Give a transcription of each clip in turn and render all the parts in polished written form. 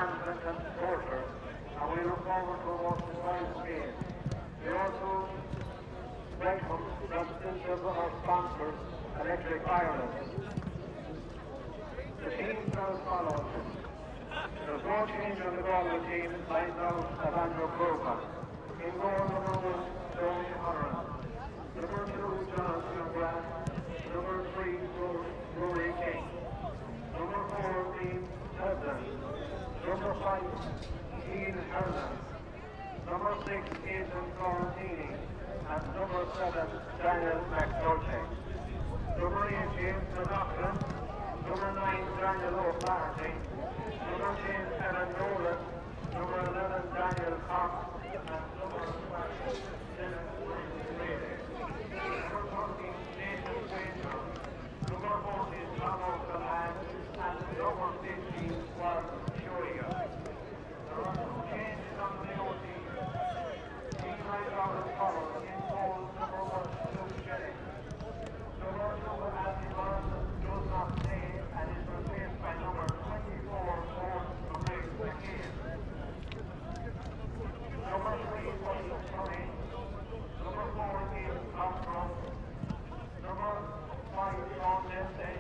management and supporters, and we look forward to a more surprise game. We also welcome representatives of our sponsors, Electric Ireland. The teams are as follows. There's no change on the Galway team, lined out of Andrew Croker. In goal, number 1, Tony Horan. Number 2, Jonathan O'Grant. Number 3, Rory King. Number 4, Dean Hudson. Number 5, Ian Hernan. Number 6, Aidan Florentini. And number 7, Daniel McNulty. Number 8, James McLaughlin. Number 9, Daniel O'Flaherty. Number 10, Aaron Nolan. Number 11, Daniel Cox. And number 12, Dennis Brady. Number 13, Nathan Wanger. Number 14, Tom O'Callaghan. And number 15, was Shoya. There are 2 changes on the BEO team. Team right out as follows. In goal, number 1, Cluiche Ceannais. Number 2, Andy Morrison does not play and is replaced by number 24, Maigh again. Number 3, William Tony. Number 4, Ian Armstrong. Number 5, Sean Dempsey.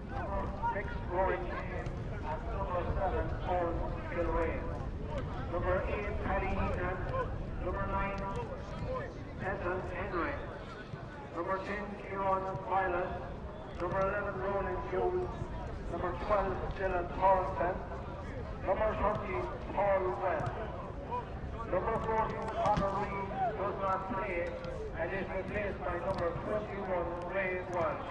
Number 6, Rory King. And number 7, Paul Gilwain. Number 8, Paddy Heaton. Number 9, Ethan Henry. Number 10, Kieran Violet. Number 11, Roland Hughes. Number 12, Dylan Thornton. Number 13, Paul West. Number 14, Conor Reid does not play and is replaced by number 21, Ray Walsh.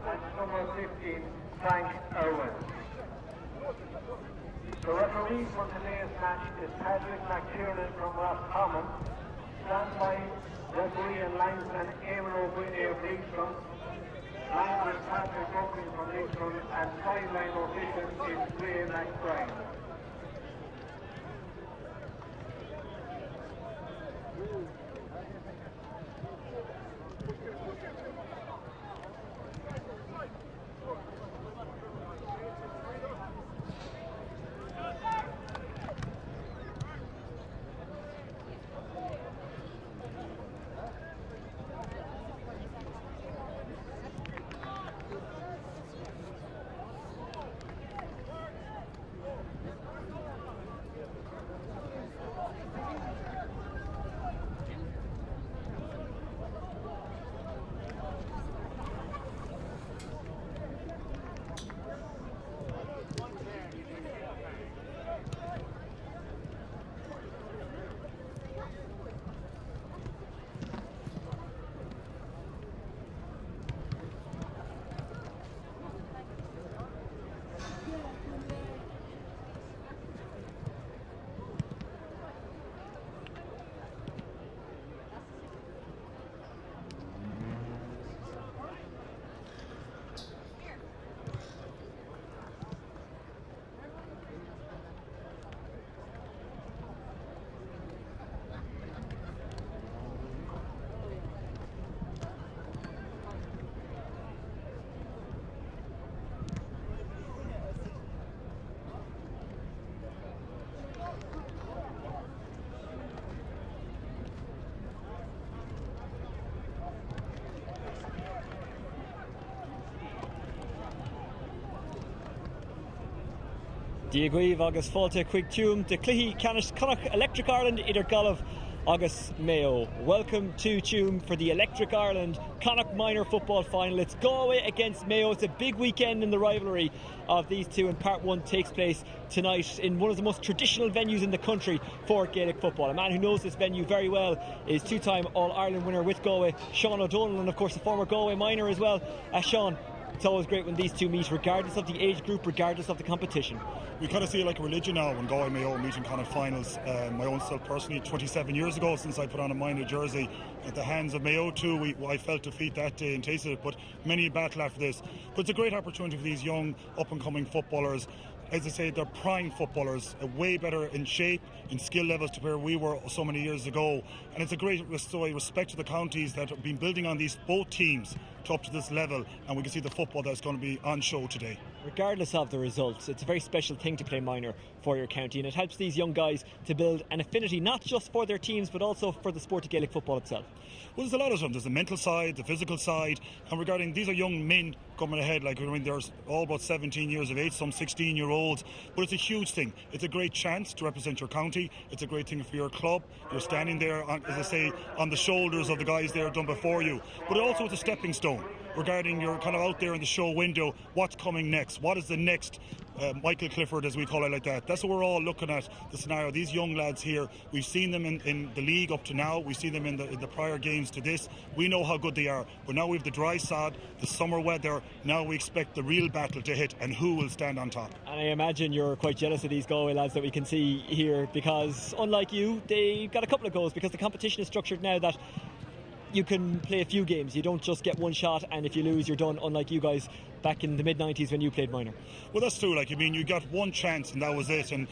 And number 15, Frank Irwin. The referee for today's match is Patrick McTiernan from Roscommon. Standby referee and linesman Eamon O'Brien of Leitrim. Linesman Patrick Buckley from Leitrim, and sideline official is Ray McBride. Diagweave agus fáilte chuig túm de Cluiche Ceannais Connacht Electric Ireland idir Gaillimh agus Mayo. Welcome to Tuam for the Electric Ireland Connacht Minor Football Final. It's Galway against Mayo. It's a big weekend in the rivalry of these two, and part 1 takes place tonight in one of the most traditional venues in the country for Gaelic football. A man who knows this venue very well is 2-time All-Ireland winner with Galway, Sean O'Donnell, and of course a former Galway minor as well. Sean, it's always great when these two meet, regardless of the age group, regardless of the competition. We kind of see it like a religion now when Galway Mayo meet in kind of finals. My own self personally, 27 years ago since I put on a minor jersey at the hands of Mayo too, I felt defeat that day and tasted it, but many a battle after this. But it's a great opportunity for these young up and coming footballers. As I say, they're prime footballers, way better in shape, in skill levels to where we were so many years ago. And it's a great respect to the counties that have been building on these both teams to up to this level, and we can see the football that's going to be on show today. Regardless of the results, it's a very special thing to play minor for your county, and it helps these young guys to build an affinity not just for their teams but also for the sport of Gaelic football itself. Well, there's a lot of them. There's the mental side, the physical side, and regarding these are young men coming ahead. Like, I mean, there's all about 17 years of age, some 16-year-olds, but it's a huge thing. It's a great chance to represent your county. It's a great thing for your club. You're standing there, as I say, on the shoulders of the guys there done before you. But also it's a stepping stone regarding you're kind of out there in the show window. What's coming next? What is the next Michael Clifford, as we call it, like that? That's what we're all looking at, the scenario. These young lads here, we've seen them in the league up to now. We've seen them in the prior games to this. We know how good they are. But now we have the dry sod, the summer weather. Now we expect the real battle to hit, and who will stand on top. And I imagine you're quite jealous of these Galway lads that we can see here, because unlike you, they got a couple of goals, because the competition is structured now that you can play a few games. You don't just get one shot, and if you lose, you're done, unlike you guys back in the mid-90s when you played minor. Well, that's true. Like, I mean, you got one chance and that was it, and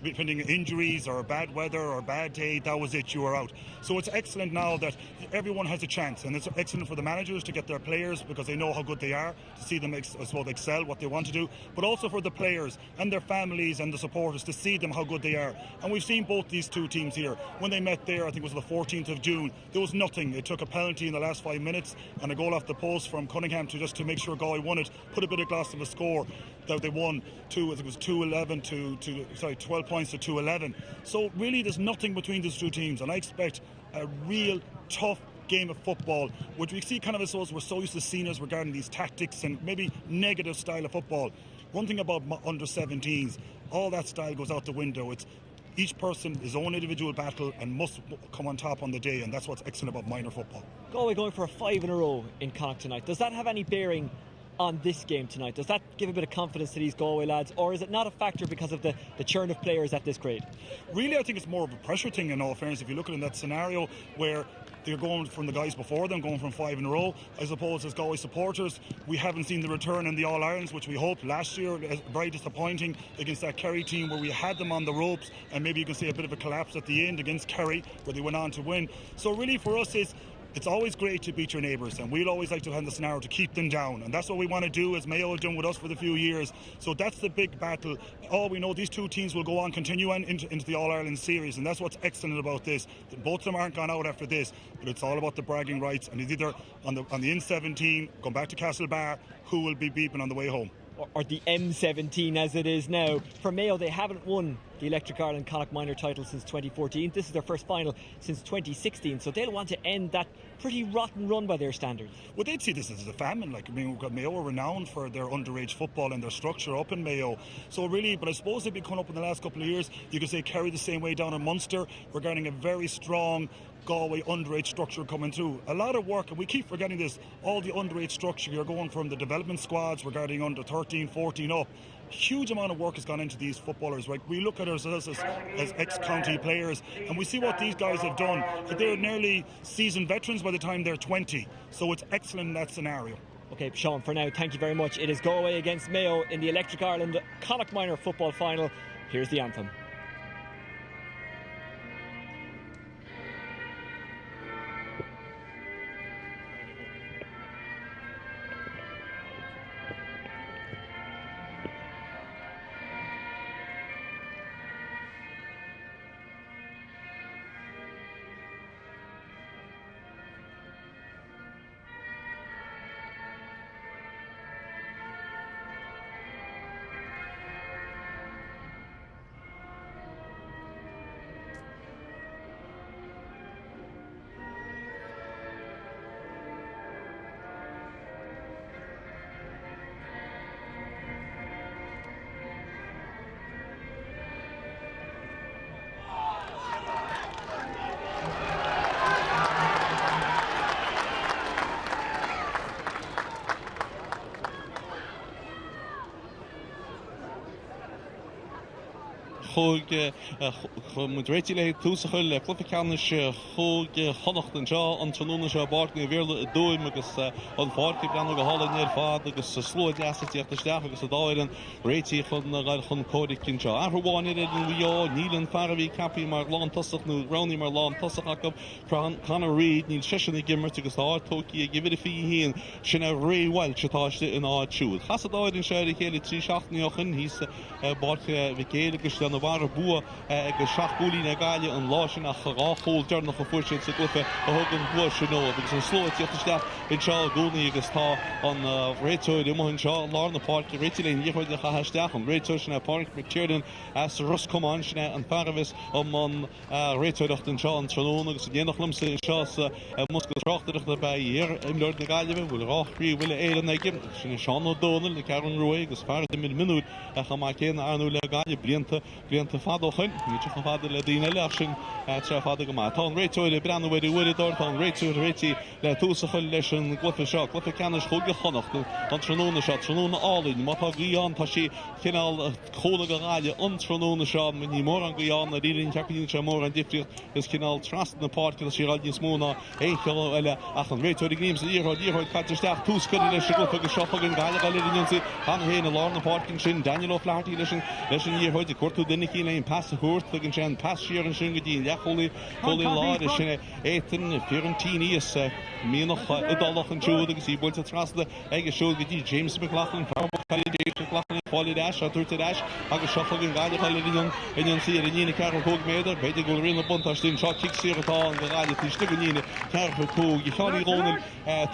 depending on injuries or bad weather or a bad day, that was it, you were out. So it's excellent now that everyone has a chance, and it's excellent for the managers to get their players, because they know how good they are, to see them excel what they want to do, but also for the players and their families and the supporters to see them how good they are. And we've seen both these two teams here. When they met there, I think it was the 14th of June, there was nothing. It took a penalty in the last 5 minutes and a goal off the post from Cunningham to make sure Galway won it, put a bit of glass of a score that they won. I think it was 12 points to 2-11. So really there's nothing between these two teams, and I expect a real tough game of football, which we see kind of as we're so used to seeing us regarding these tactics and maybe negative style of football. One thing about under 17s, all that style goes out the window. It's each person his own individual battle and must come on top on the day, and that's what's excellent about minor football. Galway going for a 5 in a row in Connacht tonight. Does that have any bearing on this game tonight? Does that give a bit of confidence to these Galway lads, or is it not a factor because of the churn of players at this grade? Really, I think it's more of a pressure thing, in all fairness. If you look at it in that scenario where they're going from the guys before them, going from 5 in a row, I suppose as Galway supporters, we haven't seen the return in the All-Irelands, which we hoped last year. Very disappointing against that Kerry team where we had them on the ropes, and maybe you can see a bit of a collapse at the end against Kerry where they went on to win. So really for us it's always great to beat your neighbours, and we'll always like to have the scenario to keep them down, and that's what we want to do, as Mayo have done with us for the few years. So that's the big battle. All we know, these two teams will go on, continue on into the All-Ireland series, and that's what's excellent about this. Both of them aren't gone out after this, but it's all about the bragging rights, and it's either on the N17, going back to Castlebar, who will be beeping on the way home. Or the M17 as it is now. For Mayo, they haven't won the Electric Ireland Connacht Minor title since 2014. This is their first final since 2016, so they'll want to end that pretty rotten run by their standards. Well, they'd see this as a famine. Like, I mean, we've got Mayo are renowned for their underage football and their structure up in Mayo. So really, but I suppose they've been coming up in the last couple of years. You could say Kerry the same way down in Munster, regarding a very strong Galway underage structure coming through. A lot of work, and we keep forgetting this, all the underage structure, you're going from the development squads regarding under 13, 14 up. Huge amount of work has gone into these footballers. Right? We look at ourselves as ex-county players, and we see what these guys have done. They're nearly seasoned veterans by the time they're 20. So it's excellent in that scenario. Okay, Sean, for now, thank you very much. It is Galway against Mayo in the Electric Ireland Connacht Minor football final. Here's the anthem. chug moderated le túsachil Cluiche Ceannais chug Chonnacht an seo an tróna seo bartna bhéle dúim agus an fáirci brenn go hála níor fád agus sló deasatíocht isteach agus a dáiran réití chun gail chun códic cin seo. Arháin ar an bhíá níl an fearhí capi mar lán tosach nó rounní mar lán tosach acab chana riad níl seisina gimmert agus átóí a gibir a fi híon sinna réhhail setáiste in áid siúd. Chas a dáirann sé chéile trí seachnaíochan hís barcha bhí céile agus an bhar bua agus seachúlí na gaile an láisin a charáchóil dearnach a fuirsin sa Cluiche a thugann bua sinó agus an sló tíochtasteach in seo gúnaí agus tá an réiteoid imhain seo lárna páirc réitiléon díoid a chahaisteach an réiteoid sinna páirc McTiernan as rus comán sinna an fearhas am an réiteoideach an seo an tróna agus déanach limsa in seo sa muscail tráchtaach ba hir imleir na gaile bhfuil ráchrí bhfuil éan aige sinna seán ó dónal le ceann roií agus fearda minút a chamá céan anú le gaile blianta fadochan ní tu fada le daine le sin tre fada go má. Tá an réiteoid le brenn bhfuidir bhuiidir tá an réiteoid réití le túsachail leis an Cluiche seo Cluiche Ceannais chuga Chonnacht an tróna seo tróna álainn má tá gíán tá si cinál chola go gáile an tróna seo ní mór an gíán a ríonn ceapíonn se mór an difriocht gus cinál trast na páirc a síráidní smóna écheil eile ach an réiteoid gníim sa díorthid caiisteach túscoil leis Cluiche agus seo an gaile galíonn an héna lárna páircin sin Daniel O'Flaherty leis an díorthid cuatú duine cí leon pass a thuirt tugann sé an pass siar an sin go dtíon leacholaí láir sinna étain fiorentí is míonach idálach an siúd agus í builte trasla ag siúd go dtí James McLaughlin McLaughlin fáile deis a tuirta deis agus seo an gaile galíonn inon sí a nína cear thug méidir beidir go rina buntáistín seo kick siartá an go gaile tí stu nína cear thug i cheáí rónil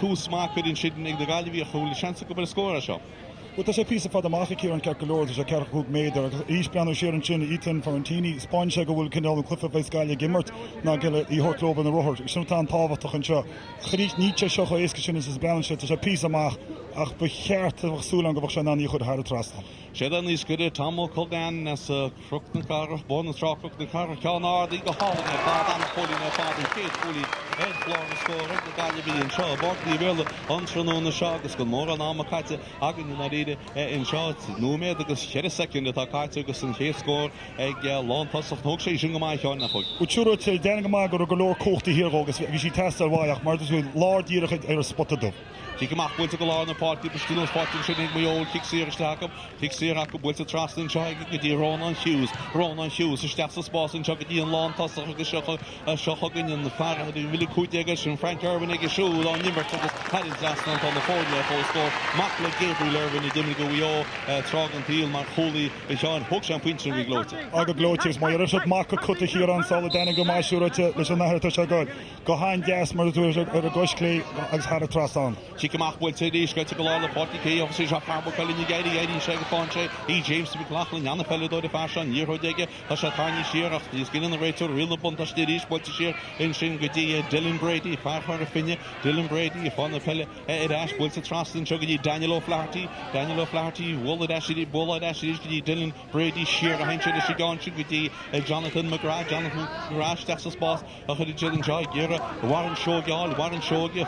tús mácadín sin ag de gaile bhí a chuúla seansa go bar scóra seo. But there's a piece of the market here in Kerkalore, there's a Kerkhook made there. Each piano share and chin, Ethan Ferrantini, Sponge will Canal and Cliff of Gaillimh Gimmert, Nagel, the Hort Globe and the Roher, Sultan Tavach and Shaw. Khadij Nietzsche Shaw Eskishin is his balance, there's a piece of Maigh, Ach Behert of Sulang of Shanani could have a trust. Shedan is good at Tamil Kogan as a Crookton car of bonus rock of the car, Canar, the Hall, and a Polly, and a father, faithfully, head Florida score, the Gaillimh in Shaw, Barkley Villa, Untron the Shaw, the Skamora, Namakata, Agin in shots, no mehr, because she had a second at Akatus and he scored a long toss of Hook Shing my Chonnacht. But sure, till Dengamag or Galore Court here, August, she tested why Martins will Lord Deer spotted up. She came up with a goal on the party, but still spotting Shing my old kick serious tackle, with a trust and try to get Ron on Hughes, a steps of spots and Chucky and long toss of the Shockhagen and the fire, the really cool diggers and Frank Irvin shoe on Nimber to the Paddy last night on the forward level score. Mackle Gabriel Irvin, the Dimmigo, we all Trog and Peel, Mark Holy, Sean Hooks and Pinch and we gloat. I got gloaties, my Richard Mark cut the here on solid and go my sure to listen to her touch a good. Go hand gas, Murder to a gush clay as had a trust on. She came up with Teddy, got to go on the party, obviously, Jacques Farber, Colin Eddie, Shaggy Fonche, E. James McLaughlin, Anna Fellow, the fashion, Year Digger, Hashatani Shearer, he's getting the rate to real bunta Stiddish, but to share in Shingadi, Dylan Brady, Farhar Finia, Dylan Brady, upon the Pelle, Ed Ash, Wilson Trust and Chuggy, Daniel O'Flaherty, Wallet Ashley, Dylan Brady, Shearer, Henry, Shigan, Shugadi, Jonathan McGrath, that's a spot, a hooded Jill and Joy, Gira, Warren Shogal,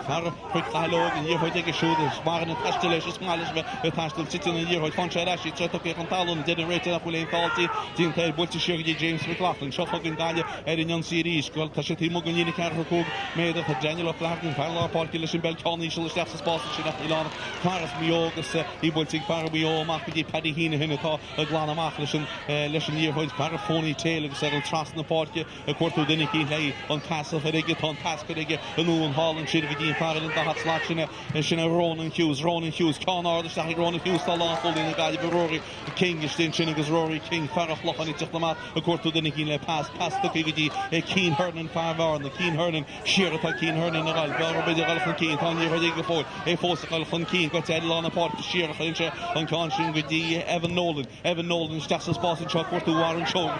Farah, Quick Dialogue, and Year Digger showed Smartin and Pestilicious Management, the Pastel sitting in Year Fonche Ashley, Chetok and Talon, didn't rate up William Faulty, Dean Ted, Wilson Shuggy, James McLaughlin, Shuffle and Galia, Edinyon series, Girl Tashati Muganini Carcook, made of Daniel O'Flaherty, Parallel Population Beltoni, Shall Steps as Boston, Shinan, Paris Miogus, he will take Parabio, Makadi, Paddy Hina, Hinaka, Glana Machlishan, Lesson Year Hoys, Paraphony, Taylor, settled Trust in the Portia, a quarter of Diniki, Hay, on Castle, Hedeget, on Pascadega, and Owen Hall and Shidvigi, Farrell, and the Hot Slashina, and Shina Ronan Hughes, Canar, the Stahi Ronan Hughes, the long holding the Gally Rory, the King is in Chinigas Rory, King, Farah Lohan, it's the mat, a quarter of Diniki, pass the Kiggy, a Keen Hernan, Farvar, and the Keen Hernan, Shirata Keen Hernan, and Alba, Keen, Tanya Rediga Ford, a Fosa Keen, got Edel on a part to Shira, and Conscion with the Evan Nolan, Stassis Boss and Chuck, to Warren Show,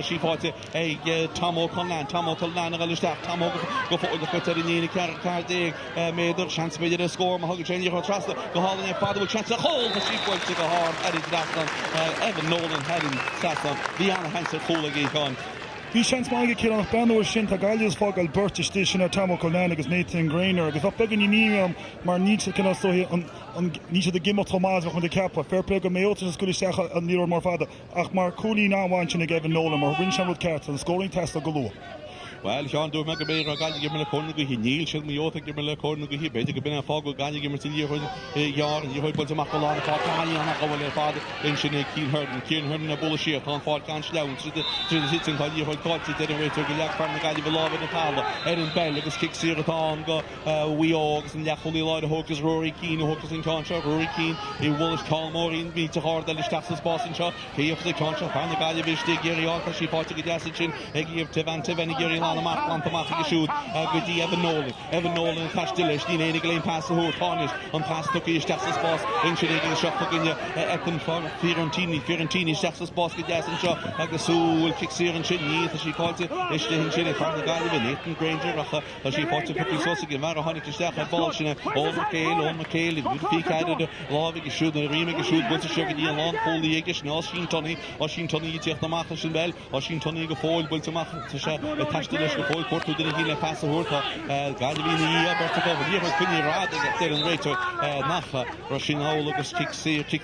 she fought a Tom O'Conlan, Tom O'Conlan, and Alistap, Tom go for the Catarina Cardig, made the chance made a score, Mahogany, you trust the Hall and father will chance a hold, the sheep went to the horn, Eddie Daston, Evan Nolan heading Sasson, Diana Hansen, Cool again. Bhí seans Maigh céanna benúir sin tá Gaillimh fágal Bertie Station Tamó Colnán agus Nathan Grainer agus bh began níam mar níte cinna sóhí an níte de gimmo Tomás chun de cappa fair play go méotas a Cluiche Ceannais an níor mar fada ach mar cúlí náhain sin ag Evan Nolan mar rin sean ceart an scoring test a goló. Well, Sean do me go be Gaillimh le corna go hi níl sin miota go le corna go hi beidir go bin fá go Gaillimh til jaar and you put amach lá tá cani an go le fad in sin Cian na bull shear tá fá can down to hit in Gaillimh hol caught it away to Gaillimh from the Gaillimh love in the pala Erin Bell agus kick Siratán go we ogs and Lecholi lá hokas Rory Keane hokas in Concha Rory Keane I Walsh Calmore in beat to hard the Stas's boss in shot he up the Concha from the Gaillimh stig Gary Arthur she fought to get Yasin give to Van Tiven Gary on the mark on Tomás shoot good Evan Nolan catch the list in any game pass the whole tarnish on pass to Stas's boss in shooting shot fucking Ekin for Fiorentini Stas's boss get Yasin shot like the soul kick Ceannais Mionúr she called it is the hinching from the Gaillimh Nathan Granger as she fought to put his sauce again Mara Honey to step at ball she over McHale good peak at the love shoot the remake shoot but to sugar the long full the Egish Washington you take the Marcus and Bell Washington you go forward but to attach the list before court to the heel pass the horta Gaillimh Berta over here when you rad get there and right Nacha Russian Howlus kick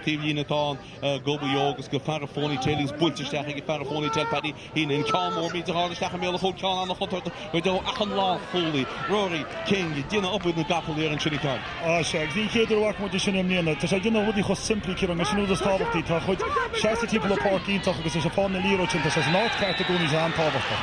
TV in a town go Yogus go Farafoni tailings bultish that get Farafoni tell Paddy in Calmore meets the hardest that can hold can on the hot with the Achan fully Rory King you dinner up with the gapple there in Chinitan Shag the kid walk with the Shinamina to say you know what he simply killing us know the start of the talk Shasta people of parking talk because there's a fun Lero chin says not categories and poverty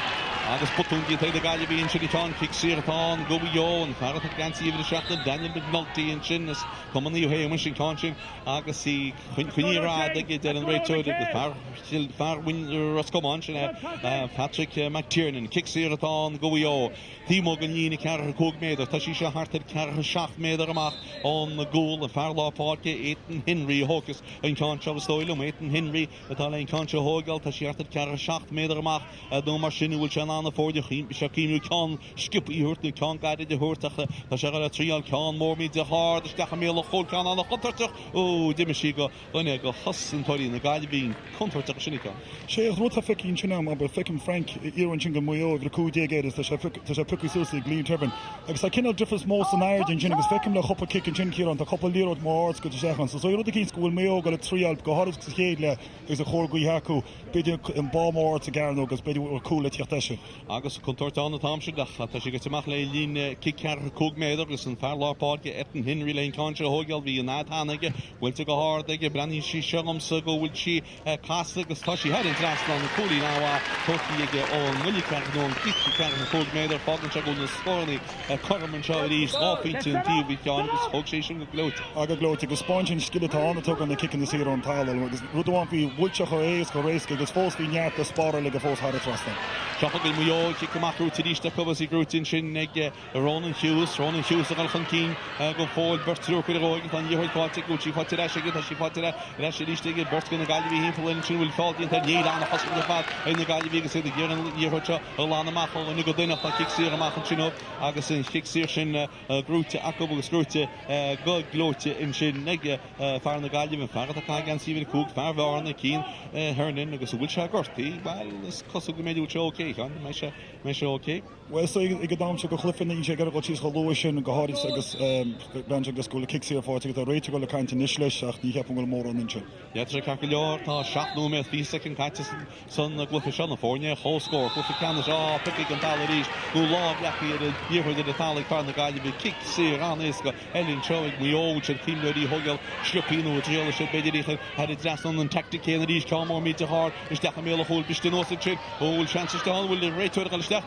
agus putúngi the Gaillimh in Chinitan kick Siratán go BEO and Farrah against even the shot Daniel McNulty in Chinnas coming you here wishing conscience agus see Kunira they get there and right to the far win Roscommon Patrick McTiernan kick Siratán go BEO Timo Gagnini Carr Cook Mader Tashisha Harted Carr Shaft Mader amach on the goal of Farlaw Park Aiton Henry Hawkes in Concha Stoilum Aiton Henry the Talain Concha Hogel Tashiarted Carr Shaft Mader amach no machine will on the for the Shakim can skip you hurt the can guided the hurt the Shara trial can more me the hard Stachamil whole can on the hunter oh Dimishiga Onego Husson Tori in the Gaillimh counter Shinika Sheikh Rotafik in Chinam aber Fikim Frank Iron Chinga Moyo the coup de get is the Puku Susi Glean Turban because I cannot differ most in Ireland Chingas Fikim the couple kick and chin here on the couple Lero more good seconds so you know the King School Mayo got a trial go hard to Hedle is a Horgui Haku bidding in Balmore to Garno because bidding were cool at your agus contourt an tamse da tá sé go mach le lín kickar cog méidir agus an Farlaw Park Eton Henry Lane Concha Hogel vi an hanige wil to go hard ige brani si shagam so go will she cast agus tá she had international an coolie now Turkey ige on Willikar no kickar cog méidir fagan se go na scorely Corman Shawri off into TV can agus hogstation go gloat aga gloat go sponge skillet on the token the kick in the zero on tile agus rudwan fi wulcha go race agus false vi nyat the spar like a false hard trust Shafagil Muyo kick come through to the covers he grew in shin Ronan Hughes the Galchan King go forward burst through with the road and you heard Patrick Gucci fought to dash again she fought to that Rashid Stig burst going to Gaillimh for in will fall into the Yale on the hospital fat in the Gaillimh said the year and year hocha Alana Machel and you go dinner kick Sierra Machel chin up agus in kick Sierra grew to Akobus grew to good gloat in shin neg far in the Gaillimh and Farrah against even Cook far on the Keen Hernan agus will shag Gorty well this cause of the media okay Meisha okay well so I get down to go cliff in the check go cheese Holotion go hard agus branch agus go kick here for to get the rate to go kind initially ach die heb wel more on inche ja tre kakkelor ta shot no met 3 second catch son Cluiche Ceannais Mionúr whole score Cluiche Ceannais picking and tallies go love lucky the year for the Italian fan the guy be kick Ceannais go Ellen showing we all should team ready Hogel Schipino with real should be had it just on tactic Kennedy come more meet hard is that Camille hold bistino such all chances down will the rate to the start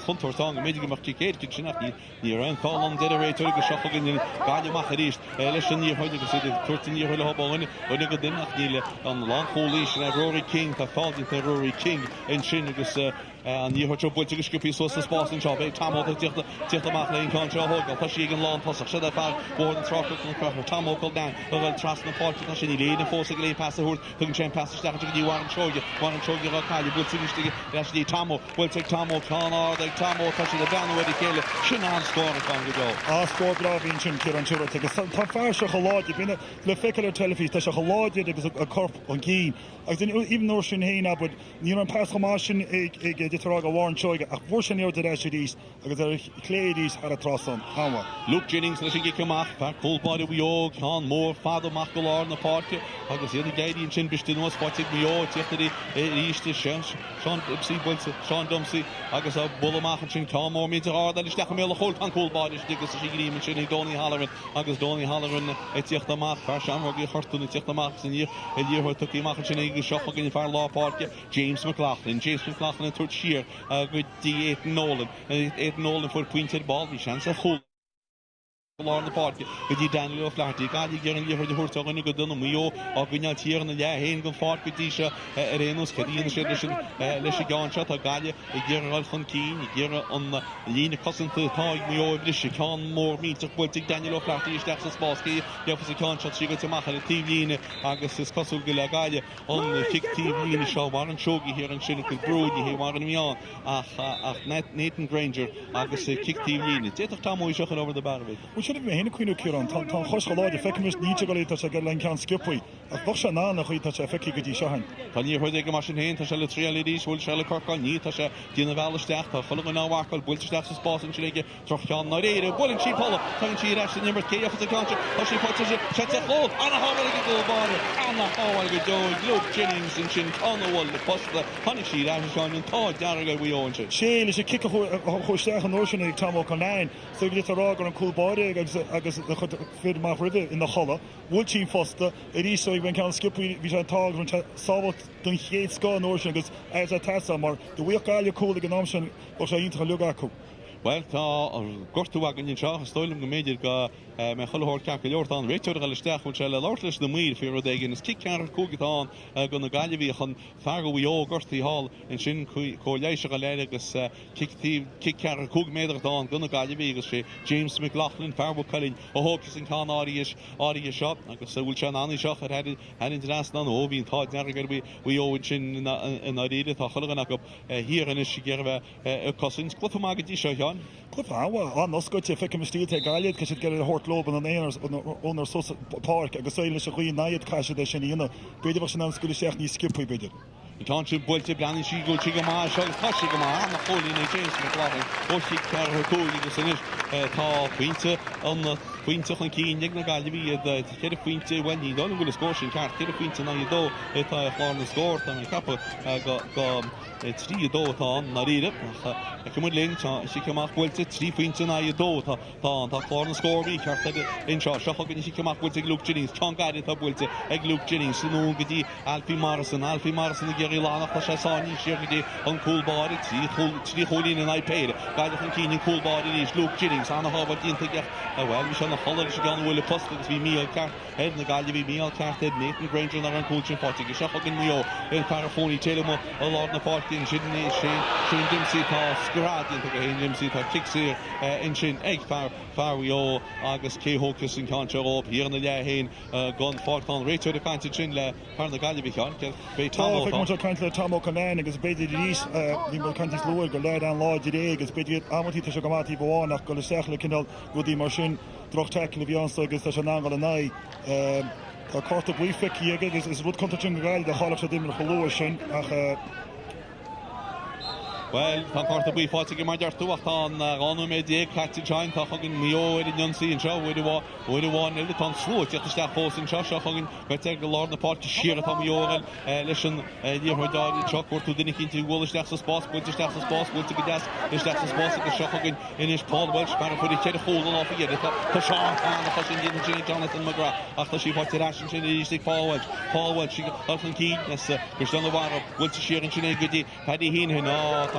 hunter song medige mar kicket kitchenat ni ran fall on the rate to go shot again Gaillimh marist lesson hier heute gesehen 13 year hole hoben und ik den nach die on long Cluiche Rory King ta fall the Rory King in Shinnigus and you heard your boy to skip so the spots in shop Tom over the mark lane Concha Hogel ta shigen long pass should have far more than throttle Tom Hogel down the trust the part that she leading force again pass the horse can champ pass start to you want to show you Kali good finish to actually Tomo will take Tomo Connor the Tomo touching the down where the kill Shannon score from the goal score grab in chin Kieran Chura take a far so halad you been le fekeler televis ta halad it is a corp on keen I think even though Shin Hayna but you know pass Hamashin beidir tarag a warn choige a bhórsin neor de eisiidís agus cléidís ar a trasan hawa. Luke Jennings leis gé amach fer Colbád BEO Cán mór fad amach go lá na páce agus éana gaidíonn sin bistí nuas fáte BEO tíochttarí ríiste Sean Dumsey agus a bulamach sin cámór mítar áda is decha méle cholt an Colbád is digus a gríman sin i Donny Halloran agus Donny Halloran tíocht amach fer seamhagí chortún tíocht amach san díorthir tuí amach sin ige seocha gin fear lápáce James McLaughlin a tuairt siar go dtí Aidan Nolan Aidan Nolan fuair puintear ball hí seans a chul lá na páce go dtí Daniel O'Flaherty gáilí ggéar an líothir de thuirteáin go duna BEO a gine tíar na lehéin go fád go dtí se ar éanús cadíana sé leis a gáin seo a gáile i ggéar chun cín i ggéar an lína cosanta tá BEO bris Cán mór míteach builteigh Daniel O'Flaherty isteach sa spáscaí deafas a Cán seo trí go teach ar a tíomhlína agus is cosúil go le gáile an kick tíomhlína seo mar an seogaí hir an sinna go brúdi hí mar an mián ach Nathan Granger agus kick tíomhlína déach tá móí seochan over the barvig. Should have been Queen Kiran, Tom Hoshkalad, Feckimus, Nichagoli, touch a Galan can skipway. A Boshana, who touch a Feki Shahan. Can you hear the machine hand to shell a three ladies, will shell a cork on you, touch a Dina Valestach, a following our work, Wilchstaff, Spots and Chile, Trochon, Nodere, Bulling Sheep Hollow, Tongue She Rash, the number K of the country, or she puts it, shuts a hole, and a hole to go border, and a hole to go, Luke Jennings and Shin Connell, the post, the honey sheet, Ash on and Todd, Darrigal, we own it. Shane is a kick of Hoshach and Ocean, Tom O'Conine, so you get a rog on a cool body. Agus the fid mar river in the holla Woolchin Foster it is so when can skip we tag run solve dun héad sá an ocean agus as a tasa mar the week gal cool the option or so into lugaku. Well, tá gortuagan in seo stoilm go méidir go me chollhor ceach leortán réiteir go leisteach chun se le láirlis na mír fi rodéigen is kick cear cógatán go na Gaillimh chun feargo BEO gortaí hall in sin cóléise go léile agus kick cear cóg méidirtán go na Gaillimh agus sé James McLaughlin fearbo Culling ó hógus in Cán áiris seo agus bhfuil se annaí seach ar head international ó bhín tá neargar BEO in sin in a réide tá chollagan go hían is ggéirbh cosins clufa magadtí seo Cliff Howa, no Scotch, if I can steal take Gaillimh, because it get a hort lobe and an owner park, I guess I wish a queen night cash the Shanina, Brady was announced Cluiche Ceannais skip we bid. You can't shoot Bulty Blanny, she go Chigama, Shell Kashigama, and the holy in James McLaughlin, Oshi Caracoli, the Sinish, Tall Quinta, on the Quinta and Keen, Nigna Gaillimh, the Kid Quinta, when you don't will score, she can't Kid Quinta, now you do, if I have score, and a couple got. Trí dótá na riide cumid linn si cumach bhfuilte trí pointe na dótá tá chlár na scórbí ceart in seo seochagan si cumach bhfuilte ag Luke Jennings John Gaidy tá bhfuilte ag Luke Jennings nó go dtí Alfie Morrison a ggéirí lánach tá sé sáí siar go dtí an Coolbád trí cholín in iPad Gaidy an cín Coolbád is Luke Jennings anna hábhar dínta gach bhfuil bhí se na cholar se gan bhfuil post agus bhí míal ceart head na Gaillimh míal ceart Nathan Granger na an coaching party go seochagan BEO in parafóní téile a lá na party in Sydney Shane Dempsey tá scrad into go Shane Dempsey tá kicksir in sin ag far BEO agus Cé Hócas in Cán seo op hir na lehéin gon fáchtán réiteir de caiinte sin le par na Gaillimh ceán bé Tom caiint le Tom O'Conine agus beidir rís bhí mar caiint luir go leir an láid dé agus beidir amtí tá se go mátí bháinach go le seachla cinál go dtí mar sin droch teicil bhíansa agus tá se ná go le naid tá carta buífeici agus is rud conta sin gail de chála se dimar cholóir sin ach Well, tá carta buí fáte go maidir tuachtán gáú mé dé catí tein tá chugann BEO in Jonsaí an seo bhfuidir ile tá slú teachtasteach fós in seo chugann go go lá na páirte siar atá BEO leis an díortháid seo cuairtú duine cinnta bhfuilisteach sa spás builteteach sa spás builte go deas isteach sa spás agus seo chugann inis Paul Welch mar fuidir chéad chólan á fiad tá seán tá sin díana sin Jonathan McGrath ach tá sí fáte rásin sin ístig Paul Welch an cí gus don bhhar bhfuilte siar an sin go dtí Paddy Heenan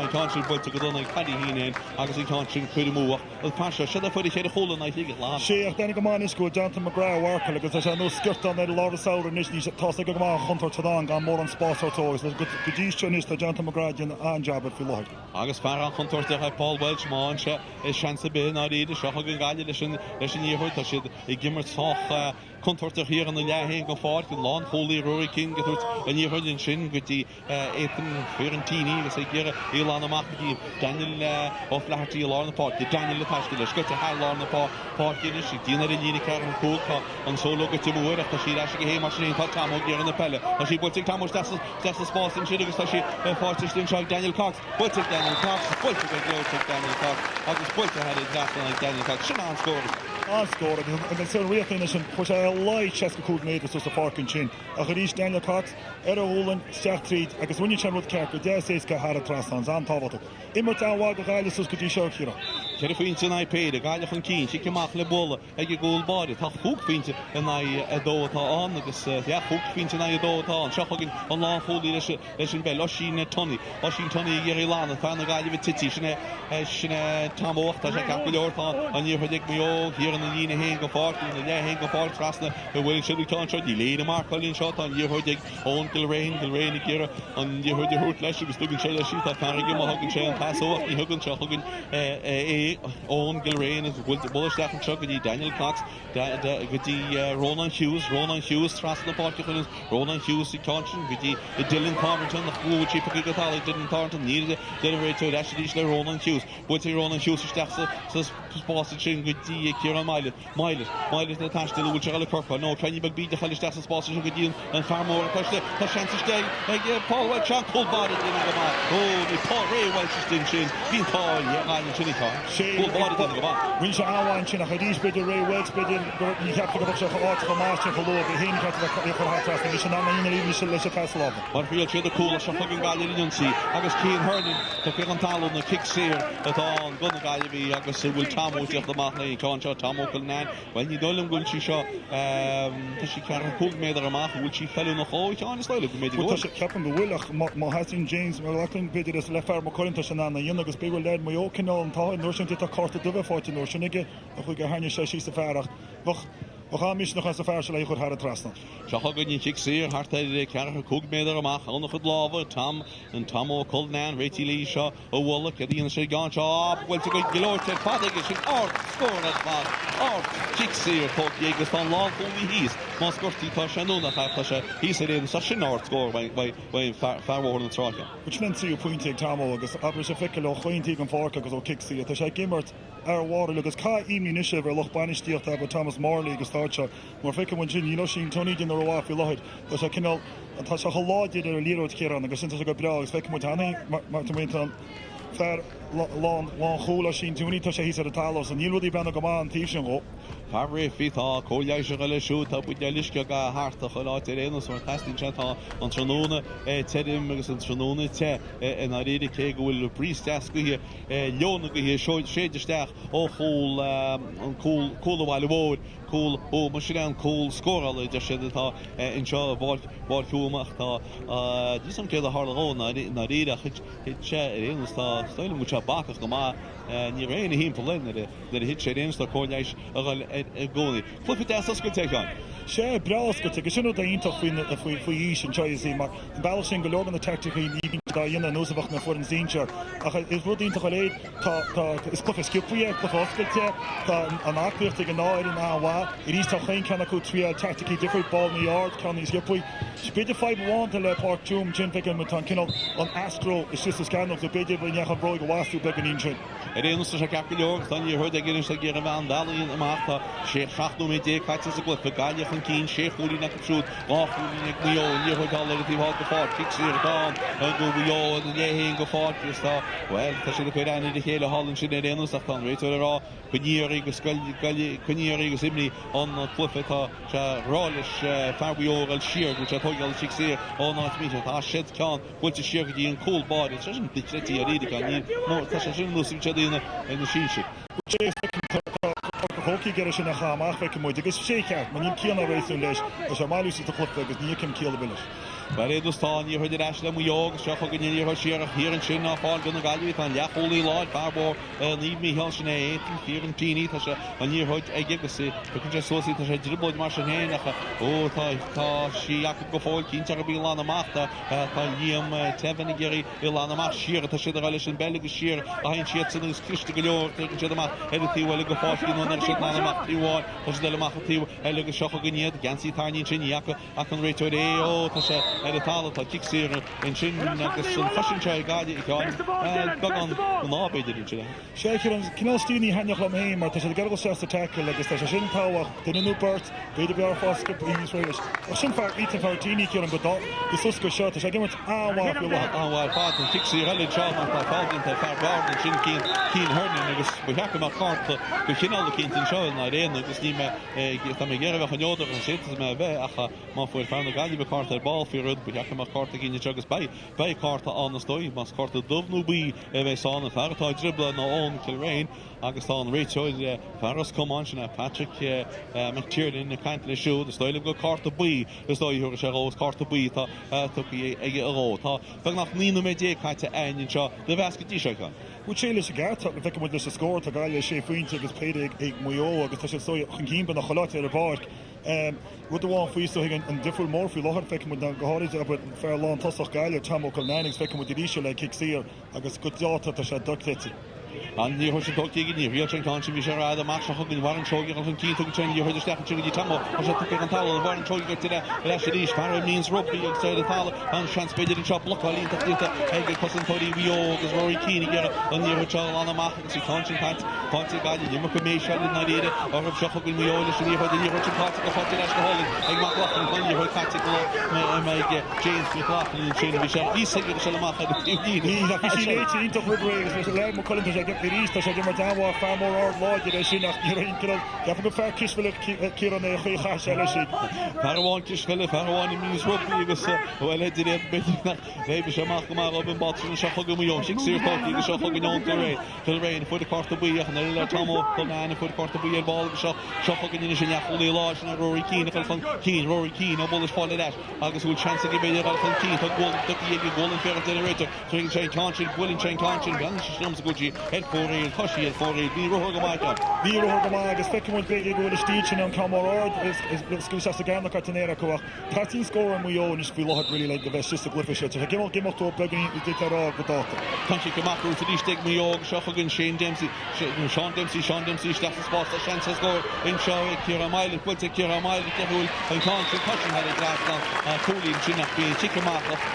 can't builte go donna Paddy Heenan agus can't chuide múach pasha se fuidir chéad chólan na ligad lá. sé ach dennig gomáin is go Jonathan McGrath warcail agus sé nó skirtan ar lá saoir níos ní tá go má chuntar tadán gan mór an spásartógus le go ddíiste is tá Jonathan McGrath an jabbar fi láid. Agus fear an chuntarteach Paul Welch má se is seansa bé na réidir seo gan gaiile leis an íorthir tá siad i gimmarách contortar here on the Leahen go forward and lawn holy Rory King get out and you heard in shin with the Ethan Fiorentini was like here Ilana Mackie Daniel off Laharty Lorna Park the Daniel Latashki let's go to High Lorna Park in the Dina Lini Karen Cook and so look at him where she actually came machine Tamo here in the Pelle and she put it Tamo that's the spot in Shilling so she forced in shot Daniel Cox put it Daniel Cox put it Daniel Cox I just put it had it like Daniel Cox Shannon scored scored and it's a real finish which I like Cheska Cook made was just a fork and chin a Harish Daniel Cox Era Olin Stach I guess when you chan with Kerk there says ka had a trust on Zan Tavato immer ta wa gaile sus could you show here Kerfin tonight paid a gaile van Keen she came off le bolle ag goal body ta hook finte and I do ta on this yeah hook finte na do ta on shocking on long holy lesson bell Oshin Tony Yerilana fan the gaile with Titi shine Tom Ocht as I can't go on you predict me all here in the Lina hang go fort in the hang go fort trustna will should be turn shot you lead a mark Colin shot on you predict on Gilrain here on you heard the hurt less she was looking shot she thought Farrington hugging chain pass over you hugging on Gilrain is with the bullish staff and chuck the Daniel Cox with the Ronan Hughes trust the party Ronan Hughes the conscience with the Dylan Carrington the who chief didn't Thornton needed delivery to actually Ronan Hughes with the Ronan Hughes staff says sponsorship with the Kieran Miles attached to the Charlie Kirk no can you beat the Halish staff sponsorship with you and far more push the chance to stay Paul Welch cold body didn't go back the Paul Ray Welch is in chin being Paul yeah chinny car cold body didn't go back when you want chin Hadish bid Ray Welch bid you have to go up to the master for low the hin got the trust and you should not even should let pass love but feel the cool so fucking Gaillimh see I guess Keen Hernan to pick on Talon the kicks here at all gun Gaillimh I guess will Tamo just the Maigh Concha Tamo Culnan when you don't go she shot she can't cook made her mark will she fell in the hole on style made it go Captain the Willach Mahasin James Malachin bid this left arm Corinto Shanana Yunagus big led Maigh Canal and Tall Notion to court the Duva for Notion again we get Hanya she's the Farah we gaan mis nog eens de versie goed harde trasten. Zo ga ik niet chic zeer hard de kerk kook mee daar maar on het lava Tom en Tomo Culnan Rachel Lisha o Wallach die in sig gaan op wil te goed geloot het vader is in art score dat art chic zeer tot je van lang voor die is maar scoort die pas en dan gaat hij is er in such an art score by far worden track which meant see you point Tomo agus abris effeklo goeie tegen vork agus o kick see het is gimmert water agus ka immunische ver loch banish die dat Thomas Morley agus starcha maar fik when you know shin Tony in the row off lohed dat I can and has a lot did a little kid on agus since go bra is fik mo tani maar te weten ver long hole shin Tony to he's at the talos and you die ben go man team go Fabri Fita Koyaishale shoot up with Yalishka Harta Holaterenos or Casting Chata on Tronona Tedim and Tronona Te and I really keg will priest ask here Lona here showed shade staff oh cool while award cool machine cool score just said it in show what Macht some kid hard on Narida hit chat in style much back of the ni rain him for that hit shade in the Koyaish Goni. Flip it down, so good take on. Share Braska to get the intof if we eat and try to see my balancing the log on the tactical even the nose of the foreign danger. It's what into the it's Cliff skip for you, Cliff Oscar, an active in Nawa. It is to think can I could three tactically different ball in the yard, can he skip? Speed the 5-1 to let Park Tomb, Jim Picken with Tonkin on Astro, it's just a scan of the bid when you have Roy Wastu back in injury. It is a Capilor, then you heard the Guinness again around Valley in the Martha, Sheikh Shachno Mete, Katzes a Cliff, the Gaillimh and Keen, Sheikh Holy Neck of Shoot, off Nick Mio, and you heard all the team out the fort, kicks here down, and go Mio, and Yahing go fort, well, Tasha the Pedani, the Hale Holland, she did end of right to the raw, Kunirigus Imni on Cliffet, Rollish, Fabio, and Shear, which I told you all the chicks here, all not meet it, Shed Khan, which is Shear in cold body, it doesn't be Chetty or Edica, no, Tasha shouldn't lose each other in the sheet. Hockey get us in a ham, I think, because shake out when you kill a race in this, as a malus is the club, because you can kill the village. Barédustán í chuidir eis le muog seach go gníí siar hir an sin á fáil gona galú an leacholí láid farbor ní míhall sin é fí an tíní tá se an níorthid ag sé chun sóí tá sé dribblid mar sin héanacha ó tá si go fáil cínte a bí lána amachta tá líam tehanna géirí i lána amach siar tá si eile sin beige siar a haon siad san gus Christa go leor tugann siad amach tíhfuil go fáil nó si lána amach tíháil tá sé le amach tíh eile go seach go níiad gansí táín sin íacha ach an réiteir é ó tá sé talla tá kicksíir in sin agus an fashion gaide gáin gagan nábéidir sin. sé cináltíí haneach am héim mar tá sé gar sé a tackle agus tá sé sin táhaach duine núpert beidir bear fáca bríéis a sin far íta fartíní an godá gus susco seo sé gimmert áhhail fá an kicksí eile se tá fáginn tá fearbar sin cín hurnin agus buhecha mar carta go chinál cinntin seo na réana agus ní tá mé ggéirh an jódar an si me bheith acha má fuir fanna Gaillimh carta ball fi rud buhecha mar carta gine agus bei carta an stoi mas carta dubnú bí bheith sána fertá dribble na ón Kilrain agus tá an réiteid ferras comán sin Patrick McTiernan na caiint le siú stoile go carta bí gus dóithúir sé rós carta bí tá tuí ige aró tá fe nach ní mé dé caiite ain seo de bhecatí se gan. Útséile sé gar fe mu leis a scóir a gaiile sé faointe agus péide ag muo agus tá sé chun cíimba nach choláte ar a barc. Rud bháin faoí an difriúil mór fiú láthir feice mu an goáid a fear lán tosach gaiile tamó go neinings feice mu ríise le kicksíir agus go dáta tá sé dochléti. An ní se totíí ní ri kan vi sé a mar chugin war an chogi an kí chuidir steachú tamó se an tal war an chogi le rís far means rugby ag sé tal an seanspéidir an blocálín ita ige cosintóí bio agus roií cíine ge an ní an amach sí conint gaiile nimar go mééis se na réide á sechugin miole sin ní ní pá go fá leis go holin ag má lachan chuí chu caiite me James Flachlin sin vi sé í se amach íta le Colin rísta sé mar dáhá farmór ár láidir sin nach ceap go fear kisfuil cíanna chuá se lei si. Farháin kisfuile farháin i mís rugby agus bhfuil ré rébe semach go mar op an bat se go mó si siirtáí go seo gan ré réin fu a carta buíach na le tamó chuna fu carta buí ball seo gan sin necholí lá na roií cína fan cín roií cín a bol fáile leis agus bhúil chance go beidir fan cín go golin fer generator so sé tásin bhfuiln sé tásin gan sums gotí fóréil thoisií fóréil bí roth go maiid Bhí roth go maiid agus feicimid bé go le stíin an camárád scu se ganna cartanéra chuach Tartí scóir muo is bhí láth rilí le go bheith si glyfiise te gimá gimachú beganí rá go dáta. Tá si goachú sa díiste muog seochagann Sean Dempsey steach spá a sean scóir in seo cure a mile builte cure a mile ceúil an cá cossin head glasán a cholín sinach bí tiach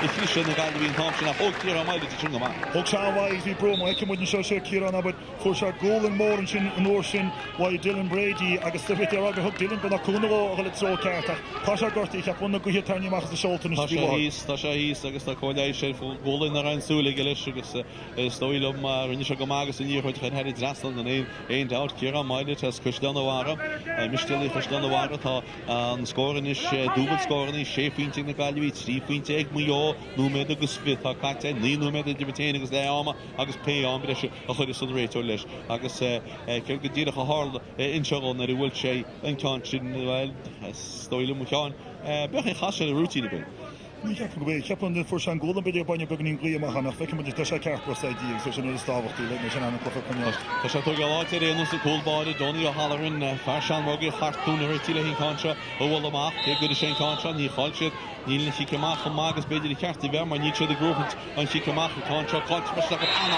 i fliise na Gaillimh tásinna ó cure a mile sin go má. Thg seáhhaid hí brom icimúin seo sé círan a fu se ggólan mór an sin an nóir sin bhil Dylan Brady agus tuit ar aga thug Dylan bena cúnaá a le tro ceartach. Tá se gortaí cheapúna go hir tainneach a seoltain Tá sé híos agus tá choiléis sé ggólainn ar an súla go leis agus stoilm rinne se go mágus in níorchuid chu heidir drastal an éon dat cure a mile te chuisdanhhara mistilí chuisdanhhara tá an scóran is dúbal scóran í sé faointe na Gaillimh trí faointe ag muo núméid agus fi tá caiite ní núméid a dibetéine agus le ama agus pe an bre a chuidir san réiteir leis agus ceir go ddíach a hála inseáin ar bhfuil sé an ceán sin bhil stoile mu teáin bech é chaise a rútíine be. Ní go bh ceapan fu an ggólan beidir baine beganí glíamach nach feice te sé ceartí so sin stáhachtí le sin anna cofa chuá. Tá sé tu láte réanú sa cóbáide Donnaí a Hallarinn fearsean mogé chartúna tíile hín cáse ó bhfuil amach ché go sé cáse ní cháilsead níl si goach an mágus beidir ceartí bhe mar ní de grúpant an si goach cáse cáilse go anna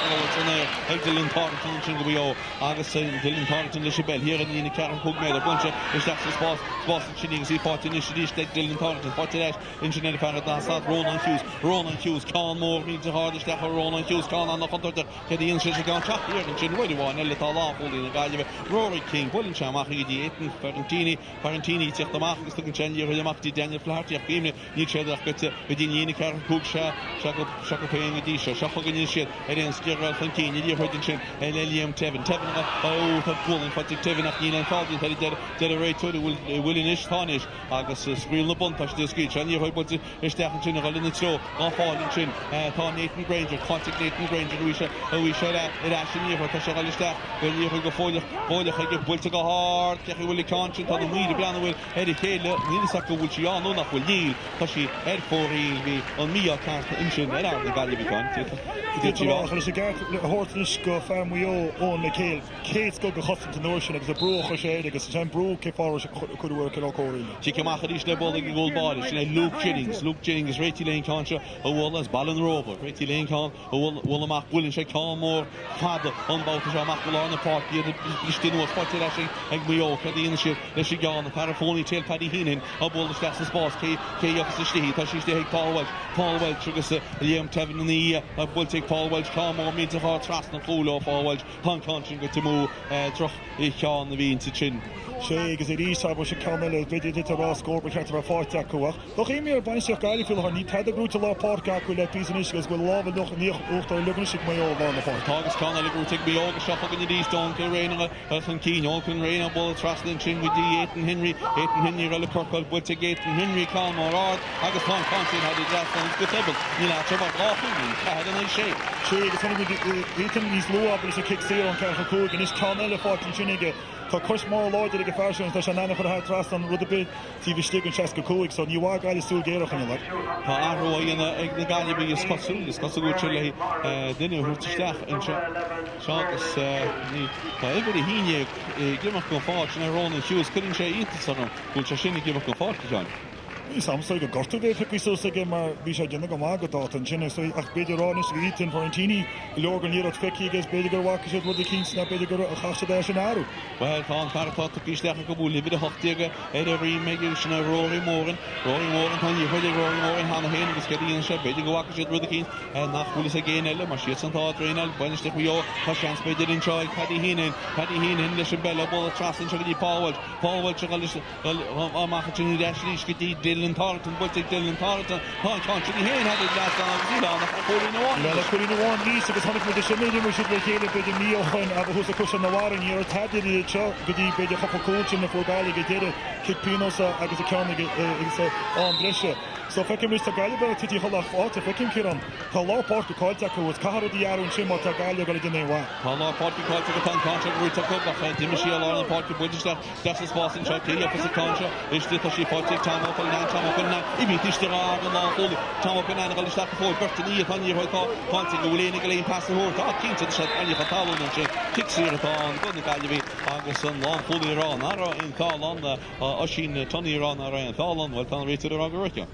ag Dylan Tarleton sin go bhío agus Dylan Tarleton leis bell hir ína cean cúg méid a bunse is spás sinning sí fáin is ríiste Dylan Tarleton fáte leis in sin fer Ronan Hughes cá mór mí háisteach Ronan Hughes cá an nach chuirtar che íon si gan teachíar an sin bhháin eile tá lápóí na Gaillimh Rory King bhfuiln se amach í dí éan Ferentini tíocht amach agus tugann sin chuid amachtaí Daniel Flaherty ach bíimne ní séidirach gote go dtíine cear cúg se go péin dí se sechagan siad ar éon sciráil fan cíine dí chuidn sin le Liam Tevin ó tá bhfuiln fatig Tevin nach níl an fádaí de a réitúir bhfuilin is táis agus scríil na bunta de scríil se ní chuid stach sin gal in tro á fáilin sin tá Nathan Granger contact Nathan Granger we should actually for tá gal stach go fóilech ag builte go hard ceach bhfuil content tá míide blan bhfuil chéile ní sa go bhfuil si an nach bhfuil níl tá si fóí bhí an mí cart in sin na Gaillimh Dé sé gar hortnis go fermuo ón le céil céit go go chosan an nóir sin agus a broch sé agus sé brú cé fá chuúir ce cóíile. Tí ceach ís le bol go ggóilbáil sin Luke Jennings réití leon cáse a bhil as Ballon Rover réití leon cá bhfuil amach bhfuiln sé cámór fada anbáta se amach goláin na parkí istíú fáte lei sin ag mó cadíana si leis sé gáánna parafóní téil padí hínin a bhil le sa spás cé agus sa slí tá sí ag Paulwell tugus a léam tefn í a bhfuil Paulwell cámó mí a tras na fúla Paulwell pancansin go timú troch I cheán na bhín sin. sé agus é ríá se ceile viidir ará scópa cheart ar fáte acuach. Doch é mé bainseach Gaillimh ní te grúta lápáca go le píis agus bhfuil lábh noch níochttar luganisi mé bhá na fá. Tágus cána le grúta beoga sepa gan ríán go réine an cíán chun réine bol traslinn sin bhí Aitan Henry le corcail buite Aitan Henry cá marrád agus tá cansin had an go tebal ní le tre láúin an sé. sé agus Aitan níos luá is a kick sé an cecha cú gan is cána le fátin sinige. Tá cos má láidir go fearsún tá se nana chu tras an rud a bit tí bhí stigann se go cúig son níhá gaiile sú géireachan le. Tá arróíonna ag na Gaillimh is cosúte le duine thuúteteach in segus ní tá éidir I híine gimach go fáid sin arrána siús chuinn sé ítasanna bhúil se sinna gimach go fáid teáin. Ní samsa go gorta bhéh fiúsaige mar bhí sé dénne go mágadá an sinna ach beidirránis ítain Florentini legan níad feici agus beidir gur bhacha sé bud cís na beidir gur a chaiste sin áú. Well tá feartá píisteach go bhúla bid a hotíige ar a bhrí méidir sinna Rory Moran tá ní chuidir Rory Moran hána héana agus ceíonn se beidir go bhacha sé bud cín nach bhúla a géile mar siad an tá réine bainisteach mó tá seans beidir in seáid cadí híine leis an bella bol trasan se go dtí Paulwell se amachcha sin deslí go dtí Dylan Tarleton builte Dylan Tarleton tá sin héin had gas an le chuíháin níos agus tháinig mu sin méidir si le chéile beidir míochain a bhús a cos an naháin ar taidir seo go dtí beidir chopacóin na fógáile go déire kipínosa agus a ceanna agus an breise. So fecin mis Gaillimh tití chola fáte fecin ciran tá lápáirta cáilte chu caradí arún sin má Gaillimh go dnéhha. Tá lápáirta cáilte go tan cáte ruúta cupach diimi sí lá an páirta buidirteach de spásin se cé agus a cáse istí tá sí fáte tamil ná tamna I bhí tíiste rá an láúla tamna gal sta fór bertaní a taní roiá cáinte go bhléna go léon pasúir tá cinnte se aine fatána sin tiíratá an gona Gaillimh agus an láúlaírán ara in tálan a sin taníírán a an tálan bhil tan réitir a goirte.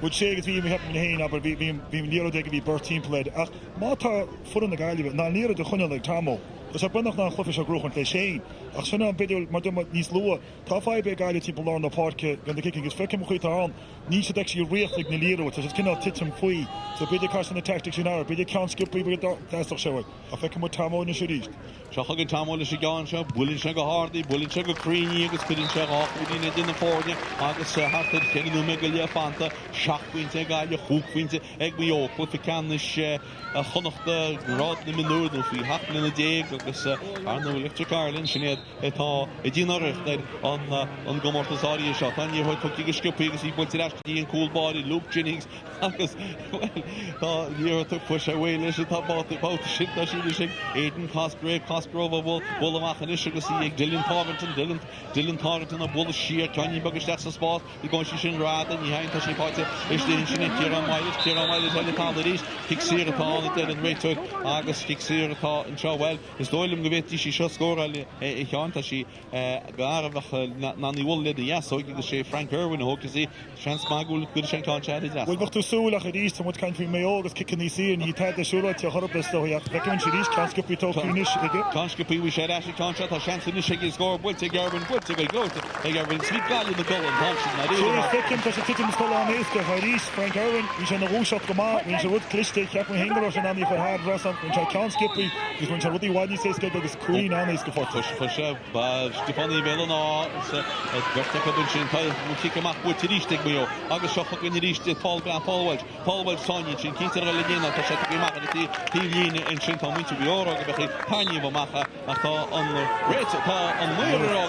Bud sé agus bhí heb héin aber bhí níro de bhí bertíimplaid ach mátá fu na Gaillimh ná níra de chunne le tamó. Is bunnach ná chlufi a grochen lei sé ach sinna an bidú mar níos lua tá fá be Gaillimh timp lá na parke gan de kicking is fecin chuit an ní sé de réchtlik na líró is cinná titim faoi so beidir car na tactic sin ar beidir count skip deach se a fecin mu tamó na siríist. Seachgan tamóla sé gáin se bulinn se go hádaí bulinn se go críní agus chuinn se áíine duna fórne agus hartad cheanú me go le fanta seaachhainte Gaillimh chuúhainte ag mó chu fi canis a chonachta rád na minúr nó fhí hana na dé agus an Electric Ireland sin tá I ddíanarecht an gomortasáí seo tan ní chuid tuí go sciúpa agus í builte leistíí an coolbáí Luke Jennings agus tá ní tu fu sé bhfuil sé tá báta sin sin Aidan Cosgrove bhil amachchan is agus ag Dylan Tarleton a bhla siar ceanní bagus le sa spás I gáin si sin rád ní hainta sin páite is dé sinna cear maiile heile tá ríéis kick siratá de an réitú agus kick siratá an seo is dóilm go bhétí sí seo scóráil I cheanta sí garabhach na níhil le jaasóig agus sé Frank Irwin hógus í seans magúil go sin cáinte a Bhfuil bcht tú súlach a ríist mu caiint fao mé agus kicin ní sí ní te a siúla te choraplastóach fecinn si rís canscopí tóníis ige. Canscopí bhí sé eisi cáinte tá seanna sé scór builte Gerban builte go glóta ag Gerban sí gáil na golan hásin na rí. Fecinn tá sé titim scoil an éisce a rís Frank Irwin hí sé na rúseach go má hín se rud cliste ceapú hingar sin aní chu hard rasan hín se canscopí gus mun se rudí bhaidní séisce agus cuiín anéis go fortas. Fu sé Stefani Bellná vertecha sin mu kiach builte ríiste go agus seocha go ríiste Paulwell sáin sin cíar le léana tá sé goach tílíine in sin tá muinte beorra go bechí taine bhmacha ach tá an réite tá an muirrá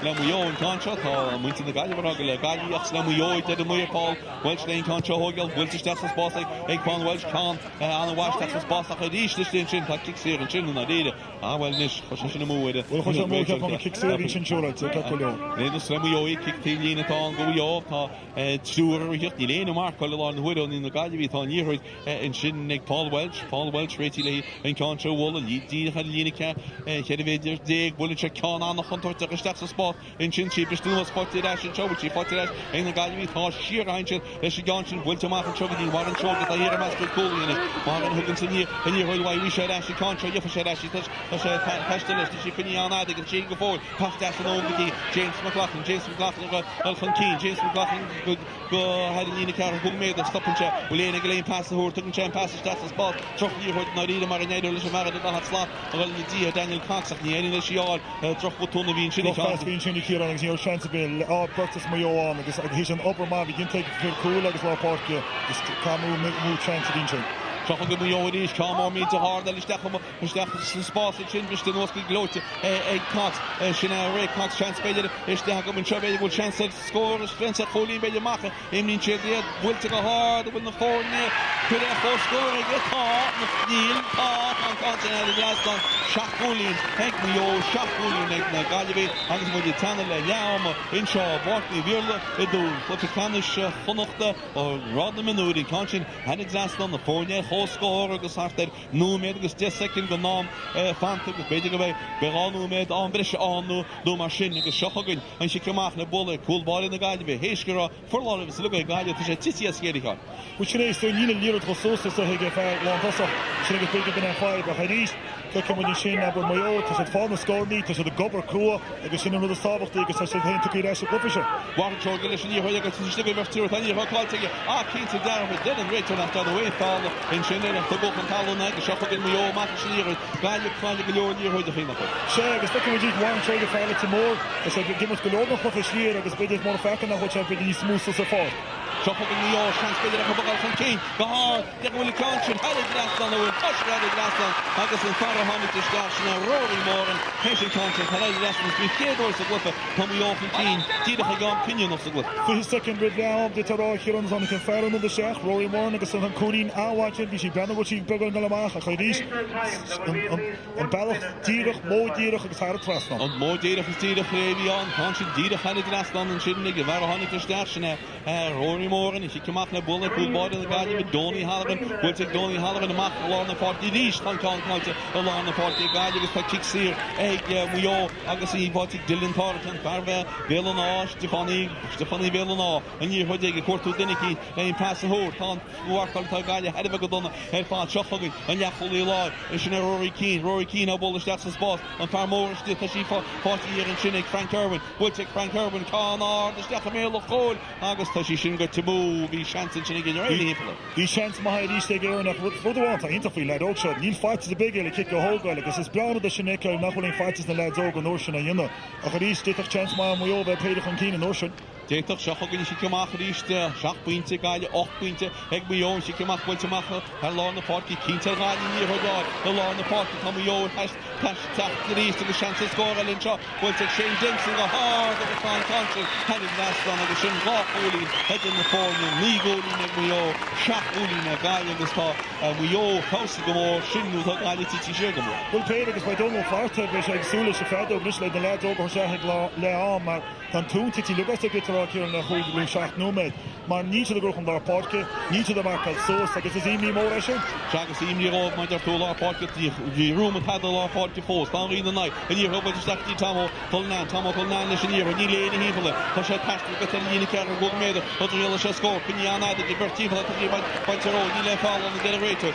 le muoin cáse tá muinte na Gaillimh le gaiíach le muoid a muirpá Welsh Lane Concho Hogel, Welsh Texas Boss, Egg Welsh Con, Alan Wash Texas Boss, I reached the station, kicks here and chin and I did it. Ah, well, Nish, Hoshin Mood. Well, Hoshin Mood on kick service insurance, Cacolio. Then the Slamio kicked in at on, go off, Stewart, the Lane Mark, on the widow in the Gaillimh on year, and Shin Nick Paul Welsh, Rachel, and Concho Wall, and Yee had Linica, Hedavider, Dig, Bullicher Con on the Hunter, the Texas Spot, and Chin Chief, still spotted Ash and Chow, she fought it in the Gaillimh, sheer Angel, as she gone, Wilton and Choggy, Warren Chog, that I hear a master cool in it, Warren Huggins in here, and you heard why we should Ash Concho, you should Ash, touched the list, she couldn't on that, and she go forward, past that and over the James McLaughlin, Elfin Keane, James McLaughlin, go ahead and Nina Carter, who made the stop and check, William Gaillimh pass the horse, took and champ passes, that's the spot, Truck you heard Narida Marinado, Lisha Marada, Bahat Slap, and Daniel Cox, and the end of the Shial, Truck with Tony Bean, Chili Cox. Bean, Chili Kieran, and your chance to be all practice Mayo on, because he's an upper man, we can take it cool, like it's our park, just Camu, chance to be in. Trachon go mwy o wedi Camor mi to hard al istach spas y chin bist nos glote Cox Shana Ray Cox chance beide istach go min chobe go chance score strength Colin beide mache im nin ched will to go hard will the four ne could have score get caught Neil on continent last on shot Colin thank me o shot Colin na Gaillimh agus mo di tanel yaam in shaw Bartley Virle edo wat Ceannais Chonnacht or Ceannais Mionúr Chonnacht had it last on the four ne score agus after no med agus 10 second go nam fant agus beide go bei beranu med an brische an no machine agus shogun an she kemach na bolle cool ball in the Gaillimh heiskera for lot of look at Gaillimh to titi asgeriga which is so ni liro trosos so he get la tosa she get big in a five but hadis come when you see na bo Mayo to the former score need to the gober crew agus in another sabach agus so he to get as a official one chogel she here agus to the vestir and you call take keen to down with then return after the way fall in Shinner to go from Talon night the shopping Mayo match here Gaillimh finally go here with the final she agus looking with one try to fall to more as I give us go over for this year agus bit more fact na what have been smooth so far shopping Mayo chance better a couple of King go hard they will control had it last on the push had it last on agus in far Hamid discussion roaring more and patient control had it last with Theodore so good come Mayo King did a gone opinion of the good for his second red down the Tara Hirons on the fair on the Sheikh roaring more agus on Colin a watching the brand what she bigger than Maigh Khadis on ballot dierig mooi dierig agus haar trust on mooi dierig is dierig Fabian Hansen dierig had it last on and shouldn't give var Hamid discussion roaring more and she come up na bulle cool ball in the Gaillimh with Donny Halloran will take Donny Halloran and mark along the party reach on along the party Gaillimh is kicks here Mayo agus he bought Dylan Thornton Barva Villanov Stefani Villanov and you heard the court to Dinnicky and pass the hole on work on Gaillimh had a good on head fan shuffling and Yacholi Law and Rory Keane a ball that's his boss and far more still she 40 year and Shinnick Frank Irwin will take Frank Irwin Connor the Stefan of goal August she shouldn't go to move the chance in Shinnick in your really the chance Maigh these take here enough for the one to interfere lad Oakshot Neil fights the big kick the whole goal because it's brown of the Shinnick not willing fights the lads Oak and Ocean and you know a these take a chance Maigh over Peter van Keane and Ocean Déach seachgan si cumach ríiste 7 pointe Gaillimh 8 pointe ag Mayo si cumach bhfuil amach ar lá na páirtí cínte gáilí ní hodáil na lá na páirtí tá Mayo teach ríiste go sean scór a linseo bhfuil ag Shane Dempsey go hard agus fáin country heading Gaston agus sin gá úlín head in na fórne ní gólín ag Mayo 7 úlín a Gaillimh agus tá Mayo causa go mór sinú tá Gaillimh títí sé go mór. Bhfuil Peter agus ba dom farta bheith ag súla sa fedó blis le den lads óga se le an mar tan tún títí lugas ag bitar here in the whole blue shack no med maar niet de groep van daar parke niet de markt zo dat is in more is Chagas in die rood met daar tola parke die room het had al parke voor staan in de night en hier hoop ik dat die Tamo Colnan is hier niet leden hier willen als hij past met een ene keer goed mee dat er hele score kun je aan de vertief dat hij bij Tero die left all on the generator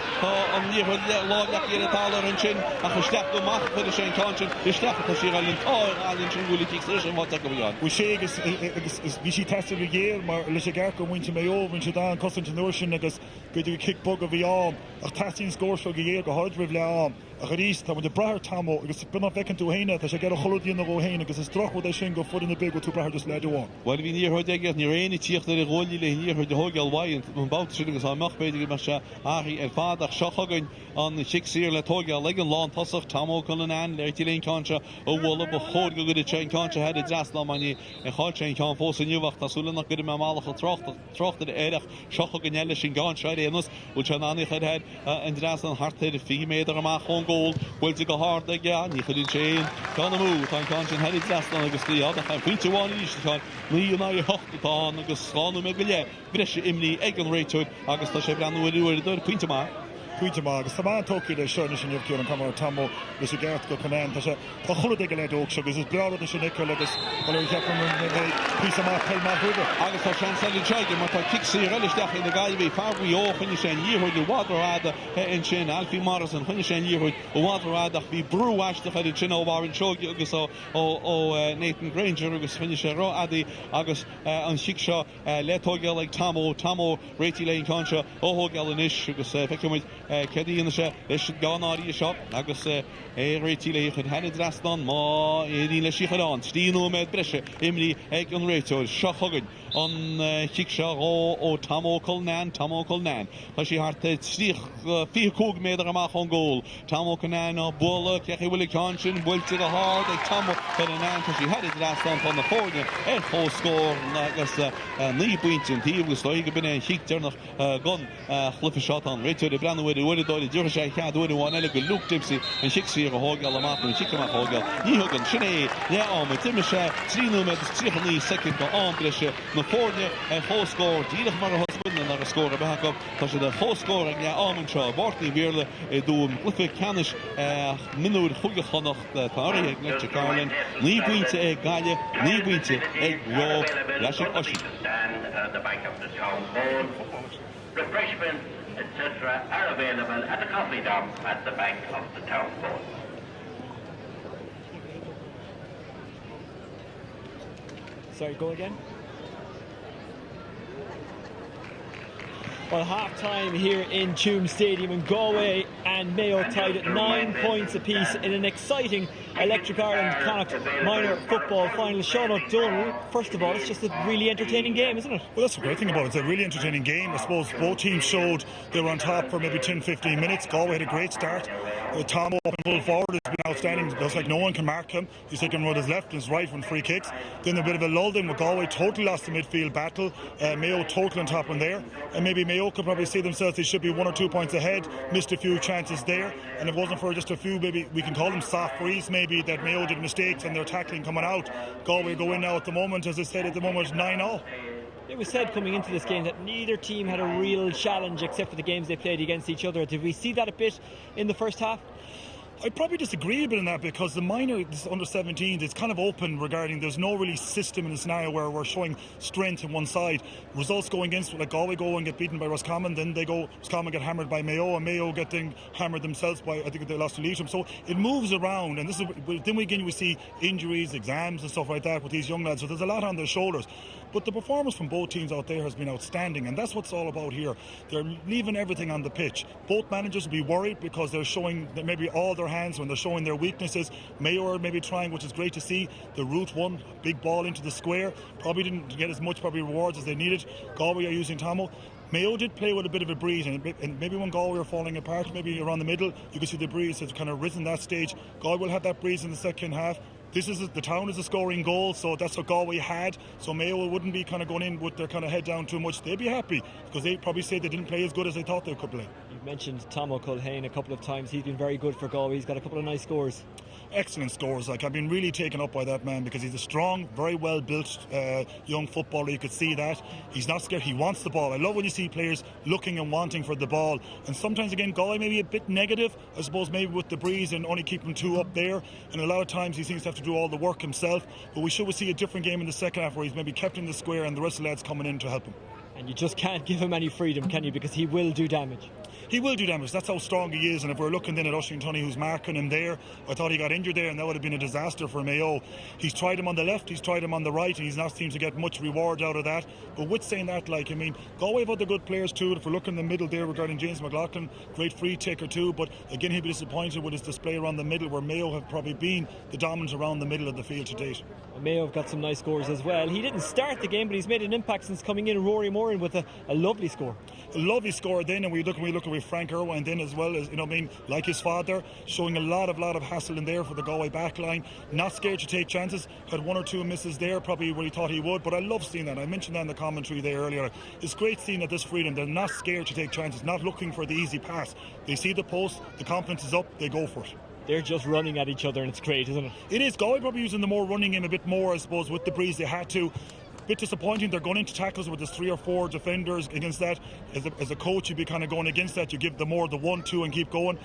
on hier het log dat je het taler en chin en gestakt door macht voor de zijn kantje de slag dat hier al in chin wil ik iets en wat dat gebeuren we shake is wie she tested the year maar le garco went to Mayo when she down custom to notion agus go to kick bug of the arm a testing score for the year go hard with la a East tá de brethir Tamó agus buna fecinn tú héine tá sé get a choladí na go héine agus is troch é sin go fud in na big go tú brethir just leúháin. Well hí níor chuid aige ní réine tíocht ar ghóí le níor chuid hógeal bhaint an bbáte agus an machbéidir mar se áí ar fádach seochagann an sicsír le tógeal le an lán tasach Tamó chun an leir tí léon cáinte ó bhla ba chód go go sé cáinte head deasla maní an cháiltein ceán fós an nniuhacht tásúla nach go me málacha trocht éireach seochagann eile sin gáin seid éanas bhil se náí chud head an dras an hartéir 4 méadar amach chun ggól bhfuil go háart ag ní chuún sé gan mú tá cáin head deasla agus líad a puinteháin ísán ní ná hochtatá agus sáú me go le breise imní ag an réiteúid agus tá sé breanúir dúir puinte má. Puintama agus tá tóí le seirne sin jobcíar an camar Tamó gus i gceart go canán tá sé tá chola ag le dóg agus is breada sin ice agus pí peilmá thuúda. Agus tá sean selin teige mar tá kicksaí reileisteach in na Gaillimh farbhí ó chuine sé níorthúid ó bhádrada in sin Alfie Morrison chuine sé níorthúid ó bhádradaach bhí brúhaisteach in sin ó bhar an seogi agus ó Nathan Granger agus chuine sé rá adaí agus an sic seo letógeal ag Tamó réití leon cáinse óthógeal in isis agus feicimiid cedíana se leis gánáí seo agus réití le chud head drastan má éí le sichaán stíú méid breise imní ag an réiteúil seo chugann an chiic se ó Tamó Colnán Tá sí hart tríoch 4 méadar amach an ggól Tamó Colnán á bula cechi bhfuil cáin sin bhfuilte a hád ag Tamó Colnán tá sí head drastan fan na fórne fóscór agus ní buintin tígus go bine chiictearnach gun chlufa seo an réiteúil i breanúir dúirdóid dúir sé cheadúir bháin eile go Luke Dempsey an sicsí a hógeal amach an siicamach hógeal ní thugann sinné le am tiime sé tríú me tríchaní second go anbreise na fórne fóscór díadach mar a hosbunna agus scór a becha tá sé de fóscór ag le amman seo bhhartnaí bhéle i dúm Cluiche Ceannais Mionúr Chonnacht tá ag leite Carlin ní buinte ag Gaillimh ní buinte ag Ró leis an osí. Refreshments, etc. are available at the coffee dump at the back of the town hall. Sorry, go again. Well, half-time here in Tuam Stadium in Galway and Mayo tied at 9 points apiece in an exciting Electric Ireland Connacht minor football final. Sean O'Donnell, first of all, it's just a really entertaining game, isn't it? Well, that's the great thing about it. It's a really entertaining game. I suppose both teams showed they were on top for maybe 10-15 minutes. Galway had a great start. Tom up and full forward has been outstanding. Looks like no one can mark him. He's taking with his left and his right from free kicks. Then a bit of a lull then with Galway totally lost the midfield battle. Mayo totally on top in there. And maybe Mayo could probably see themselves they should be 1 or 2 points ahead. Missed a few chances there. And if it wasn't for just a few, maybe we can call them soft frees, maybe that Mayo did mistakes and their tackling coming out. Galway go in now at the moment, as I said, at the moment 9-0. It was said coming into this game that neither team had a real challenge except for the games they played against each other. Did we see that a bit in the first half? I'd probably disagree a bit on that because the minor, this under 17s, it's kind of open regarding there's no really system in the scenario where we're showing strength on one side. Results go against, like Galway go and get beaten by Roscommon, then they go, Roscommon get hammered by Mayo, and Mayo get hammered themselves by, I think they lost to Leitrim. So it moves around, and this is then we see injuries, exams and stuff like that with these young lads. So there's a lot on their shoulders. But the performance from both teams out there has been outstanding, and that's what it's all about here. They're leaving everything on the pitch. Both managers will be worried because they're showing that maybe all their hands when they're showing their weaknesses. Mayo are maybe trying, which is great to see. The route one, big ball into the square, probably didn't get as much rewards as they needed. Galway are using Tamó. Mayo did play with a bit of a breeze, and maybe when Galway are falling apart, maybe around the middle, you can see the breeze has kind of risen that stage. Galway will have that breeze in the second half. The town is a scoring goal, so that's what Galway had. So Mayo wouldn't be kind of going in with their kind of head down too much. They'd be happy because they probably say they didn't play as good as they thought they could play. You've mentioned Tamó Culhane a couple of times. He's been very good for Galway. He's got a couple of nice scores. Excellent scores. Like, I've been really taken up by that man because he's a strong, very well built young footballer. You could see that he's not scared. He wants the ball. I love when you see players looking and wanting for the ball. And sometimes again Galway maybe a bit negative, I suppose, maybe with the breeze and only keeping 2 up there, and a lot of times he seems to have to do all the work himself. But we should see a different game in the second half where he's maybe kept in the square and the rest of the lads coming in to help him. And you just can't give him any freedom, can you? Because he will do damage. He will do damage. That's how strong he is. And if we're looking then at Oisin Tunney, who's marking him there, I thought he got injured there, and that would have been a disaster for Mayo. He's tried him on the left, he's tried him on the right, and he's not seemed to get much reward out of that. But with saying that, like, I mean, Galway have other good players too. If we're looking in the middle there regarding James McLaughlin, great free taker too. But again, he'll be disappointed with his display around the middle, where Mayo have probably been the dominant around the middle of the field to date. Mayo have got some nice scores as well. He didn't start the game, but he's made an impact since coming in. Rory Moran with a lovely score. A lovely score then, and we look with Frank Irwine then as well, as you know, I mean, like his father, showing a lot of hassle in there for the Galway back line. Not scared to take chances. Had one or two misses there, probably where he thought he would, but I love seeing that. I mentioned that in the commentary there earlier. It's great seeing at this freedom. They're not scared to take chances, not looking for the easy pass. They see the post, the confidence is up, they go for it. They're just running at each other, and it's great, isn't it? It is. Galway probably using the more running game a bit more, I suppose, with the breeze they had to. Bit disappointing. They're going into tackles with there's 3 or 4 defenders against that. As a coach, you'd be kind of going against that. You give them more the 1-2 and keep going.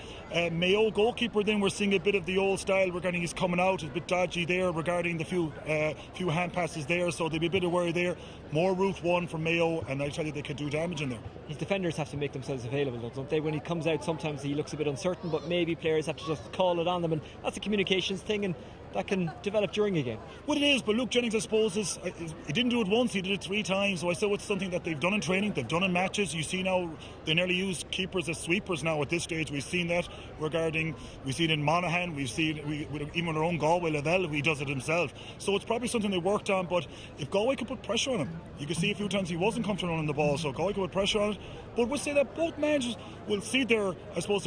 Mayo goalkeeper, then we're seeing a bit of the old style regarding he's coming out. It's a bit dodgy there regarding the few hand passes there, so there'll be a bit of worry there. More route one from Mayo, and I tell you, they could do damage in there. His defenders have to make themselves available, don't they? When he comes out, sometimes he looks a bit uncertain, but maybe players have to just call it on them, and that's a communications thing, and that can develop during a game. Well, it is, but Luke Jennings, I suppose, he didn't do it once, he did it 3 times, so I say it's something that they've done in training, they've done in matches. You see now, they nearly use keepers as sweepers now at this stage. We've seen that we've seen it in Monaghan, we've seen even our own Galway Lavelle, he does it himself. So it's probably something they worked on, but if Galway could put pressure on him, you can see a few times he wasn't comfortable running the ball, so Galway could put pressure on it. But we'll say that both managers will see their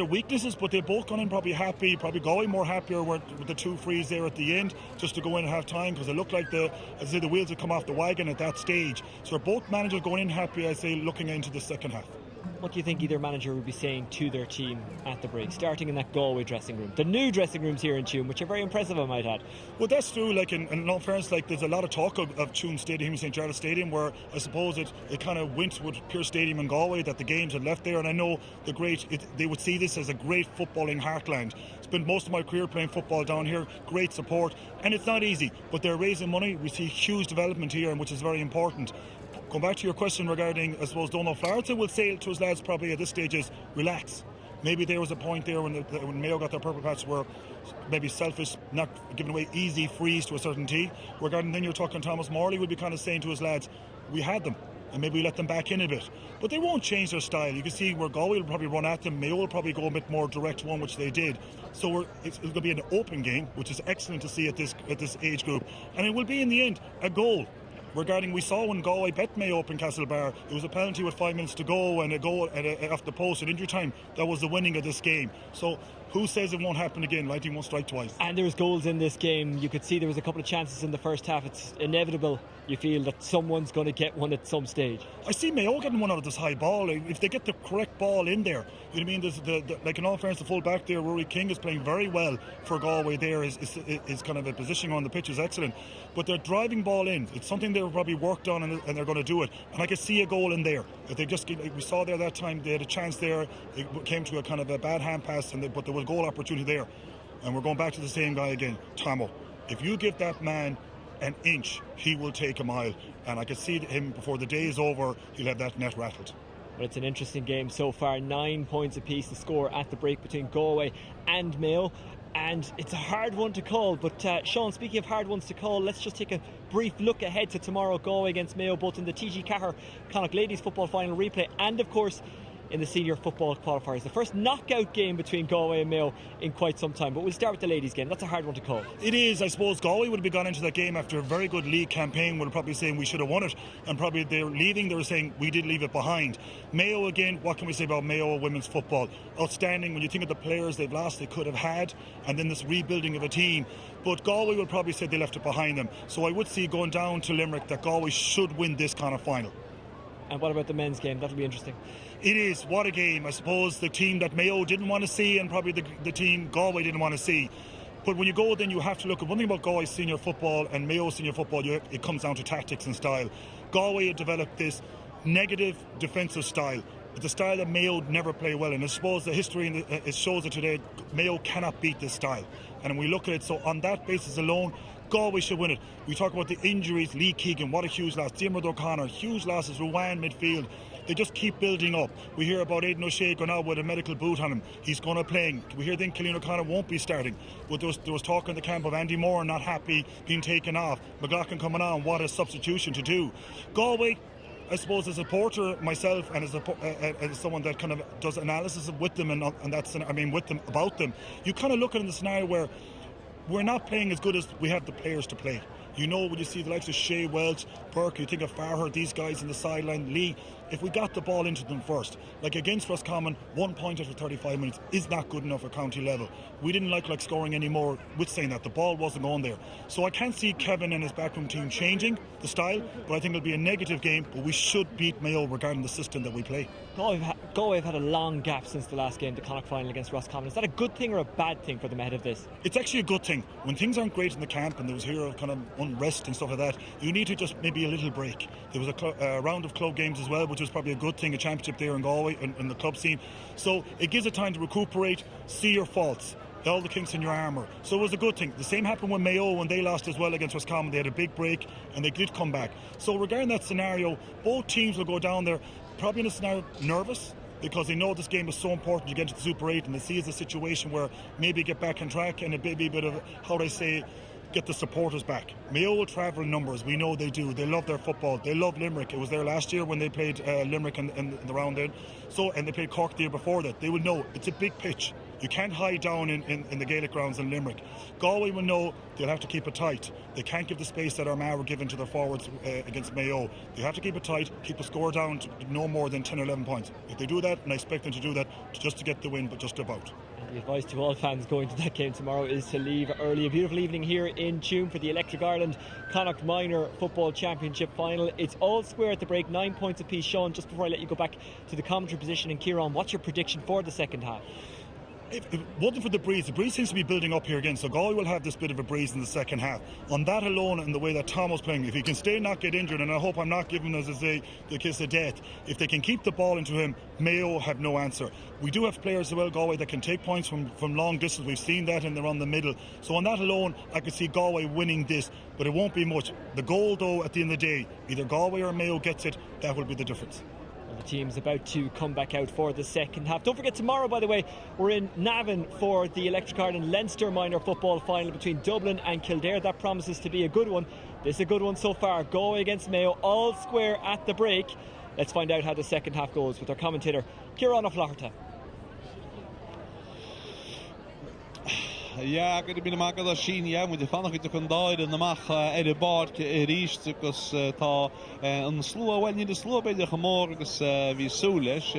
weaknesses, but they've both gone in probably happy, probably Galway more happier with the 2 frees there at the end, just to go in at half time, because it looked like the wheels had come off the wagon at that stage. So both managers going in happy, I say, looking into the second half. What do you think either manager would be saying to their team at the break, starting in that Galway dressing room? The new dressing rooms here in Tuam, which are very impressive, I might add. Well, that's true. Like, in all fairness, like, there's a lot of talk of Tuam Stadium, St. Jarlath Stadium, where I suppose it kind of went with Pierce Stadium in Galway, that the games had left there, and I know they would see this as a great footballing heartland. Spent most of my career playing football down here, great support, and it's not easy, but they're raising money. We see huge development here, and which is very important. Going back to your question regarding, I suppose, Donald Flaherty will say to his lads probably at this stage is relax. Maybe there was a point there when Mayo got their purple patch where maybe selfish, not giving away easy frees to a certain tee. Regarding then you're talking Thomas Morley would be kind of saying to his lads, we had them, and maybe we let them back in a bit. But they won't change their style. You can see where Galway will probably run at them, Mayo will probably go a bit more direct one, which they did. So it's going to be an open game, which is excellent to see at this age group. And it will be in the end a goal. Regarding, we saw when Galway bet Mayo up in Castlebar, it was a penalty with 5 minutes to go and a goal off the post at injury time. That was the winning of this game. So who says it won't happen again? Lighting won't strike twice. And there's goals in this game. You could see there was a couple of chances in the first half. It's inevitable, you feel, that someone's going to get one at some stage. I see Mayo getting one out of this high ball. If they get the correct ball in there, you know what I mean? There's like, in all fairness, the full back there, Rory King, is playing very well for Galway there. Is kind of a positioning on the pitch is excellent. But they're driving ball in. It's something they've probably worked on, and they're going to do it. And I could see a goal in there. If they just, we saw there that time, they had a chance there. It came to a kind of a bad hand pass, but there was a goal opportunity there. And we're going back to the same guy again, Tomo. If you give that man an inch, he will take a mile. And I could see him before the day is over, he'll have that net rattled. Well, it's an interesting game so far. 9 points apiece, the score at the break between Galway and Mayo. And it's a hard one to call, but Sean, speaking of hard ones to call, let's just take a brief look ahead to tomorrow. Galway against Mayo, both in the TG Cahir Connacht Ladies Football Final replay and, of course, in the senior football qualifiers. The first knockout game between Galway and Mayo in quite some time. But we'll start with the ladies' game. That's a hard one to call. It is. I suppose Galway would have gone into that game after a very good league campaign, would have probably saying we should have won it, and probably they're leaving, they were saying we did leave it behind. Mayo, again, what can we say about Mayo women's football? Outstanding. When you think of the players they've lost, they could have had, and then this rebuilding of a team. But Galway will probably say they left it behind them. So I would see going down to Limerick that Galway should win this kind of final. And what about the men's game? That'll be interesting. It is. What a game. I suppose the team that Mayo didn't want to see, and probably the team Galway didn't want to see. But when you go, then you have to look at one thing about Galway senior football and Mayo senior football. It comes down to tactics and style. Galway had developed this negative defensive style. It's a style that Mayo never play well in. I suppose the history it shows it today. Mayo cannot beat this style. And when we look at it, so on that basis alone, Galway should win it. We talk about the injuries, Lee Keegan, what a huge loss. Diarmuid O'Connor, huge losses. Rowan midfield. they just keep building up. We hear about Aidan O'Shea going out with a medical boot on him. He's going to play. We hear then Cillian O'Connor won't be starting. But there was talk in the camp of Andy Moore not happy being taken off. McLaughlin coming on. What a substitution to do. Galway, I suppose, as a supporter myself and as someone that kind of does analysis with them with them about them, you kind of look at it in the scenario where we're not playing as good as we have the players to play. You know, when you see the likes of Shea, Welch, Burke, you think of Farher, these guys in the sideline, Lee, if we got the ball into them first, like against Roscommon, 1 point after 35 minutes is not good enough at county level. We didn't like scoring anymore with saying that. The ball wasn't going there. So I can't see Kevin and his backroom team changing the style, but I think it'll be a negative game, but we should beat Mayo regarding the system that we play. Galway have had a long gap since the last game, the Connacht final against Roscommon. Is that a good thing or a bad thing for them ahead of this? It's actually a good thing. When things aren't great in the camp and there was here kind of unrest and stuff like that, you need to just maybe a little break. There was a round of club games as well, which was probably a good thing, a championship there in Galway in the club scene. So it gives it time to recuperate, see your faults, all the kinks in your armour. So it was a good thing. The same happened with Mayo when they lost as well against Roscommon. They had a big break and they did come back. So regarding that scenario, both teams will go down there probably in a scenario nervous, because they know this game is so important to get to the Super 8, and they see it as a situation where maybe get back on track and a bit of, how do I say, get the supporters back. Mayo will travel in numbers. We know they do. They love their football. They love Limerick. It was there last year when they played Limerick in the round in. And they played Cork the year before that. They will know it's a big pitch. You can't hide down in the Gaelic grounds in Limerick. Galway will know they'll have to keep it tight. They can't give the space that Armagh were given to their forwards against Mayo. They have to keep it tight, keep the score down to no more than 10 or 11 points. If they do that, and I expect them to do that, just to get the win, but just about. The advice to all fans going to that game tomorrow is to leave early. A beautiful evening here in Tuam for the Electric Ireland Connacht Minor Football Championship final. It's all square at the break, 9 points apiece. Sean, just before I let you go back to the commentary position, and Kieran, what's your prediction for the second half? If it wasn't for the breeze seems to be building up here again, so Galway will have this bit of a breeze in the second half. On that alone, and the way that Tom was playing, if he can stay and not get injured, and I hope I'm not giving, as I say, the kiss of death, if they can keep the ball into him, Mayo have no answer. We do have players as well, Galway, that can take points from long distance. We've seen that, and they're on the middle. So on that alone, I could see Galway winning this, but it won't be much. The goal, though, at the end of the day, either Galway or Mayo gets it, that will be the difference. The team's about to come back out for the second half. Don't forget, tomorrow, by the way, we're in Navan for the Electric Ireland Leinster Minor Football Final between Dublin and Kildare. That promises to be a good one. This is a good one so far. Galway against Mayo, all square at the break. Let's find out how the second half goes with our commentator, Kieran O'Flaherty. Ja, ik ben maar dat zien ja, moet je vanaf te kunnen daar de mag de baard riest kus ta een slow wel niet de slow bij de gemor kus wie soulish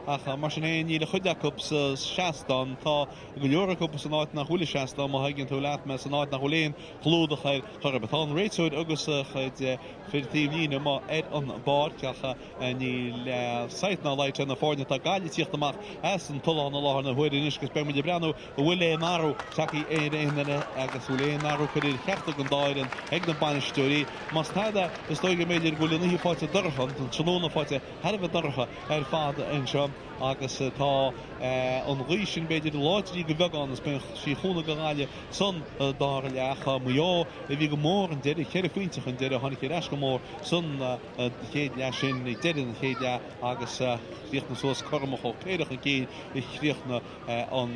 ach machine nie de goede cups shastan ta gejore cups naat na hole shastan maar hij gaat laat met naat na holeen gloedig hij beton rate so agus het 15 maar on baard ja en die site na light en de voorne ta gal zich te mag as een tolle aan Allah en hoe de is gespeeld met de brano wille maro saki in agus holeen naar ook de hechte gondairen ik de pan story maar stada de stoige met de golen hier voor te durven Sonona voor te hebben durven haar vader en zo agus tá an rísin beidir de láidí go bheag an ben sí chuna goáile san dar lecha muo a bhí go mór an deidir chéir faointe an deidir tháinig eis go mór san chéad le sin ag deidir an chéad agus chríochna suas chumach ó chéireach an céad i chríochna an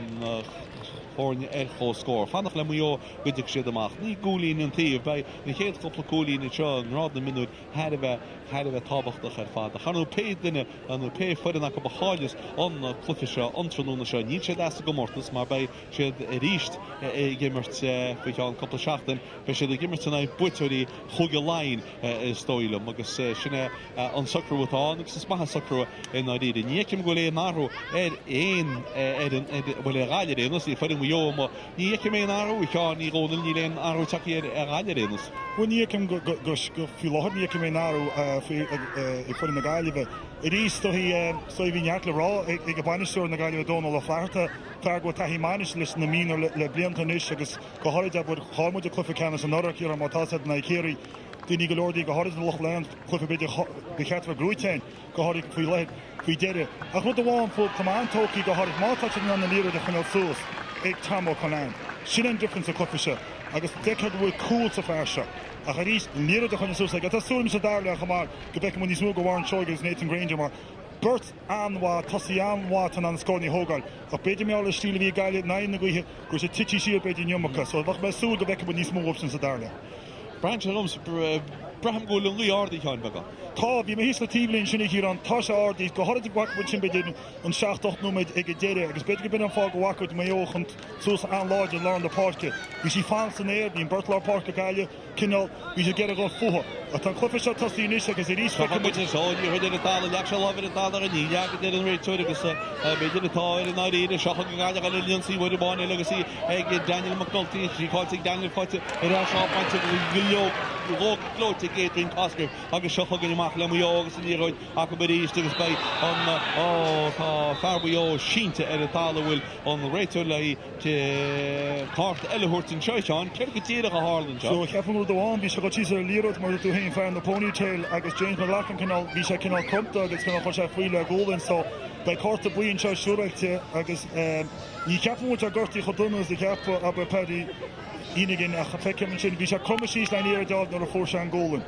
Horn ergo score. Vanaf le muo goed ik zit amach. Niet goalien en teef bij een heel couple goalien in Sean rad de minuut hadden we tabachtig ervaren. Gaan we peden en we peden voor de nak op haarjes aan Cluiche Ceannais Mionúr niet zo dat gemortes maar bij ze riest gimmert voor een couple schachten bij ze gimmert een buttery goede line stoilen maar ze zijn aan soccer wat aan ik smaak soccer en die niet kim goalie naro één wel raadje in als die Jo, maar niet ik meen naar hoe gaan die rollen niet in aan hoe zakje is. Wanneer ik hem veel niet ik meen naar ik vond de Gaillimh. Het is toch hij zo even niet raar. Ik heb anders zo de Gaillimh doen al aflaten. Daar wordt hij manisch listen de miner le blind is dus gehoord dat wordt gewoon moet de Cluiche Ceannais een andere keer maar dat het naar Kerry die niet gehoord die gehoord de Lochland Cluiche beetje de gaat weer groeit zijn gehoord ik veel we did it. Ik moet de one voor command talkie gehoord maar dat je aan de leren de van soos. Ik Tom O'Connor. Sin an difference a Cluiche. Agus dekad bhfuil cool sa fearse. A charíos líad a chuna súsa. Tá súlim sa dála a chamar go bheith mun ní smú go bhhain seogus Nathan Granger mar Bert anwa tosi anwa tan an scóní hógáil. Ach beidir meála stíle bhí Gaillimh 9 na gcuithe gur sé tití siad beidir neomachcha, so bach me súil go bheice bud níos mó option sa darla. Branch alums Braham go lung yardi kan baga. Tá bhí hís na tíblin sinna hí an tá ardí go háid bhaid sin beidir an 16 nóid ag déire, agus beidir go bin an fá go bhacaid Maigh sus an láid an lá na páirce. Bhí sí fan san éir, bhí an Bertlar Páirce Gaillimh cinál bhí sé gead go fuha. A tá clufa se tasí níos agus é rís Fa bit so you heard the tall yak shall have it tall and you yak did in rate to agus beidir the tall in ide shock gaga galillion see what the ball legacy ag Daniel McNulty she called Daniel Fight it a shot point to Gaillimh go float to get in Oscar agus shock gan mak le Maigh agus ní roid akabí stigus by on tá Farbio shinte at the tall will on the rate to lay to Cart Ellehurtin Churchan Kirkatira Harlan so hefum do on bhí se go tíar lírod mar tú hain fan the ponytail agus James McLaughlin canal bhí se cinál cumta agus canál chu se fuiile a ggólan so bei corta buíonn se siúreachta agus ní ceapú a gortaí chodunnas de ceappa a pedi inigin a chafeicemin sin bhí se cumasís le níardáil nar a fór se an ggólan.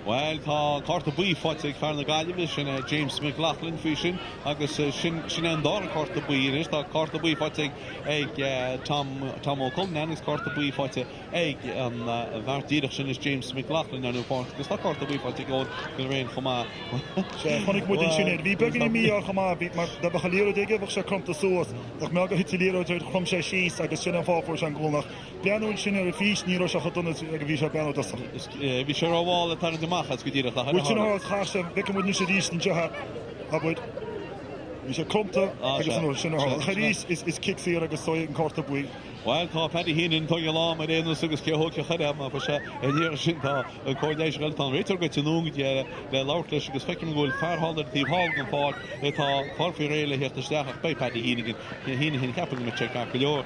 Well, tá carta buí fáte fear na Gaillimh sin James McLaughlin fi sin agus sin an dá carta buí is tá carta buí fáte ag Tom O'Cullen is carta buí fáte ag an bhartíireach sin is James McLaughlin an úpáint agus tá carta buí fáte go réon chomá. Chonig mudin sin bhí begin mí a chomá bhí mar de bachalíro dige bh se cumta suas ach me go hitlíro chum sé síos agus sin an fáfór an ggónach. Bleanúil sin ar a fís ní se chodunna ag bhí se beanú dasach. Bhí sé ráháil a tar demachchas go dtíireach le. Bhil sin chása bheice mud ní sé rís an tethe a bud. Bhí sé cumta agus an sin charís is kicsaí agus sóid an carta buí. Well, tá Paddy Heenan tuige lá mar réanú agus ceócha chuide má fa sé níor sin tá an cordéis gail tá réitir go tunúg le láirlis agus feiceim ghfuil fearhallar tí hall an fád tá farfi réile hécht steach bei Paddy Heenan hína hin ceappa me check go leor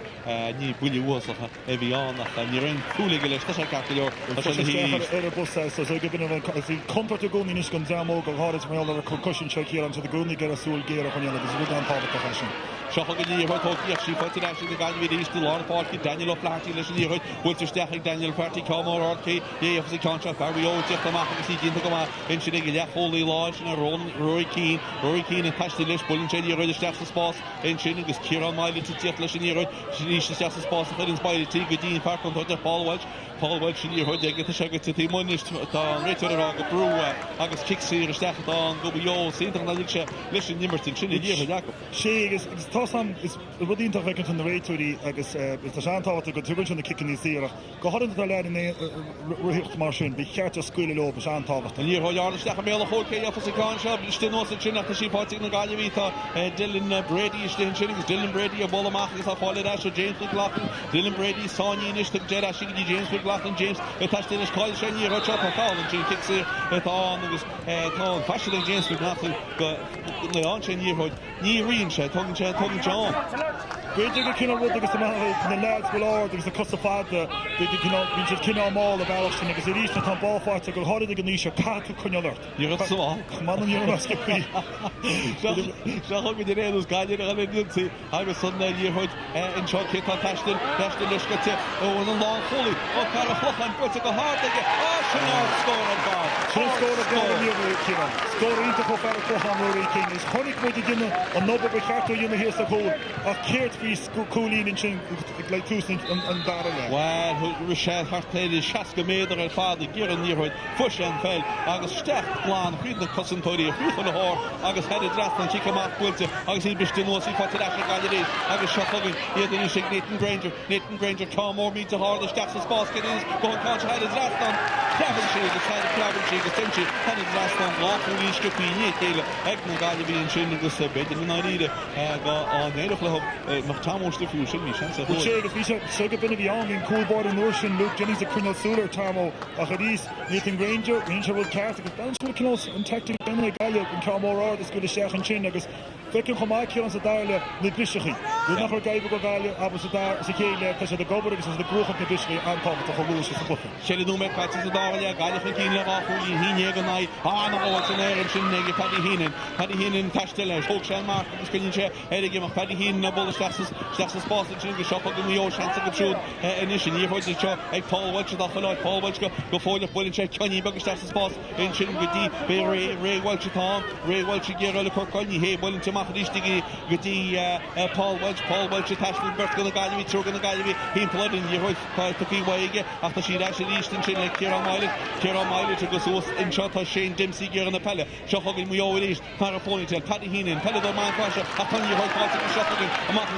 ní buí uasacha a bhí annach a ní rin cúlaige leis tá ceap go leor ar a bus so go bin í comporta gúní is gon deamó go háid mé ar a concussion check here an to the gúní gar a súil géar a chuine agus bhú an tábhata fashion. Seach go dí bhtóíach sí fáte sin na Gaillimh ríiste lápáí Daniel O'Flaherty leis an íhuiid bhfuiltir steach Daniel O'Flaherty cámara orcaí éoh sa canse Farbio teach amach agus í dínta go in sin ag leacholaí láid sin a Rory Keane a taiiste leis bullin sé íhuiid isteach sa spás in sin agus Ciarán Maigh tú teach leis an íhuiid sin ríiste steach sa spás a chuinn spáidetí go dtíon farcon tuide Paul Welch sin íhuiid ag go segad tí muist tá réitir a go brú agus kicksaí a steach an go BEO séntar na se leis an nimmertin sin díomh Jacob. sé agus tásam is rudínta feiceint an réitúí agus is seantáhata go tugann sin na kickan ní síach go háan a lein ruhicht mar sin bhí cheart a scuile lo seantáhata. An níorthar steach mé a chócé a fasán se bliste nó sin nach sípáí na Gaillimh tá Dylan Brady is sin agus Dylan Brady a bolach agus a fáile a James McLaughlin Dylan Brady sáín is de a si James McLaughlin James taiste is cáil sé ní roiá fáin sin kicksaí tá agus tá fashion James McLaughlin go le an sin níorthid ní rion sé tugann John. Beidir go cinál rud agus na lads go láir agus a costa fada bhín sé cinál má a bhealach sin agus i ríiste tá báfáte go háid go níos catú chunealart. Ní sáil Man níoscaí. Se go de réús gaiidir a leútaí agus sanna díorthid in seo tá teiste leis go ón an lá cholí ó fer a chochan buite go háige sin scór an bá. Sin scór a gáíomh cinál. Scóirínta go fer a chochan Rory Keane is chonig muide duine an nóba be cheartú dhéanana hir a chóil a céirt bhí cúlín in sin le túsin an dar le. Well, ru sé hartéidir 60 méidir ar fád ggéar an níorthid fuis an fel agus steach plán chuid na cosintóirí a chuúchan na háir agus heidir drastan si amach builte agus í biste nó sí fáte leis gaiidir agus seogan iad in sig Nathan Granger cámór mí a háir steach sa spás gedís go an cáil heidir drastan Clevan sí agus tinsi heidir drastan láúlí sciúí chéile ag na Gaillimh an sin agus beidir na ide go an éireach le nach támóiste fiú sin mí sin sé agus bhí sé go binna bhí an hín coolbar an nuair sin Luke Jennings a chuineal súlar támó a chadís Nathan Granger rín se bhfuil ceart agus ben sin cinál an teictí benna Gaillimh an cámórá is go le seach an sin agus Fecin chomá cían sa dáile na bisichaí. Dú nach gaibh go gáile a sa chéile tá sé de gobar agus de grúcha na bisichaí antábhat a choúis sa bufa. Chéile nú me caite sa dáile gaiile chu cíine á chuí híine go naid ána óil san éir sin ige Paddy Heenan taiste leis thóg sé mar agus cinne sé éige mar Paddy Heenan na bola steachas spása sin go seopa go mío seansa go trúd inis sin íhoid seo ag Paul Welch a chaáid Paul Welch go fóile builin sé ceanní bagus steachas spás in sin go dtí be Ray Welch atá Ray Welch ggéir le corcailní hé builin teach ríiste go dtí Paul Welch a taisna bert go na Gaillimh trú go na Gaillimh hín plodin íhoid taí waige ach tá sí eis rístin sin le Ciarán Maigh agus ús in seo tá Shane Dempsey ggéir an na pelle seo chugin muo ríis mar a fónitel Paddy Heenan pelle do man fáise a tan íhoid fáilte go seochagin amach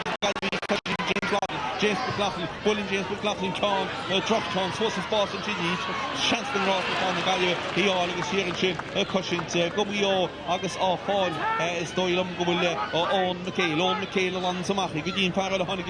James McLaughlin, William James McLaughlin, John, Truck John, Swiss and Boston, Gigi, Chancellor Ross, on the Gaillimh, he all agus here and chin, Cushing, go BEO, August off fall, is Doylem, go will Owen McHale, along Samachi, Gudin Farrell, Honey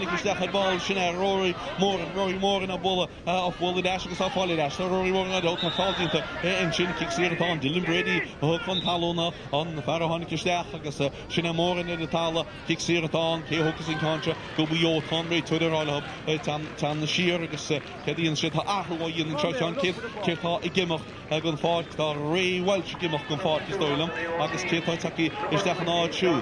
Stachel Ball, Shiner, Rory Moore, and a bull of Wally Dash, agus off Wally Dash, Rory Moore, and Oak falls into and chin kicks here on Dylan Brady, Hookon Talona, on the Farrell Honey Stach, agus Shiner Moore in the Tala, kicks here on, K Hookus in Contra, go BEO, Conray. To the roll up, tan the sheer, agus Kedin said, Ahaway in the church on Kirta, a Gimmach, gun fort, Ray Welch Gimmach gun fort, is Doylem, agus Kirta Taki, is that an odd shoe.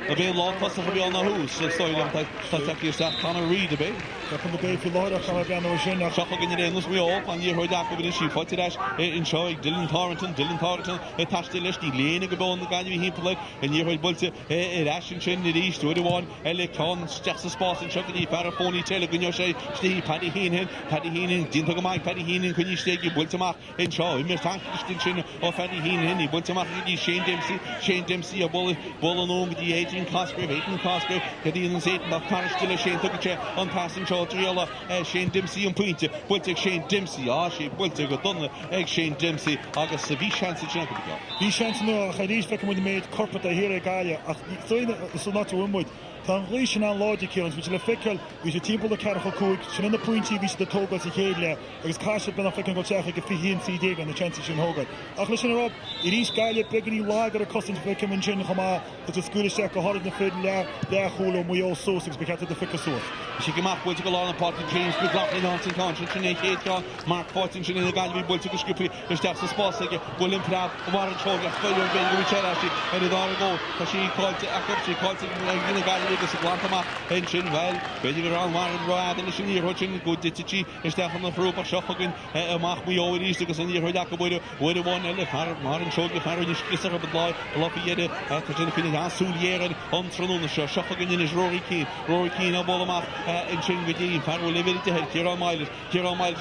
The Bay Law Plus of Beyond the House, so Doylem, Taki is that Connor Reid, a bit. From the Bay for Lord, I'm going to show you. Shocking in the endless we all, and you heard that over the sheep, what did I enjoy? Dylan Thornton, attached to Leslie Lane, a bone, the guy we heap like, and you heard Bulta, Ashton Chin, the East, 21, Elecons, just a spot and chucking the Paraphony, Telegun, Steve, Paddy Heenan, didn't talk about Paddy Heenan, can you stay, you Bultamak, and Shaw, you must thank Chin or Paddy Heenan, Bultamak, Shane Dempsey, a bullet, with the 18 Cosgrave, Cadine and Satan, but Parish still a Shane took a chair on passing Shaw. Shane Dempsey and Pointe, Bultic Shane Dempsey, she Bultic got done egg Shane Dempsey, August the chance to go. He chance no, Khadij Beckham with the made corporate here at Gaia, so not to win with. Tá Cluiche Ceannais Mionúr which le fickle which a timp the Carachel Cook, sin the pointy which the Togas Chéile, agus Castle ben fickle go check if he and CD and the chances in Hogan. Ach listen up, it is Gaia biggy lager a custom to become in Chin Hama, that the school check a hard in the field there hole we all sauces because of the fickle source. She came up with a lot of party James McLaughlin on St. Conscience, and a Mark Fortin in the Gaillimh Bull took a script, the steps of spots like William Pratt, Warren Choga, William Ben, which and it all go, because she called it in the Gaillimh. Agus Atlanta and Chin well, waiting around Warren Road and the near Hutchin, good Ditchi, is that on the Fruit of Shophagan, Maigh we always because in the Hodaka with a one and the Martin showed the Farrish Kisser of the Boy, Lafayette, Katina Sulier, on Tronun, Shophagan in his Rory Keane, of Bolamath, and Chin with the Farrow living to head, Kieran Miles,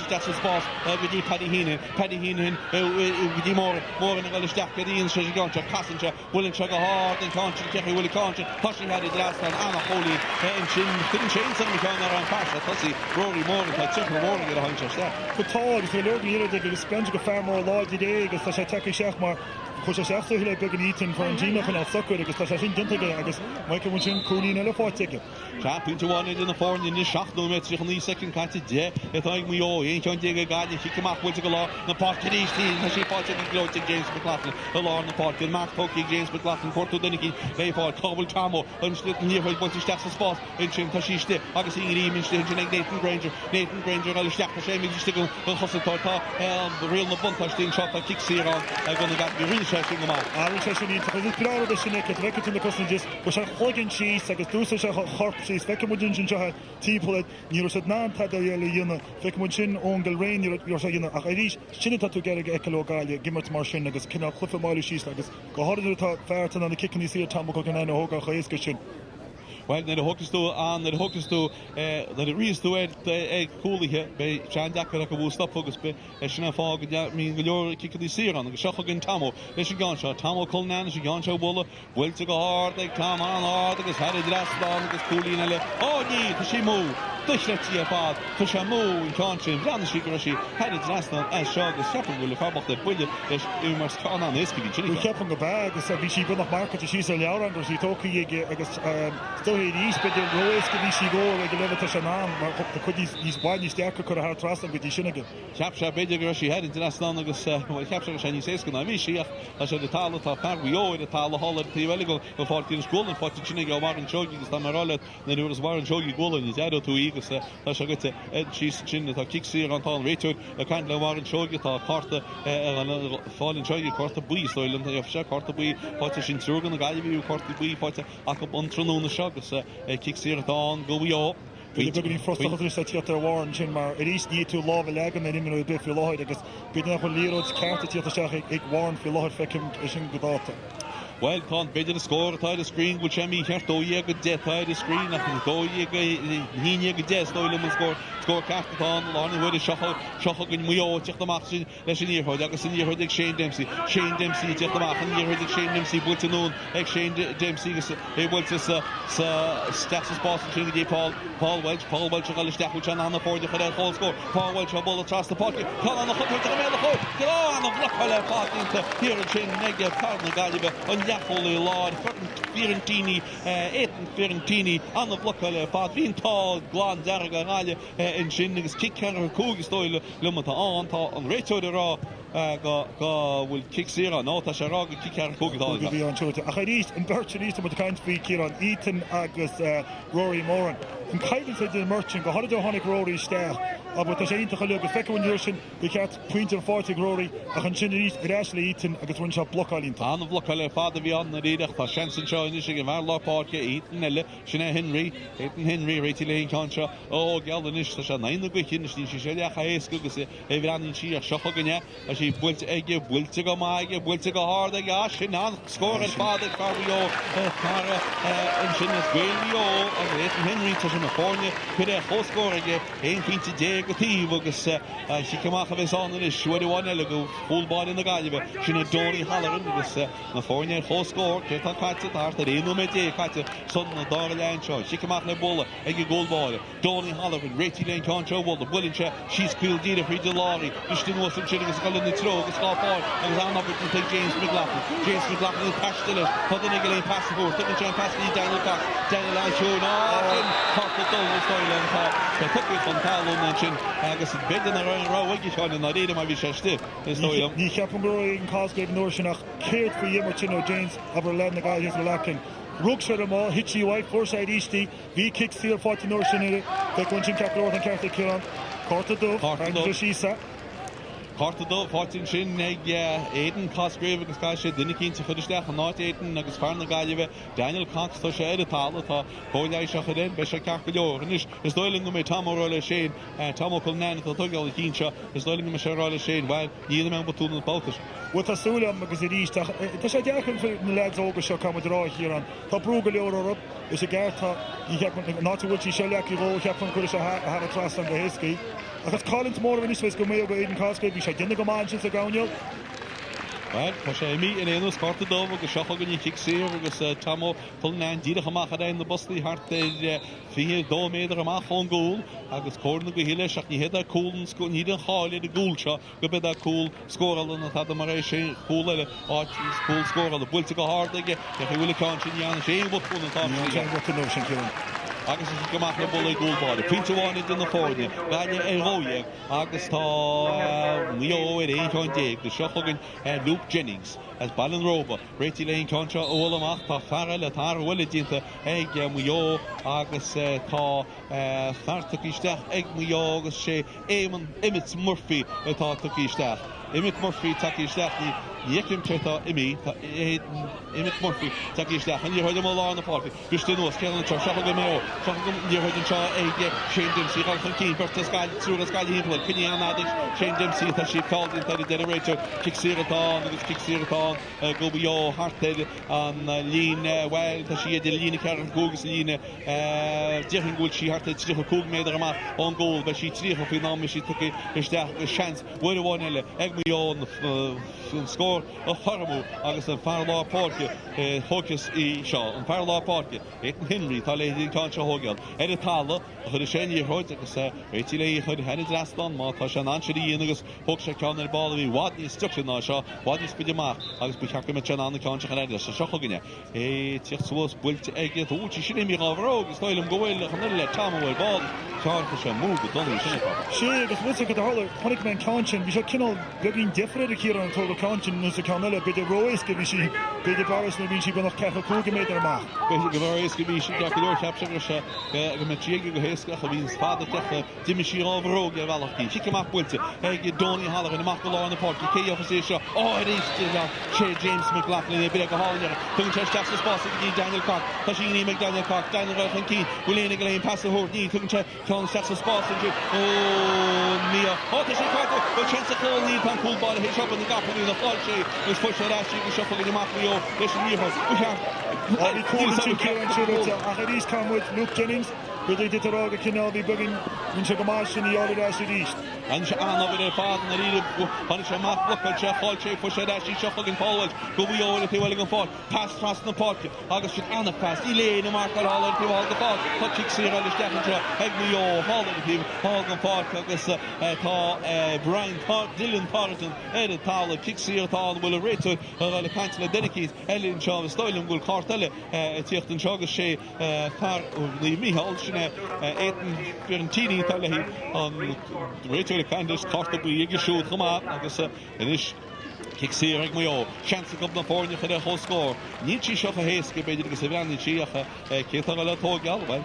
that's his boss, with the Paddy Heenan, with the more than a stack, the Ian Shagancha, passenger, Willing Sugar Hard and Conscience, Jeffrey Willie Conscience, Hushing had it last time. Anna Holy and Chin couldn't change something down there on pass. That's Rory Morgan had super Morgan at a hunch of that. For tall, if you look here, they could spend a far more law today because that's a techie Shechmar. Because I also like big and eating for Gina and I'll suck with it because I think Dintigan, I guess Michael Winchin, Cooley, and a 4 ticket. Chap into one in the foreign in the shaft, no matter the second catch it, yeah. I think we all ain't on Digger Guardian. She came up with a law, the party these teams, and she fought to James McLaughlin, the law on the party, Mark Tokey, James McLaughlin, Porto Deniki, they fought Cobble Chamo, and slitting here with what that's the spot, and Jim Tashiste, Augustine Eamon, Nathan Granger, I'll stack the same, just to go, Hustle Torta, the real Nabunta, Sting shot, that kicks here on, I'm going to get the real checking them out. I will tell you, because it's proud of the Shinik, it's record in the customers, which are hogging cheese, like a deuce of harp cheese, Vecamujin, Teaplet, you said Nan Tadayana, Vecamujin, Ongle Rain, you're saying, I reach Chinita to get a Ekalogalia, Gimmert Martian, like a Kina Cliff of Mali cheese, like a Gohard Farton and the kicking is here, Tamako and Hoga Haiskin. Well, the hook is to and the hook is to the reason to it coolly here by Chandak like a will stop focus by Shana Fog and mean your kick the seer on the Shocking Tamo. They should gone shot Tamo Colnan, she gone show Bulla, will to go hard, they come on hard, because had it last long, because coolly and oh, yeah, she move. duisletí a fád tu sé mó in country brenn sí go sí head international as segus ceapan bhfuil fábhacht a buile leis mar scan an isci bhí Bhí ceapan go bag agus bhí sí bunach market sí sa leabhar agus sí tócaí agus stohí níos beidir roiis go bhí sí go ag go lehta sé ná mar chudí níos bhaid níos deacha chu a trasna go dtí sinnaige. Ceap sé beidir go sí head international agus ceap sé ní séca na bhí síach a sé de tála tá BEO de tála hála tíhile go fáiltí na scólan fáte sinna go mar an seogi agus tá marráile na nuair mar an seogi ggólan ní dead tú ígus tá se gote sí sinna tá kicksí an tá réúid a caiint le mar an seogi tá carta fáilin seogi carta buí stoilm a se carta buí fáte sin trúgan na Gaillimh carta buí fáte a go an tróna segus kicksí atá go BEO. Bhí frostachtar sa tíotar bháin sin mar a ríos ní tú lábh legan na imú be fi láid agus bíad nach chu líróid ceartta tíotar seach ag bháin fi láid fecim sin godáta. Well, can't bid the score at the screen, which I mean, here, though, you get death at the screen, I think, though, you get death, though, you score cast on, Lonnie, with a shuffle in Maigh, check the match, let's in here, I guess in here, Shane Dempsey, check the match, and here, Shane Dempsey, but to know, Shane Dempsey, he wants to stats his boss, and Paul Welch, a little step, which on the board, the whole score, Paul Welch, a ball across the pocket, call on the hook, to the middle, get on the block, here, and Shane Negative, pardon the Gaillimh, Jaffoli Lord, Fiorentini, Ethan Fiorentini, on the block part, Vin Tall, Glan Darga, Rally, and Shinnigs, kick Henry Coog, Stoil, Lumata on Reto de Raw. Will kick Sierra, no, Tasharag, kick Henry Coog. I had East and Birch East with the kind of speak here on Ethan Agus Rory Moran. And Kylie said to the merchant, go holiday Honic Rory Star. Aber tá sé intach le go feicin sin bhí ceart pointer 40 Rory a chun sin ríos Ashley Eaton agus bhain se blocálínta. An blocáil fáda bhí an na ríideach tá seansan seo inis go bhar lápáce Eaton eile sinna Henry réití le cánseo ó gealdan is tá se naina go chinis ní sé leach a éasca agus é bhranin sí a seocha ganne a sí builte ige builte go Maigh builte go háda ga sin an scór an fáda BEO cara an sin is BEO agus Ethan Henry tá sin na fórne chuir a chóscór ige 1.10 go tíh agus sí cumach a bheits an is siúid bháin eile go fúlbáin in na Gaillimh sinna Dórí Halloran agus na fórne chóscór ce tá caite tart a réú me dé caite son na dára lein seo sí cumach le bolla ag go gólbáile Dórí Halloran réití lein cánseo bhil builse síos cúil díra frí de láí istí nó san sin agus go lena tro agus gápáil agus anhabit na James McLaughlin il pastile chud in go leon passpór tugann sé an pasí Daniel Cox Daniel Aisún carta dul stoile an tá tuú fan talún an sin agus bedan a roiin ráhaigi seáin na réidir mai bhí sé stiff is stoilm. Ní ceapan go roií an Cosgrave nuair sinach céirt faoi dhéimar sin ó James aber le na Gaillimh le lecin. Rug sé má hití white fórside istí hí kick sír 40 nuair sin fe chun sin ceapróir an ceartta cián carta dó sísa. Carta dó fáin sin ag Aidan Cosgrave agus cai sé duine cinnta chuisteach an náid Aidan agus fear na Gaillimh Daniel Cox tá sé a tála tá póileid se chu den be sé ceach go leor is dóiling go mé tamráile sé tamil nena tá tugáil i cínse is dóiling go me sé ráile sé bhil íana me batúna na bátas. Wa tásúlam agus i ríisteach tá sé deachan na leid ógus seo cum rá hir an tá brú go leor orb is a gceartta náhfuiltí se leach ró cheapan chuir se a tras an go héiscí. Agus Collins mór in is go mé go Aidan Cosgrave bhí sé duine go máin sin a gáneil. Well, tá sé mí in éanús carta dó agus seocha go ní kick sér agus tamó tulnain díireach amach a na bostaí hart fi 2 méidir amach chun gúil agus cóna go hiile seach ní héad a cúlan ní an cháile de gúil seo go bed a cúil scóráil na tá mar éis sé cúile áití cúil scóráil builte go hádaige de bhfuil cáin sin dheanana sé bhfuil tá sin ciúin. agus is gomach le bolla gúlbáide. Pínteháinid in na fórne, gaile róiag agus tá Maigh ar 1.10 go seochagan Luke Jennings as Ballan Roba. Réití le contra ólamach tá fearra le tar bhfuile dínta ag Maigh agus tá feartachíisteach ag Maigh agus sé Éman Emmett Murphy atá tuchíisteach. Emmett Murphy tuchíisteach ní Yekim Cheta Imi, Emmett Murphy, Takisteach, and you heard them all on the party. Christian was killing Char, Shaffagan Mayo, Shaffagan, you heard him Shaw, Shane Dempsey, Ralph Keane, first the sky, through the sky, Kenny Anadic, Shane Dempsey, that she called into the generator, kicks here at on, go BEO, Harted, and Lean, well, that she had the Lean Karen Gogus, Lean, Jeffing Wood, she had harte trícha cúg méidir amach an ggóil be sí trícha fao ná sí tucha isteach seans bhfuil bháin eile ag Mionúr an scór a choramú agus an fearlá páirce thuchas í seo an fearlá páirce Aidan Henry tá léidir cáinte hógeal a tála a chud sé níorthóid agus réití le chud head drastan má tá se an anseí agus thug sé ceann ar ball bhí wadní structure ná seo wadní spiidirach agus bu ceach me an cáinte réidir se seochaginine tíocht suas builte aige útí sin mí gáhró agus stoilm gohfuil chu le tamhfuil ball cearcha sé mú go donnaí sinna sé agus mu go hála chonig me cáin bhí se cinál beginn difriad a cíar an tóla cáin nu a cáile beidir roiis go bhí si beidir baris na bhín si bannach cefa cúga méidir amach. Beidir go bhris go bhí si ceúir teapse se go me tríige go héascach a bhín fáda techa diimi sí áhróg a bhealachtaí si amach builte ag Donny Haller in amach go lá na páirci cé ofas é seo éiste sé James McLaughlin be go háinear tún te teach spás í Daniel Cock tá sí ní Daniel Cock Daniel Ralph cí bhfuléna go léon pass hort ní tún te ceann teach spás mía tá sé caite go chance cóil ní pan cúlbáil hé seo na gapaí na fáil sé gus fu sé ráí go seo go amach Beo leis an níomh Bhí cúil céan siúte a ríos camúid Luke Jennings beidir ditarrága cinál bhí beginn minn se go mar sin í áidir sé ríist. An se anhfuil fád na ríide pan se math lochail se fáil sé fu sé ráí seochagin fáil go bhíola tíhfuil an fáil pass tras na páirce agus si anna pass í léana marcar hála tíháil go fáil tá tí sí agus dean seo ag Beo hála tíh há an páirce agus tá Brian Dylan Parton éidir tála kicksíirtá bhfuil a réitú a bhfuil caiint le deniciís eilíonn seo stoilm bhfuil cartile tíocht an segus sé fear ní míhall sinna Aidan Fiorentini tá lehí an réitú Candice carta buí ige siúd chumá agus inis kicksíir ag Beo seansa go na fórne chu a hóscór ní tí seo a héasca beidir agus a bheanna tíocha céta le tógeal bhil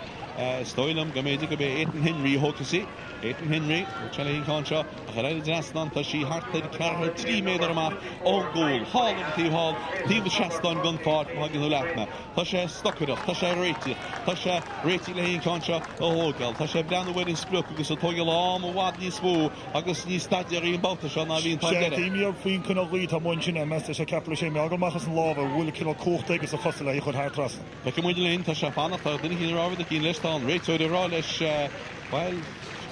stoilm go méidir go bé Aidan Henry hócasí Aidan Henry Chelín Concha a charéidir drastan tá sí hartaid ceartha 3 méidir amach ón gúil hála tíhall tíh seaán gun fád hagin ó leithna tá sé stocuireach tá sé réitiach tá sé réití le híon Concha ó hógal tá sé breanhfuir in spruch agus ó tógeal lám ó bhád níos mú agus ní staidir í báta se ná bhíon tágeire Tííar faoin chuna lí tá muin sinna meiste sé capla sé mé agamachchas an lábh bhfuil cinál cóchta agus a chosta le chud hátrasna. Tá go muidir leon tá se fanna tá duine chin rábhad a cín leistán réitúidir rá leis well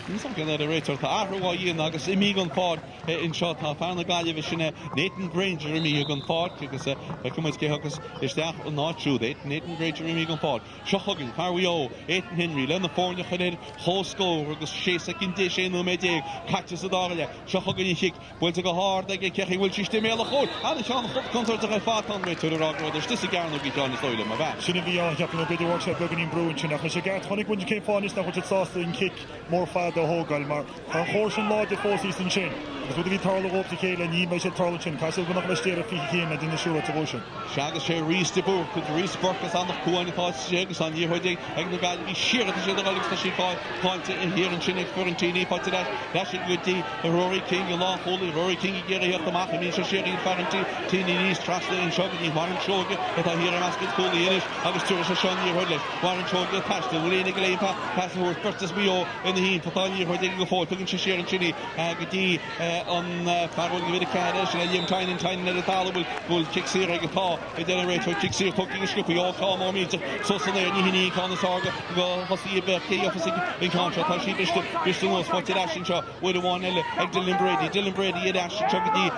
Níos gan a réitir tá ahrá íon agus i mí an fád in seo tá fearna Gaillimh sinna Nathan Granger i mí an fád agus cumid céchas isteach an náisiú Nathan Granger i mí an fád. Seo thugann Beo Aidan Henry lena fórne chuir hóscór agus sé cin dé sé nó méidéag caiite a dáile seo thugann í chiic bhfuil go háir ag cechi bhfuil sí méle chóir a seán chutar a fátan réitú rágóidir sti garna bhí teánna stoile a bheith. Sinna bhí an cheapna beidir workshop beganín brún sinna chu sé gart tháinig buinte cé fáis nach chut sásta in kick mór fad a hógáil mar an chóir sin láidir fósí san sin. Agus bud bhí tarla ópta chéile ní mai sé tarla sin caiisiil bhnach le stéir a fi chéna duna siúra tabóisisin. Seagus sé rís de bú chud rís borchas annach cuainatá ségus an díhoidé ag na Gaillimh hí siar sé agus tá sí fáilte in híann sin ag Fiorentini fáilte leis sin gotí Rory King a látholaí Rory King i ggéir heocht amach a mí sé séirí Fiorentini níos trasna in seoga ní mar an seoga atá híar an ascid cúla inis agus tuair sé seán díhoid leis mar an seoga taiste bhfuil énig léon pasúir burtas Beo in hín tá díhoid go fáil tugann sé séar an sinní go dtí an farhil go bhfuil ceire sin a dhéim tain le tála bhfuil kicksíir ag atá i d réitú kicksíir tugaí go sciúpa áá má míte so san éir ní cána sága go hosí be cé ofas in Concha tá sí biste nós fáte sin seo bhfuil bháin eile ag Dylan Brady iad sin seo go dtí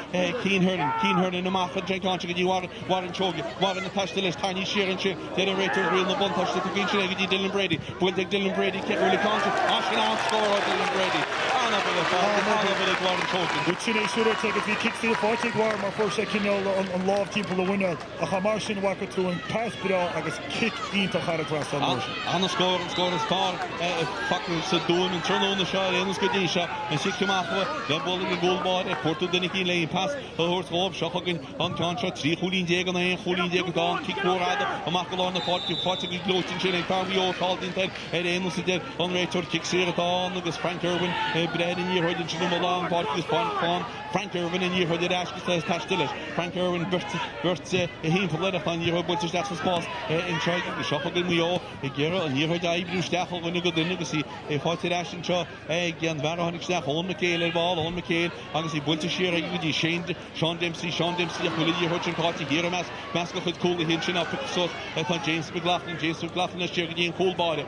Keane amach dre Concha go dtí war an seoga war na taiste leis taní siar an sin de réitú riil na buntáiste go gin sin go dtí Dylan Brady bhfuil ag Dylan Brady ceúla Concha sin ácóir á Dylan Brady anna bhfuil war an seoga. Bud sin é siúra te bhí kickí fáte war mar fu sé cinál an láb timp le bhaine a cha mar sin wacha tú an pass bra agus kick ínta charactras an Anna scór an far facu sa dúin an tróna seo éanas go dtí seo an si cumachfa le bóla go gúlbáid ag portú duine í léon pass a thuirt seo chugann an Concha trí cholín dé an éon cholín dé go kick móráda amach go lána fáte fáte go glótin sin ag Beo fáiltínta éanas dé an réitúir kick séir atá agus Frank Irwin brein year hoid in Chinumalan, Bartley's Fan, Frank Irwin in year hoid at Ashby Tashdillish, Frank Irwin Bert a hint of letter on year hoid Butchers that's the spot in charge of the shop again we all a Gera and year hoid Ibru Stachel when you go in see a fighted Ashton Shaw again Varahonic Stachel on McHale ball on McHale I can see Butcher Shearer you Sean Dempsey a Willie Hutchin party here a Masco with cool the hinchin up so I thought James McLaughlin is sharing in cool body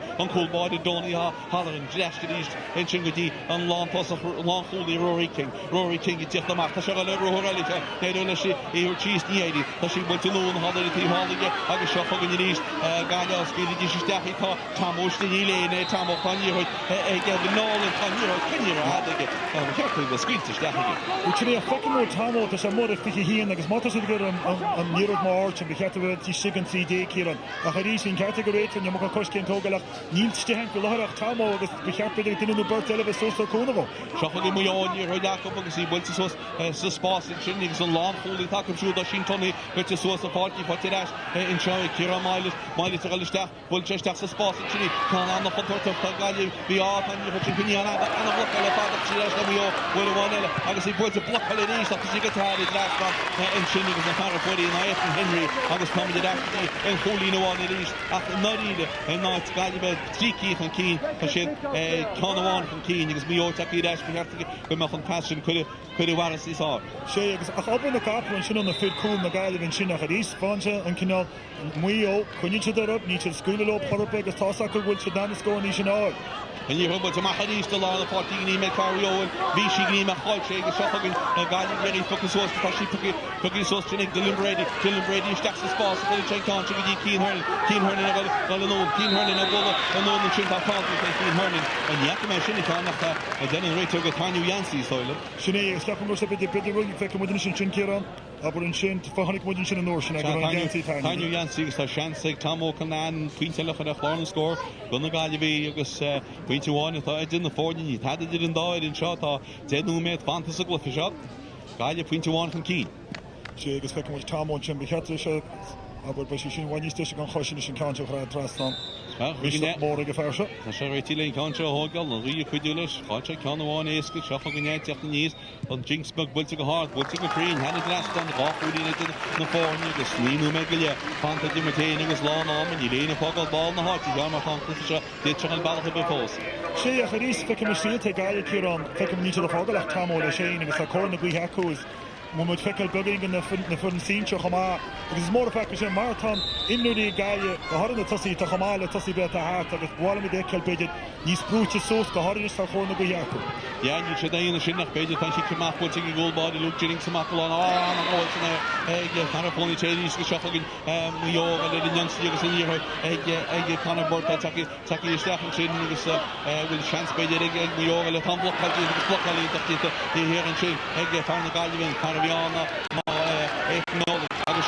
Donny Holler and Jaskadis and Chingudi and Long Holy Rory King gets the mark to Shagala Rohoralica they don't she he cheese the that she went to Loon Holiday Holiday I was shocked in the east Gaga Speedy Staffy Tomosh the Elaine Tomo Paniro again the Nolan Paniro had to get carefully the speed to Staffy which they are fucking more Tomo to some more Ficky here and like Motters on near March and we had to the second 3 day Kieran a Harisian category and Yamaka Koshkin Togala Neil Stehan Lahara Tomo we have to get in the birth of a social carnival Shocking me on your Jacob see what's the spots in Chinnings and long holy talk of Judah Shintoni which is source of 40 for Tidash in Show Kira Miles to Galista will just have the spots in Chini can on the foot of Gaillimh be off and you're watching Piniana and a block of the father Chidash that we all will one I can see boys a block holidays that you get to have it last one in Chinnings and Farafodi and I and Henry I was coming to that in Holy no one it is at the Nuddy and now it's Gaillimh 3 Keith and Keen Conwan from Keen because me all take Dash we have to get Muffin Passion could have what is all Shay because I open the cap and on the food cool the Gaillimh and China had East Fonja and Canal Maigh when you to up need to school it up Horror because Tosaka will to down the score and all and you heard to Mahadis the law the 14 make Cario and Vichy Mahal Shay the shop again Gaillimh very focus was because she took his sauce to Dylan Brady stacks the spots for the check on to the Keen Hernan Keen Hernan a goal and on the chin of Keen Hernan and yet to mention it on and then in rate to get Tanya Yancey soil Sinead is stepping up a bit the run effect with the Shin Kiran aber in Shin for Honig with Shin North and Tanya Yancey is a chance Tomo Canan Quintella for the foreign score gonna Gaillimh agus 21 I didn't afford you had it in died in shot dead no mate fantasy for shot Gaillimh 21 from Keen she is speaking with Tomo and Chimby Hatcher aber bei sich in one station Hoshin County for Traston more gefährlich das ist richtig County Hogel und wie Kudulish Hatcher Conwan ist geschaffen genäht sich nicht und Jinxburg wollte gehart wollte green had it last on the rock with it in the form the Slino Megalia fand die Martin was long on and Elena Fogel ball na hat ja mal kan dit schon ball op befos Shay Haris fekem see te Gaillimh Kiran fekem niet de Fogel Tomo le Shane was a corner we hakos Moment fekel bugging in the front scene chama because is more fact is marathon in the Gaillimh the harne tosi to chamale tosi beta hat agus wall me de kel budget ni spruche sauce go harne is corner go yakko ja ni should in the shinach budget kan she come up putting a goal body look Jennings some up on yeah kind of only changes the shot again we all the young students in here kind of board taki Stefan Chin was will chance by the again we all the block the here and she find the Gaillimh Viana,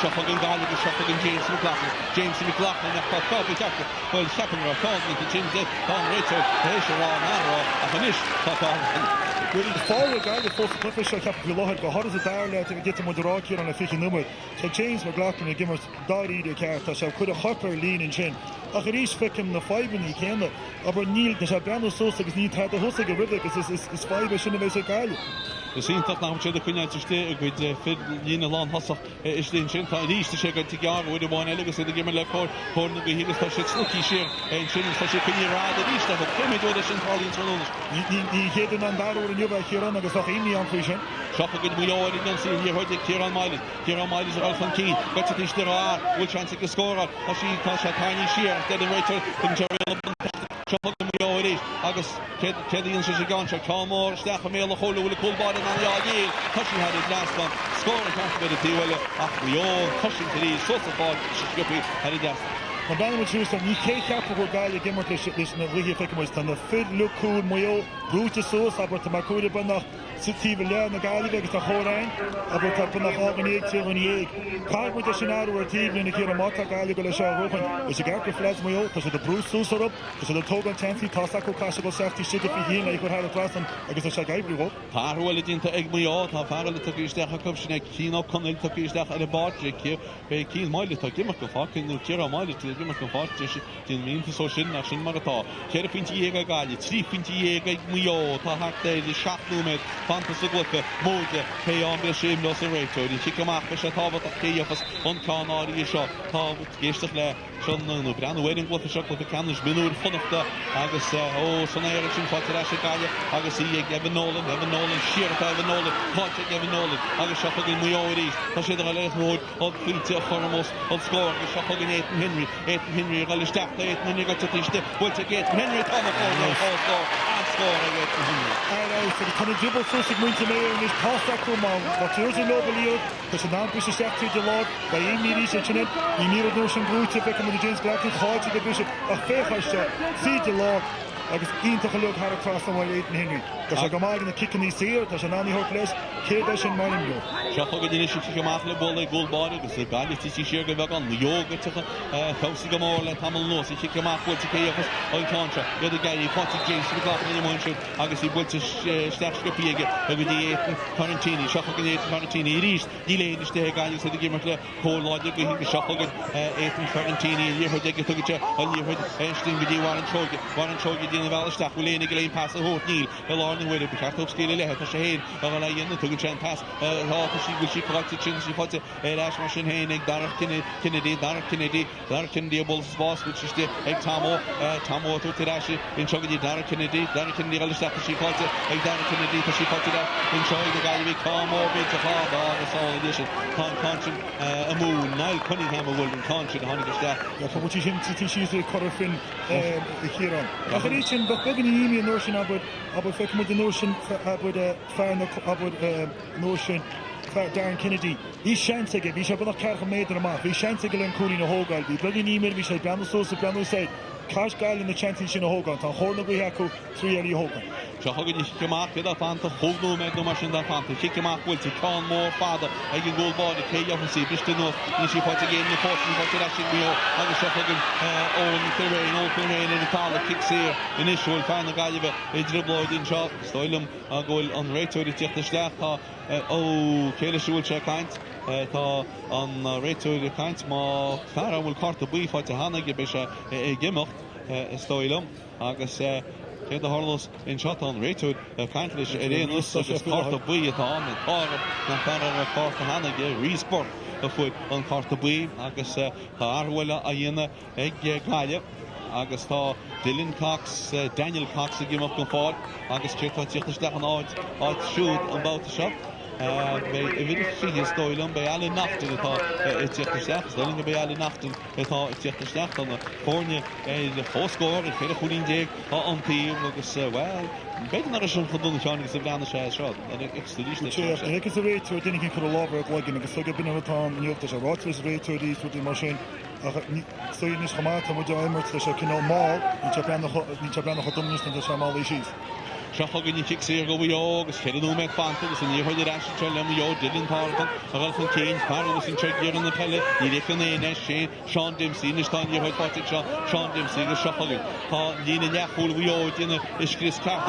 shot again Gaillimh, shot again James McLaughlin, that caught me after. Well, Shepard called me to James Don Richard, Sharon Arrow, a finish, the forward Gaillimh forced the official captain Lohan, but how does it there let him get him with the rock here on a 50 number? So James McLaughlin and Gimmers died the character, so could a hopper lean in chin. Ach is fekem na 5 in die kende, aber Neil, das hat Bernard Sosa gesehen, hat der Hose gerüttelt, es ist 5 schon eine Gaillimh. We zien dat namelijk de kunnen uit steken met Jena Land Hassach is de incinta en die is de jaar hoe de one elegant de gamer left voor de hier is dat stukje sheer en chin is dat je kun je raden die staat op kim door de centraal in zo'n die geeft dan daar door een nieuwe hier aan dat is nog in die aanvulling Schaffe goed moet je al die mensen hier heute Kieran Miles er al van Keen wat het is er aan wil chance te scoren als hij kan tiny sheer dat de right agus Keddians is a gancha Calmore Stefan Mele Hole will call body on the idea Cushion had his last one scoring confident he will we all pushing to these sorts of ball Skippy had it Maar dan moet je dus niet kijken voor Gaillimh Gimmert is een liggen fekken moest dan de fit look cool mooi brute sauce aber te maken de nog Sitive lernen Gaillimh is de hoorijn aber te nog al niet te wanneer kan moet je scenario het hier in de keer maar Gaillimh wil zo roepen is je kijkt flats mooi dus de brute sauce erop dus de togan chancy Tosako Classical safety shit if hier like what had it last and I guess I gave you up Parwell it into egg mooi ha farle te is de kopsnek Keen op kan het is de bar trick hier bij Keen Miles te Gimmert gefakken nu Kira Miles gimar go fort din min so sin nach sin martá. Ceir pinti éga gaile, trí pinti éga Maigh tá hart de 7 met fantas glucha móde pe an be sim nos a réito. Di chikamach be tábhat a chéafas an cánáí seo tá géisteach le Sean no brenn wedding glufa seo go Ceannais Mionúr Chonnacht agus san éir sin fáte a gaile agus í Evan Nolan siarta Evan Nolan páte Evan Nolan agus seachagin Maigh tá sé a leithmód od finte chormos od scór agus seachagin Ethan Henry gal isteach Ethan Henry gal tiste builte Ethan Henry tá scór Ethan Henry. So the kind of dribble first muinte mé in is páach go má wat a nobelíod dus an ambus sector de log by Amy Richardson í mí no sin grúte fe the James Black háte de bishop a féchaiste sí de log agus ítach le har cross an Ethan Henry. Tá go mágin na kick ní sér tá an anní hort leis cé sin mar go. Seachagin dine si goach le bolla gólbáir agus a galtí siar go bheag an yoga fása go mór le tam nó si goach builte chéochas an contra le a gaií Fáti James go gach na mhaintú agus í builte steachscopiige a go dí Ethan Tarantini seachagin Ethan Tarantini ríist ní léiste gaií sa gimar le cóláide go hí seachagin Ethan Tarantini líorthe tuigete a líorthe einsting go dí war an chogi dína bheisteach go léna go léon pass a hót níl le lána bhfuil be ceart scéile lethe tá sé héin a le dhéanana tugann sé an pass ráta sí bhfuil sí coáte sin sí fáte leis mar sin héin ag dar Kennedy a bol spás bhil síiste ag tamó tuairteise in segadí dar Kennedy gáilisteach sí fáte ag dar Kennedy tá sí fáte in seoid a gaiilehí cámó bit a cháda agus ála sin tá consin a mú Niall Cunningham a bhfuil an consin a tháinig isteach. Tá bhil sin tí síú corfin i chéran. Sin bogin íimi nósin abud fe mu de nósin abud fearna abud nósin Darren Kennedy. Hí seanige hí se buna cecha méidir amach, hí seanige le cúí na hógáil, hí blogin ímir hí sé brenasósa brenúsa Cás gail in na chanting sin na hógan, tá chórna go heacu trí í hógan. Seachagin is chiamach a fanta hógnú me no mar sin da fanta chiamach bhfuil cá mór fada ag an gólbáda chéocha sí biste nó ní sí fáte géin na fósin fáte leis Maigh agus seachagin ón Culrain in tála kick sér in isisiúil fearna Gaillimh i dribblóid in seo stoilm a ghfuil an réitúirí tíochtasteach tá chéile siúil sé caint tá an réitúirí caint má fear bhfuil carta buí fáte hannaige be se i gimimecht stoilm agus Cé a Harlos in shot an réitúid caiintlis réanús agus carta buí atá an tágam na fear a carta hannaige rísport a fuid an carta buí agus tá arhfuile a dhéine ag Gaillimh agus tá Dylan Cox Daniel Cox a gimach go fád agus tíirtá tíochtasteach an áid siúd an báta seo i bhí fi stoilm be alle nachtain atá i tíochtasteach stoilm go be alle nachtain atá i tíochtasteach an fórne le fóscóir i féidir chuúlín déag an tíom agus well beidir ar sin chudún teánnig sa bhleanna sé seo Agus a réitú duine cin chu lábhar leigin agus sugad bin atá níochtta sé rátas réitú dí tú mar sin stoí níos chamáta mu aimirt leis cinál má ní te brenach chudomnis na se mála síos. Seachagin ní kick sér go Maigh agus cheanú me fanta agus an níorthaid eisi tre le Maigh Dylan Tarleton a gáil fan céin fear agus an treid géar an na pelle ní réichan éine sé Sean Dempsey níos tá níorthaid fáte seo Sean Dempsey agus seachagin tá lína neachúil Maigh dína iscris ceart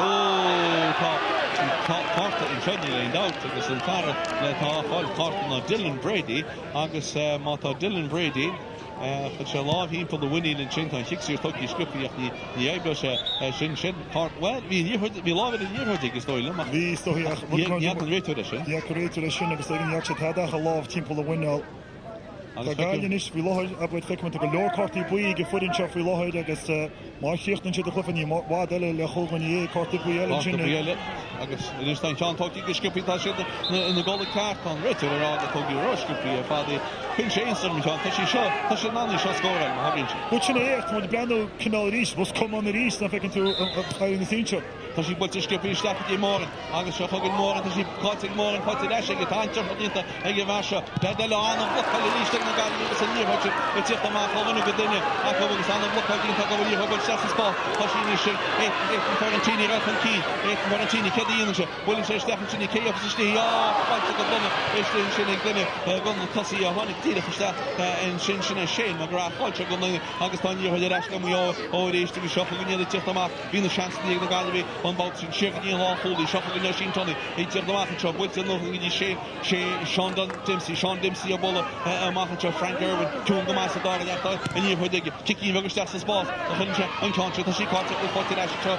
tá carta in seoní leon dat agus an fear le tá fáil carta na Dylan Brady agus má tá Dylan Brady but she love him for the winning in Chinton. Six years talking scripty the Irish Shin part well we love it in your hoodie story. We still here. Yeah, great to the shin. Yeah, great to the shin. Agus legin yakshit hada a love team for the win now. Gaillimh we lohaid abud fekman to go lower carty buí go fudin shot we lohaid agus má chichtn si de chlufaní má eile le chulganí carty buí eile sin agus is tá Sean talking scripty shit in the gold card on Richard around the Togi Rush scripty fadi pin Jason Sean tá sí shot tá sí nanny shot score má hagin Which in air to the brand canal reach was come on the east and fekman to in the future tá sí builte scripty stop í morn agus seo hagin morn tá sí cutting morn fati dash ag tancha dinta ag vasha de la an block na Gaillimh agus an níorthaid it's it má chomna go duine a agus an block dinta go bhí hagil seaas spá tá sí ní sin Tarantini ra fan key Tarantini kedíon se bhfuil sé stefan sin céof sa stí fáilte go duna is sin ag duine gona cosí a tháinig tíide fusta in sin sé má gra fáilte go agus tá níorthaid eis go Maigh ó rééis go seocha go níad tíocht amach hí na seansaí na Gaillimh an balt sin Shirney lá hólí shuffle in sin Tony éidir machchan seo builte noch í sé Sean Dempsey a bolla machchan seo Frank Irwin tún go mas dá a ní chuide kickí vegur sta sa spás a chun an country tá sí cáte go fáte leis seo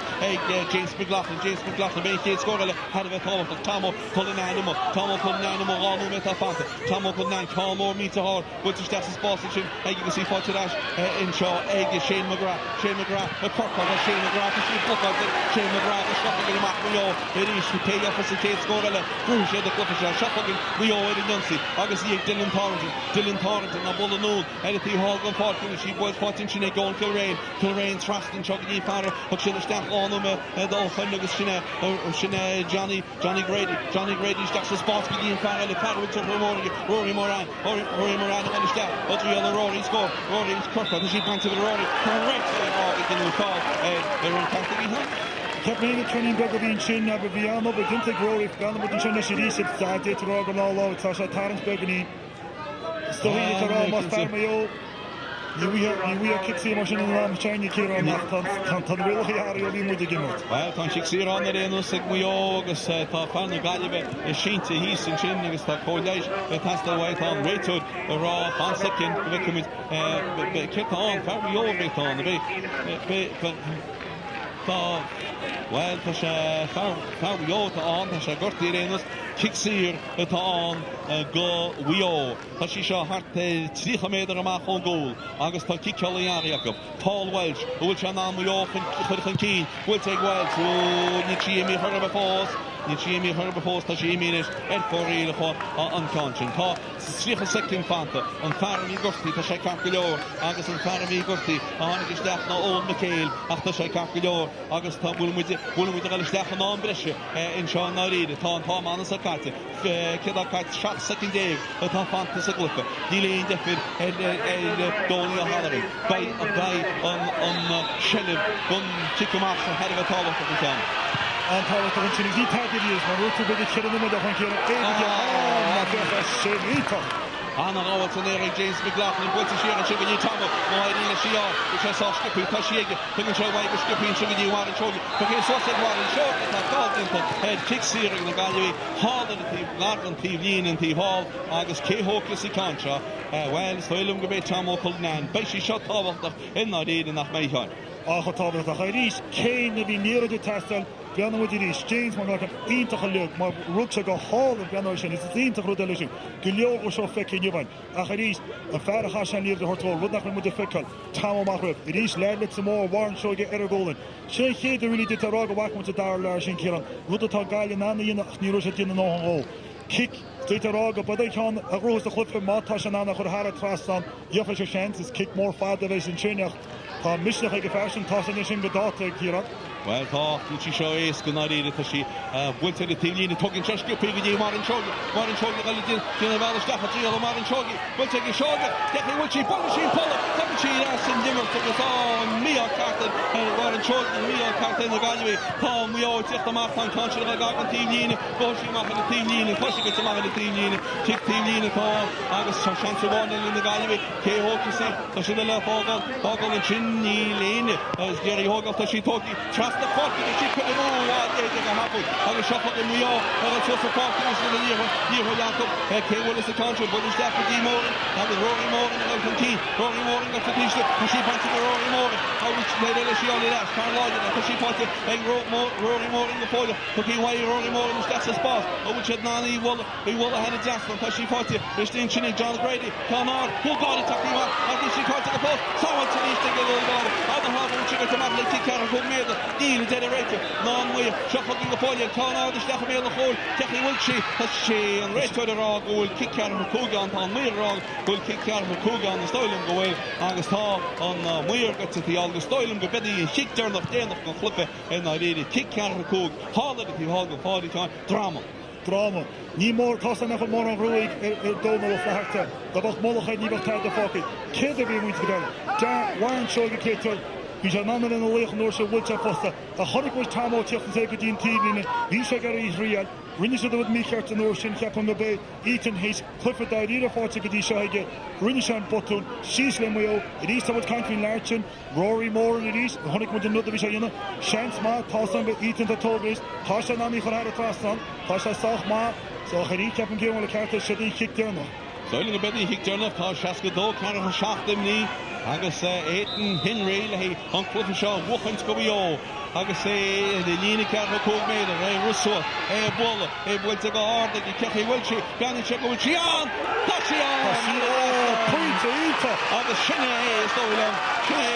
James McLaughlin bé ché scorile had bheith tábhacht Tomo Colin Animal gáú me tá fanta Tomo Colin Calmór mí a hár builte sta sa spás sin ag go sí fáte leis in seo ag Shane McGrath a corpa a Shane McGrath sí bloca Shane McGrath a shuffle ach Maigh éis fi pay off sa ché scorile grú sé de clufa se shuffle Maigh in Yonsi agus í Dylan Thornton na bolla nún tí hall go fátin sí buil fátin sin ag gón Kilrain trastin seo í fara ag sin steach ánú me dá chun agus sinna Johnny Grady steach sa spás go dín fara le farúte Rory Moran an steach ó trí an Rory score Rory's corpa sí branta Rory correct gin fá an carta Kept me training bag of being chin, but we are not going to grow if Ghana would show us this at the Rogan all out, Tasha Tarrant Begany. Story to Roma Farmio. You are kicks emotion in the China Kira on really hard with the game. Well, Tanchik Sir on the Reno Sigmuyo, Fan Gaillimh, a Shinta, he's in Chin, is the Polish, it has the white on Raytud, a raw, on second, the kick on, Farmio, bit on the well, tá sé Farmio tá tá sé gortaí rénas kicksír atá go WEO tá sí seo hart 3 méadar amach chun gól agus tá kicceala Jacob Paul Welch bhfuil se ná WEO chun cín bhfuil ag Welch ní tíimi chuir fós tá sí mínis fóí an cáin tá srícha second fanta an fearamí gortaí tá sé cap go leor agus an fearamí gortaí a tháinig isteach ná Owen McHale ach tá sé cap go leor agus tá bhfuil muide a isteach an ná breise in seo ná riide tá an támana sa carte cid a cait seach second Dave tá fanta sa glufa ní léon defir dóí a Hallary bai an Shellib gun ticamach sa head of a tábhacht a bhán and Paul to continue he had it is my route to be kidding them with the hunky Anna Roberts and Eric James McLaughlin built a share and sugar you Tomo Maigh in Shia which I saw Skippy Tashiega couldn't show why was Skippy and sugar you want to show you because so said one and short that called into head kick searing the Gaillimh hall in the team Larkin TV and TV Hall August K Hopelessly Concha well so ilum go be Tomo Cullinan but she shot off in the lead in that Maigh Tábhacht a Irish Kane na bhí níra de testal Beanna with Irish James mar an ítach a leog mar rugse go hall of Beanna sin is ítach rud eile go leog ó seo feici nniubain ach Irish an fear a chasan líomh de hortól rud nach mu de feiceil Tam amach rib Irish leirlit sa mór warn seoige ar a gólin sé chéad a rilí dit a rága bhac mu a dar leir sin círan rud atá Gaillimh nána dhéanach ní sé dhéanana ná an gól kick Straight a rága but I can a rose the cliff mátá sin anna chur hara trastan Jofa sé chances kick more fada leis in Trinach Tá misneach ag fashion tossing sin go dáta círan Well, tá she show is go not either she built the team in talking Cheshire PVD Martin Chogi gal din a vel staff at Martin Chogi built a shoga get will she pull she in dimmer to the on Mio Carton and Martin Chogi Mio Carton the Gaillimh Paul Mio just the Martin Concha the got team in go she mark the team in push get to mark the team in kick team in Paul August chance to one in the Gaillimh K Hockey see so she the left Fogel and Chinny Lane as Jerry Hogel to she talking the party that she could have all happened. I was shot at the Maigh and it's also party was in the year Jacob came with us the country but it's that for D Morgan and the Rory Morgan and from T Rory Morgan got the t-shirt and she pointed to Rory Morgan how which made it she only that Carl Lodge and she pointed Rory Morgan the foil took away Rory Morgan that's the spot which had Nani will have had a Jasper because she pointed Christine Chinny John Grady Connor who got it took him out I think she caught to the post someone to these to get a little ball on the half which she got to make the kick out of who made it Deal generator, non-way, shuffling the foil, turn out the staff of the hole, Jackie Wiltshire, has she and right to the rock, will kick out of Cougan on Maigh rock, will kick out of Cougan, the Stoilum go away, August Hall on Maigh gets at the August Stoilum go Betty, and she turned up there and the flip and I did it, kick out of Coug, Hall at the Hall go 40 time, drama. Ní mór tosa nach mór an ruig dóna ó flaachta, da bach molachid ní bach tá de foki. Kid a bhí muid go. Da warn show the kid Bhí sé ná in lechen nóir se bhúilte fosta a chonig bhil tamó teachtan sé go dtíon tíine bhí sé gar í riad rinne se bhd mícheart an nóir sin ceapan be Ethan hééis clufa da íra fáte go dtí seige rinne se an botún síos le mó i dís bhd caiintrin leirtin Rory Moore in dís chonig mu nu bhí sé dhéanana seans má tá an be Ethan atógéis tá se náí chu ar trasán tá se soch má so charí ceapan céim le ceartta sé dí chic dearna. Soiling a bit hic dearna tá seaca dó ceanna chu seachtaim ní agus Aitan Henry le hí an clufa seo bhuachant go BEO agus de lína cearna cógméide Russo bolla bhfuilte go áda i cecha bhfuil si gan se go bhfuil an tá sí Pointe agus sinne stóilm sinne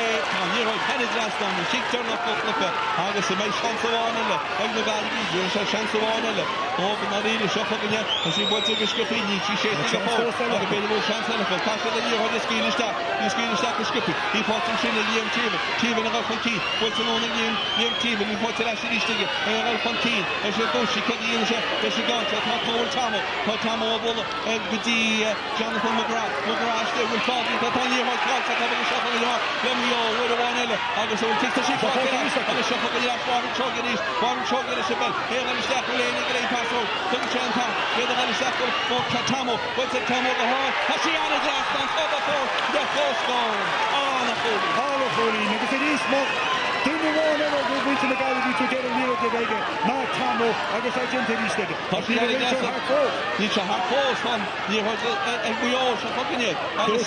níróid head lastan i chic dearna clufa agus mé seansáine le ag na gaí dúir se seansáine le ógan na riile seochaganne a sí bhfuilte go scipiní sí sé go beidir seanna go tá le níróid scíisteach go scipi í fátin sinna líam tíban a gáchan tí bhfuilte nóna líam tíban í fáte leis rístige a gáchan tí a sé dúsí cadíon se leis sé gáte tá cóil tamó bhla gotí Jonathan McGrath de bhfuil fáí tá níróid cáilta tá bhfuil seochaganne le mío bhfuil bháin eile agus bhfuil títa sí agus seochaganne bháin trogadís bháin trogad se bell isteach go léana go léon pasó tugan sé an tá iad isteach go tamó bhfuilte tamó go háil tá sí anna glas an fór de fóscáin ána fóí agus é níos mó Dúna bháin eile go bhúinte na gailí tú gear líra go bhéige ná tamó agus é gente rísteige. Tá sí ní se thfós fan ní ag BEO se focanéad agus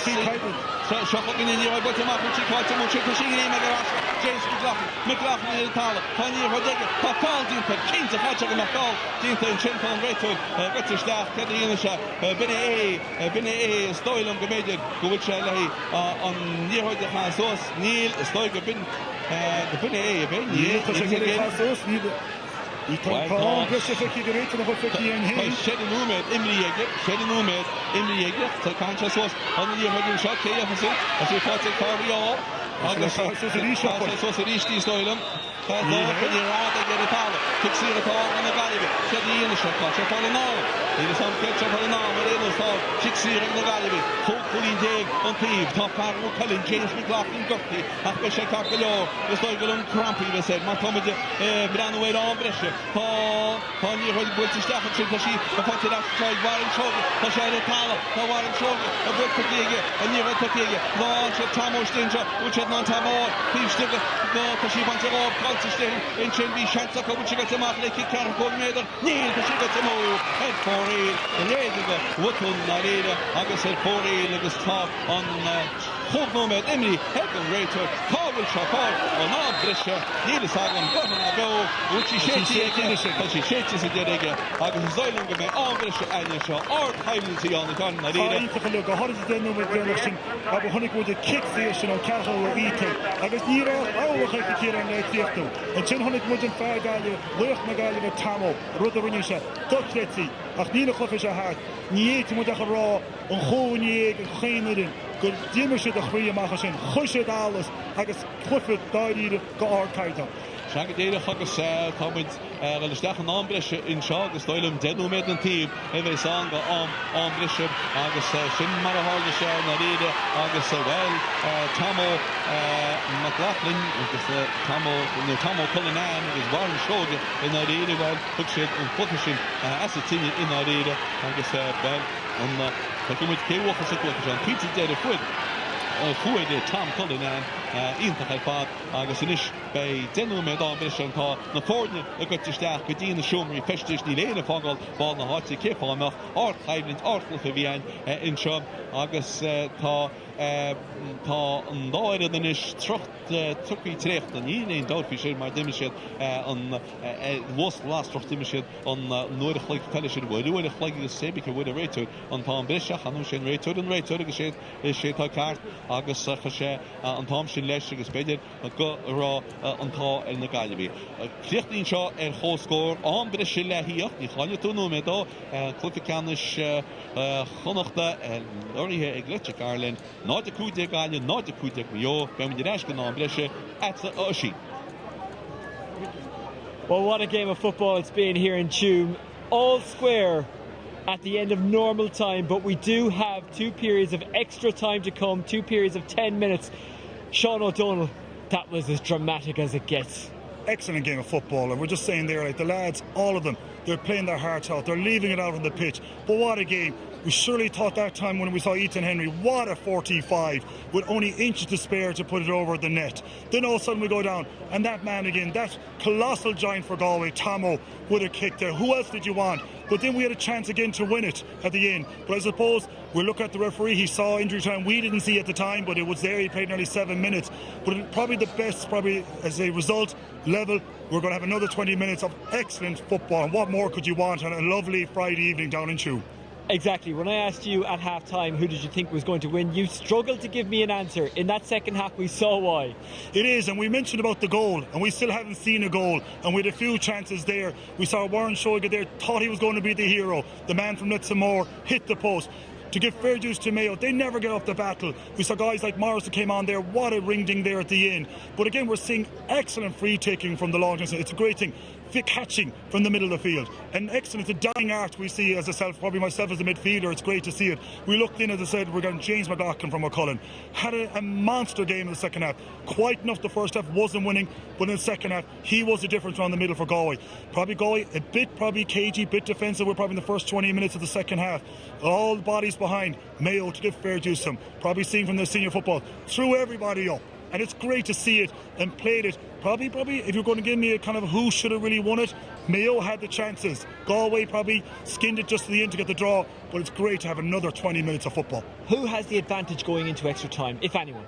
seochaganine ní bud amach tí cáte mú tú sí me gas James McLaughlin in tala tá ní rodéige tá fáil dínta cinnta chaite go meáil dínta an sin an réitúil gotisteach cadíine se binne stoilm go méidir go bhfuil se lei an níoride cha sós níl stoi go bin go binne a ben í tá Pacific go réite na fofií an hé sé númed imríige tá cancha sós an níoride seo cé a sin a sé fáte cáíá agus ríistí stoilm ráda ge tala fixí atá an Gaillimh sé díana se se fá ná í sam ce fá ná mar étá fixí na Gaillimh chólín déag an tíh tá farú Colin James McLaughlin gotaí ach be sé car go leor gus dóid go an crampí be sé mar toide breanhfuil an breise tá ní chuid builtisteach sin tá sí a fáte ráid war an troga tá sé tala tá war an troga a bud taige a ní taige ná se tamóstinse úte ná tamá tíste tá sí van in sin bhí seansa go bhfuil si go amach le cear cóméidir níl go si go mó head fóréil réide go bhutún na réide agus head fóréil agus tá an chógnóméid imrí head an réitir cábhfuil se fáil an ná brise níl agan gohan a go bhúil si séti sa deige agus is dóilm go mé ábrise aine seo ard haimlintí an gan na réide le go háir denú déach sin a b chonig bhid kickí sin an ceá íte agus ní áhacha go céar an leitríochtú an sin honnig mu an feargáile luocht na Gaillimh tamó rud a rinne se dochretí ach nína chofa se háart ní mu a rá an choníag an chéimerin go diime se a chrí amachcha sin chuise dálas agus chlufa dáíre go átaide. Seanga déireach agus táid leisteach an anbrise in seo agus stoilm denúméid an tíb a bheith an go anbrise agus sin mar a hála se na réide agus bhil tamó McLaughlin agus tamó Cullinane agus war an seoge in a réide bhil thug siad an fotta sin as a tíine in a réide agus bhil an muid céhcha sa cuacha an pizza déidir fuid fuide Tom Cullinane ionintach fad agus inis bei denúméid anbris antá na fórne a gotisteach go dtíana siomí festis ní léana fágáil bá na háte céfáach ort chaimlint ortlafa bhíin in seo agus tá an dáire den is tuí trécht an íon dáfi sé mar diimiisiad an los lástrocht diimiisiad an nuair a chléig fellile sin bhfuil chléig is sébice bhfuil a réitú an tá an briseach anú sin réitú an réitú agus sé tá ceart agus chu sé an tám sin leis agus beidir go rá antá ar na Gaillimh. Chríochtaíonn seo ar chóscóir an bris sin lethíocht ní cháine túnú mé dó Cluiche Ceannais Chonnachta oríthe ag Cluiche Ireland ná de cúide Gaillimh ná de cúide BEO be mu deis go ná brise etsa osí. Well, what a game of football it's been here in Tuam. All square at the end of normal time, but we do have 2 periods of extra time to come, 2 periods of 10 minutes. Sean O'Donnell, That was as dramatic as it gets. Excellent game of football, and we're just saying there, like the lads, all of them, they're playing their hearts out, they're leaving it out on the pitch. But what a game. We surely thought that time when we saw Ethan Henry, what a 45, with only inches to spare to put it over the net. Then all of a sudden we go down, and that man again, that colossal giant for Galway, Tomo, with a kick there. Who else did you want? But then we had a chance again to win it at the end. But I suppose we'll look at the referee. He saw injury time. We didn't see at the time, but it was there. He played nearly 7 minutes. But probably the best, probably as a result, level, we're going to have another 20 minutes of excellent football. And what more could you want on a lovely Friday evening down in Tuam? Exactly. When I asked you at half-time who did you think was going to win, you struggled to give me an answer. In that second half, we saw why. It is, and we mentioned about the goal, and we still haven't seen a goal, and we had a few chances there. We saw Warren Shoiga there, thought he was going to be the hero. The man from Netsamore hit the post. To give fair dues to Mayo, they never get off the battle. We saw guys like Morris that came on there, what a ring-ding there at the end. But again, we're seeing excellent free-taking from the long distance. It's a great thing. Catching from the middle of the field. And excellent, it's a dying art we see as probably myself as a midfielder, it's great to see it. We looked in, as I said, we're getting James McLaughlin from O'Cullen. Had a monster game in the second half. Quite enough the first half, wasn't winning, but in the second half, he was the difference around the middle for Galway. Probably Galway, a bit probably cagey, bit defensive, we're probably in the first 20 minutes of the second half. All the bodies behind. Mayo, to give fair dues to him, probably seeing from the senior football, threw everybody up. And it's great to see it and played it. Probably, if you're going to give me a kind of who should have really won it, Mayo had the chances. Galway probably skinned it just to the end to get the draw, but it's great to have another 20 minutes of football. Who has the advantage going into extra time, if anyone?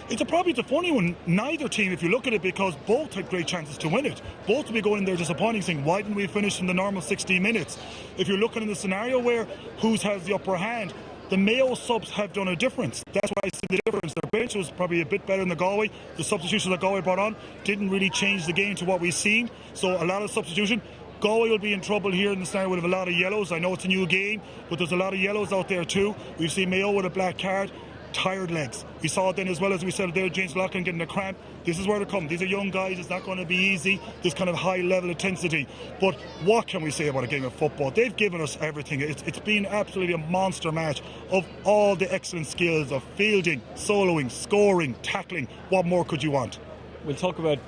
It's probably the funny one. Neither team, if you look at it, because both had great chances to win it. Both will be going in there disappointing, saying, why didn't we finish in the normal 60 minutes? If you're looking in the scenario where who has the upper hand, the Mayo subs have done a difference. That's why I see the difference. Their bench was probably a bit better than the Galway. The substitutions that Galway brought on didn't really change the game to what we've seen. So a lot of substitution. Galway will be in trouble here in the scenario with a lot of yellows. I know it's a new game, but there's a lot of yellows out there too. We've seen Mayo with a black card. Tired legs. We saw it then as well, as we said there, James Loughlin getting a cramp. This is where they come. These are young guys. It's not going to be easy, this kind of high level intensity. But what can we say about a game of football? They've given us everything. It's been absolutely a monster match of all the excellent skills of fielding, soloing, scoring, tackling. What more could you want? We'll talk about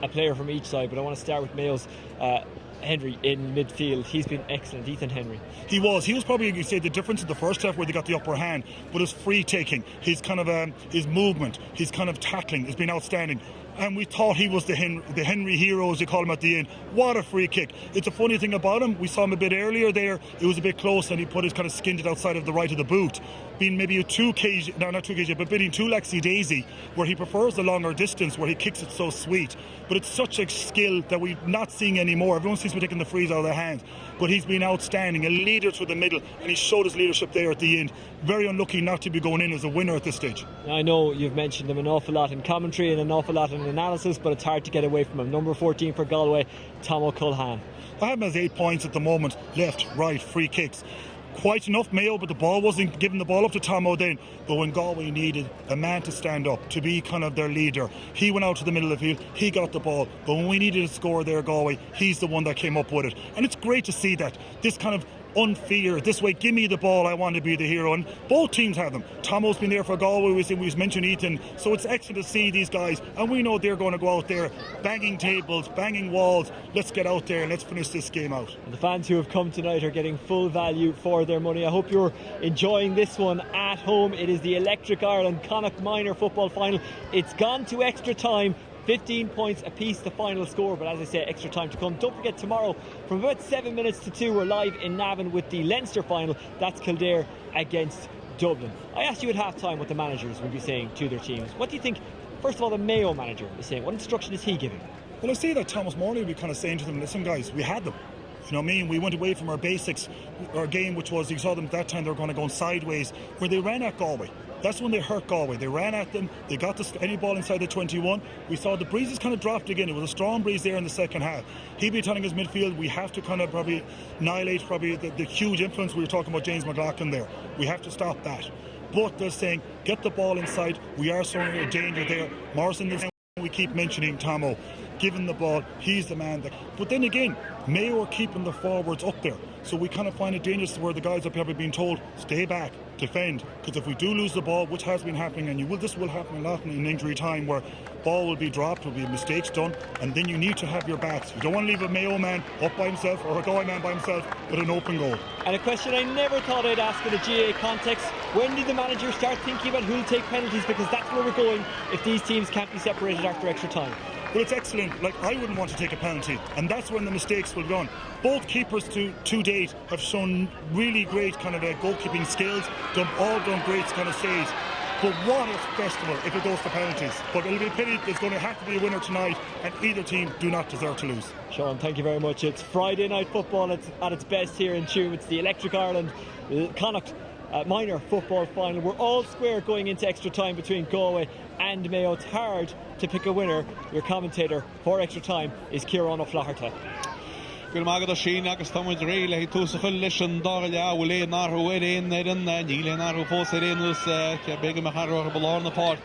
a player from each side, but I want to start with Mayo's Henry in midfield. He's been excellent, Ethan Henry. He was probably, you say, the difference in the first half where they got the upper hand, but his free taking, his kind of his movement, his kind of tackling has been outstanding. And we thought he was the Henry hero, as you call him at the end. What a free kick. It's a funny thing about him. We saw him a bit earlier there. It was a bit close and he put his kind of skinned it outside of the right of the boot. Being maybe a 2 kg, no, not 2 kg, but being 2 Lexi Daisy, where he prefers the longer distance, where he kicks it so sweet. But it's such a skill that we're not seeing anymore. Everyone seems to be taking the frees out of their hands. But he's been outstanding, a leader through the middle, and he showed his leadership there at the end. Very unlucky not to be going in as a winner at this stage. I know you've mentioned him an awful lot in commentary and an awful lot in analysis, but it's hard to get away from him. Number 14 for Galway, Tom O'Cullen. I have him as 8 points at the moment. Left, right, free kicks. Quite enough Mayo, but the ball wasn't giving the ball up to Tomo then. But when Galway needed a man to stand up, to be kind of their leader, he went out to the middle of the field, he got the ball. But when we needed a score there, Galway, he's the one that came up with it. And it's great to see that. This kind of unfair, this way, give me the ball, I want to be the hero. And both teams have them. Tomo's been there for Galway, we've mentioned Ethan. So it's excellent to see these guys, and we know they're going to go out there banging tables, banging walls. Let's get out there and let's finish this game out. The fans who have come tonight are getting full value for their money. I hope you're enjoying this one at home. It is the Electric Ireland Connacht Minor football final. It's gone to extra time. 15 points apiece, the final score, but as I say, extra time to come. Don't forget, tomorrow from about 7 minutes to 2 we're live in Navan with the Leinster final. That's Kildare against Dublin. I asked you at half time what the managers would be saying to their teams. What do you think, first of all, the Mayo manager is saying? What instruction is he giving? Well, I see that Thomas Morley would be kind of saying to them, listen guys, we had them. You know what I mean? We went away from our basics, our game, which was, you saw them at that time, they were going to go sideways, where they ran at Galway. That's when they hurt Galway. They ran at them, they got any ball inside the 21. We saw the breezes kind of dropped again. It was a strong breeze there in the second half. He'd be telling his midfield, we have to kind of probably annihilate the huge influence. We were talking about James McLaughlin there. We have to stop that. But they're saying, get the ball inside. We are showing a danger there. Morrison is, we keep mentioning Tomo. given the ball, he's the man. But then again, Mayo are keeping the forwards up there. So we kind of find it dangerous where the guys are probably being told, stay back, defend. Because if we do lose the ball, which has been happening, and this will happen a lot in injury time, where ball will be dropped, will be mistakes done, and then you need to have your backs. You don't want to leave a Mayo man up by himself or a Galway man by himself with an open goal. And a question I never thought I'd ask in a GAA context: when did the manager start thinking about who'll take penalties? Because that's where we're going if these teams can't be separated after extra time. Well, it's excellent. Like, I wouldn't want to take a penalty, and that's when the mistakes will run. Both keepers to date have shown really great kind of goalkeeping skills, all done great kind of saves. But what a festival if it goes to penalties. But it'll be a pity. There's going to have to be a winner tonight, and either team do not deserve to lose. Sean, thank you very much. It's Friday night football at its best here in Tuam. It's the Electric Ireland Connacht minor football final. We're all square going into extra time between Galway and Mayo. It's hard to pick a winner. Your commentator for extra time is Ciarán O'Flaherty. Good morning, Shane. Agus Thomas Ray, he took a listen. Darla, will lay nar who went in there and Neil nar who forced it in was big Maharo Balorn the park.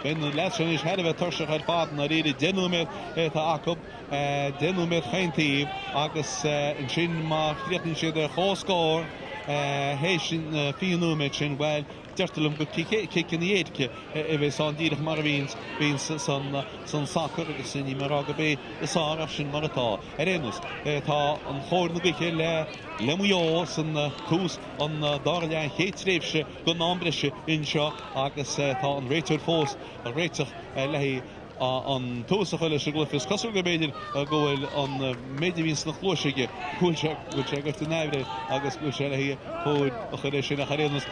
When the last one is head of a Tursha had fought and I read it Denumet at Akub, Denumet Hainty, Agus and Shin Mark, getting shit a whole score, Haitian Fionumet in well. Dertelum go kick in the eight if it's on Dietrich Marvins being son soccer agus in Maraga Bay the Sarah Shin Marata Erenus ta on Horn the Wickel Lemuyo son Coos on Darla Hatrevshe go Nombreshe in Shaw agus ta on Rachel Force Rachel Lehi on Tosachel Shugulfis Casugabedin go on Medivins nach Cluiche Ceannais which I got to Navre agus Cluiche here hold Ocheresh na Harenus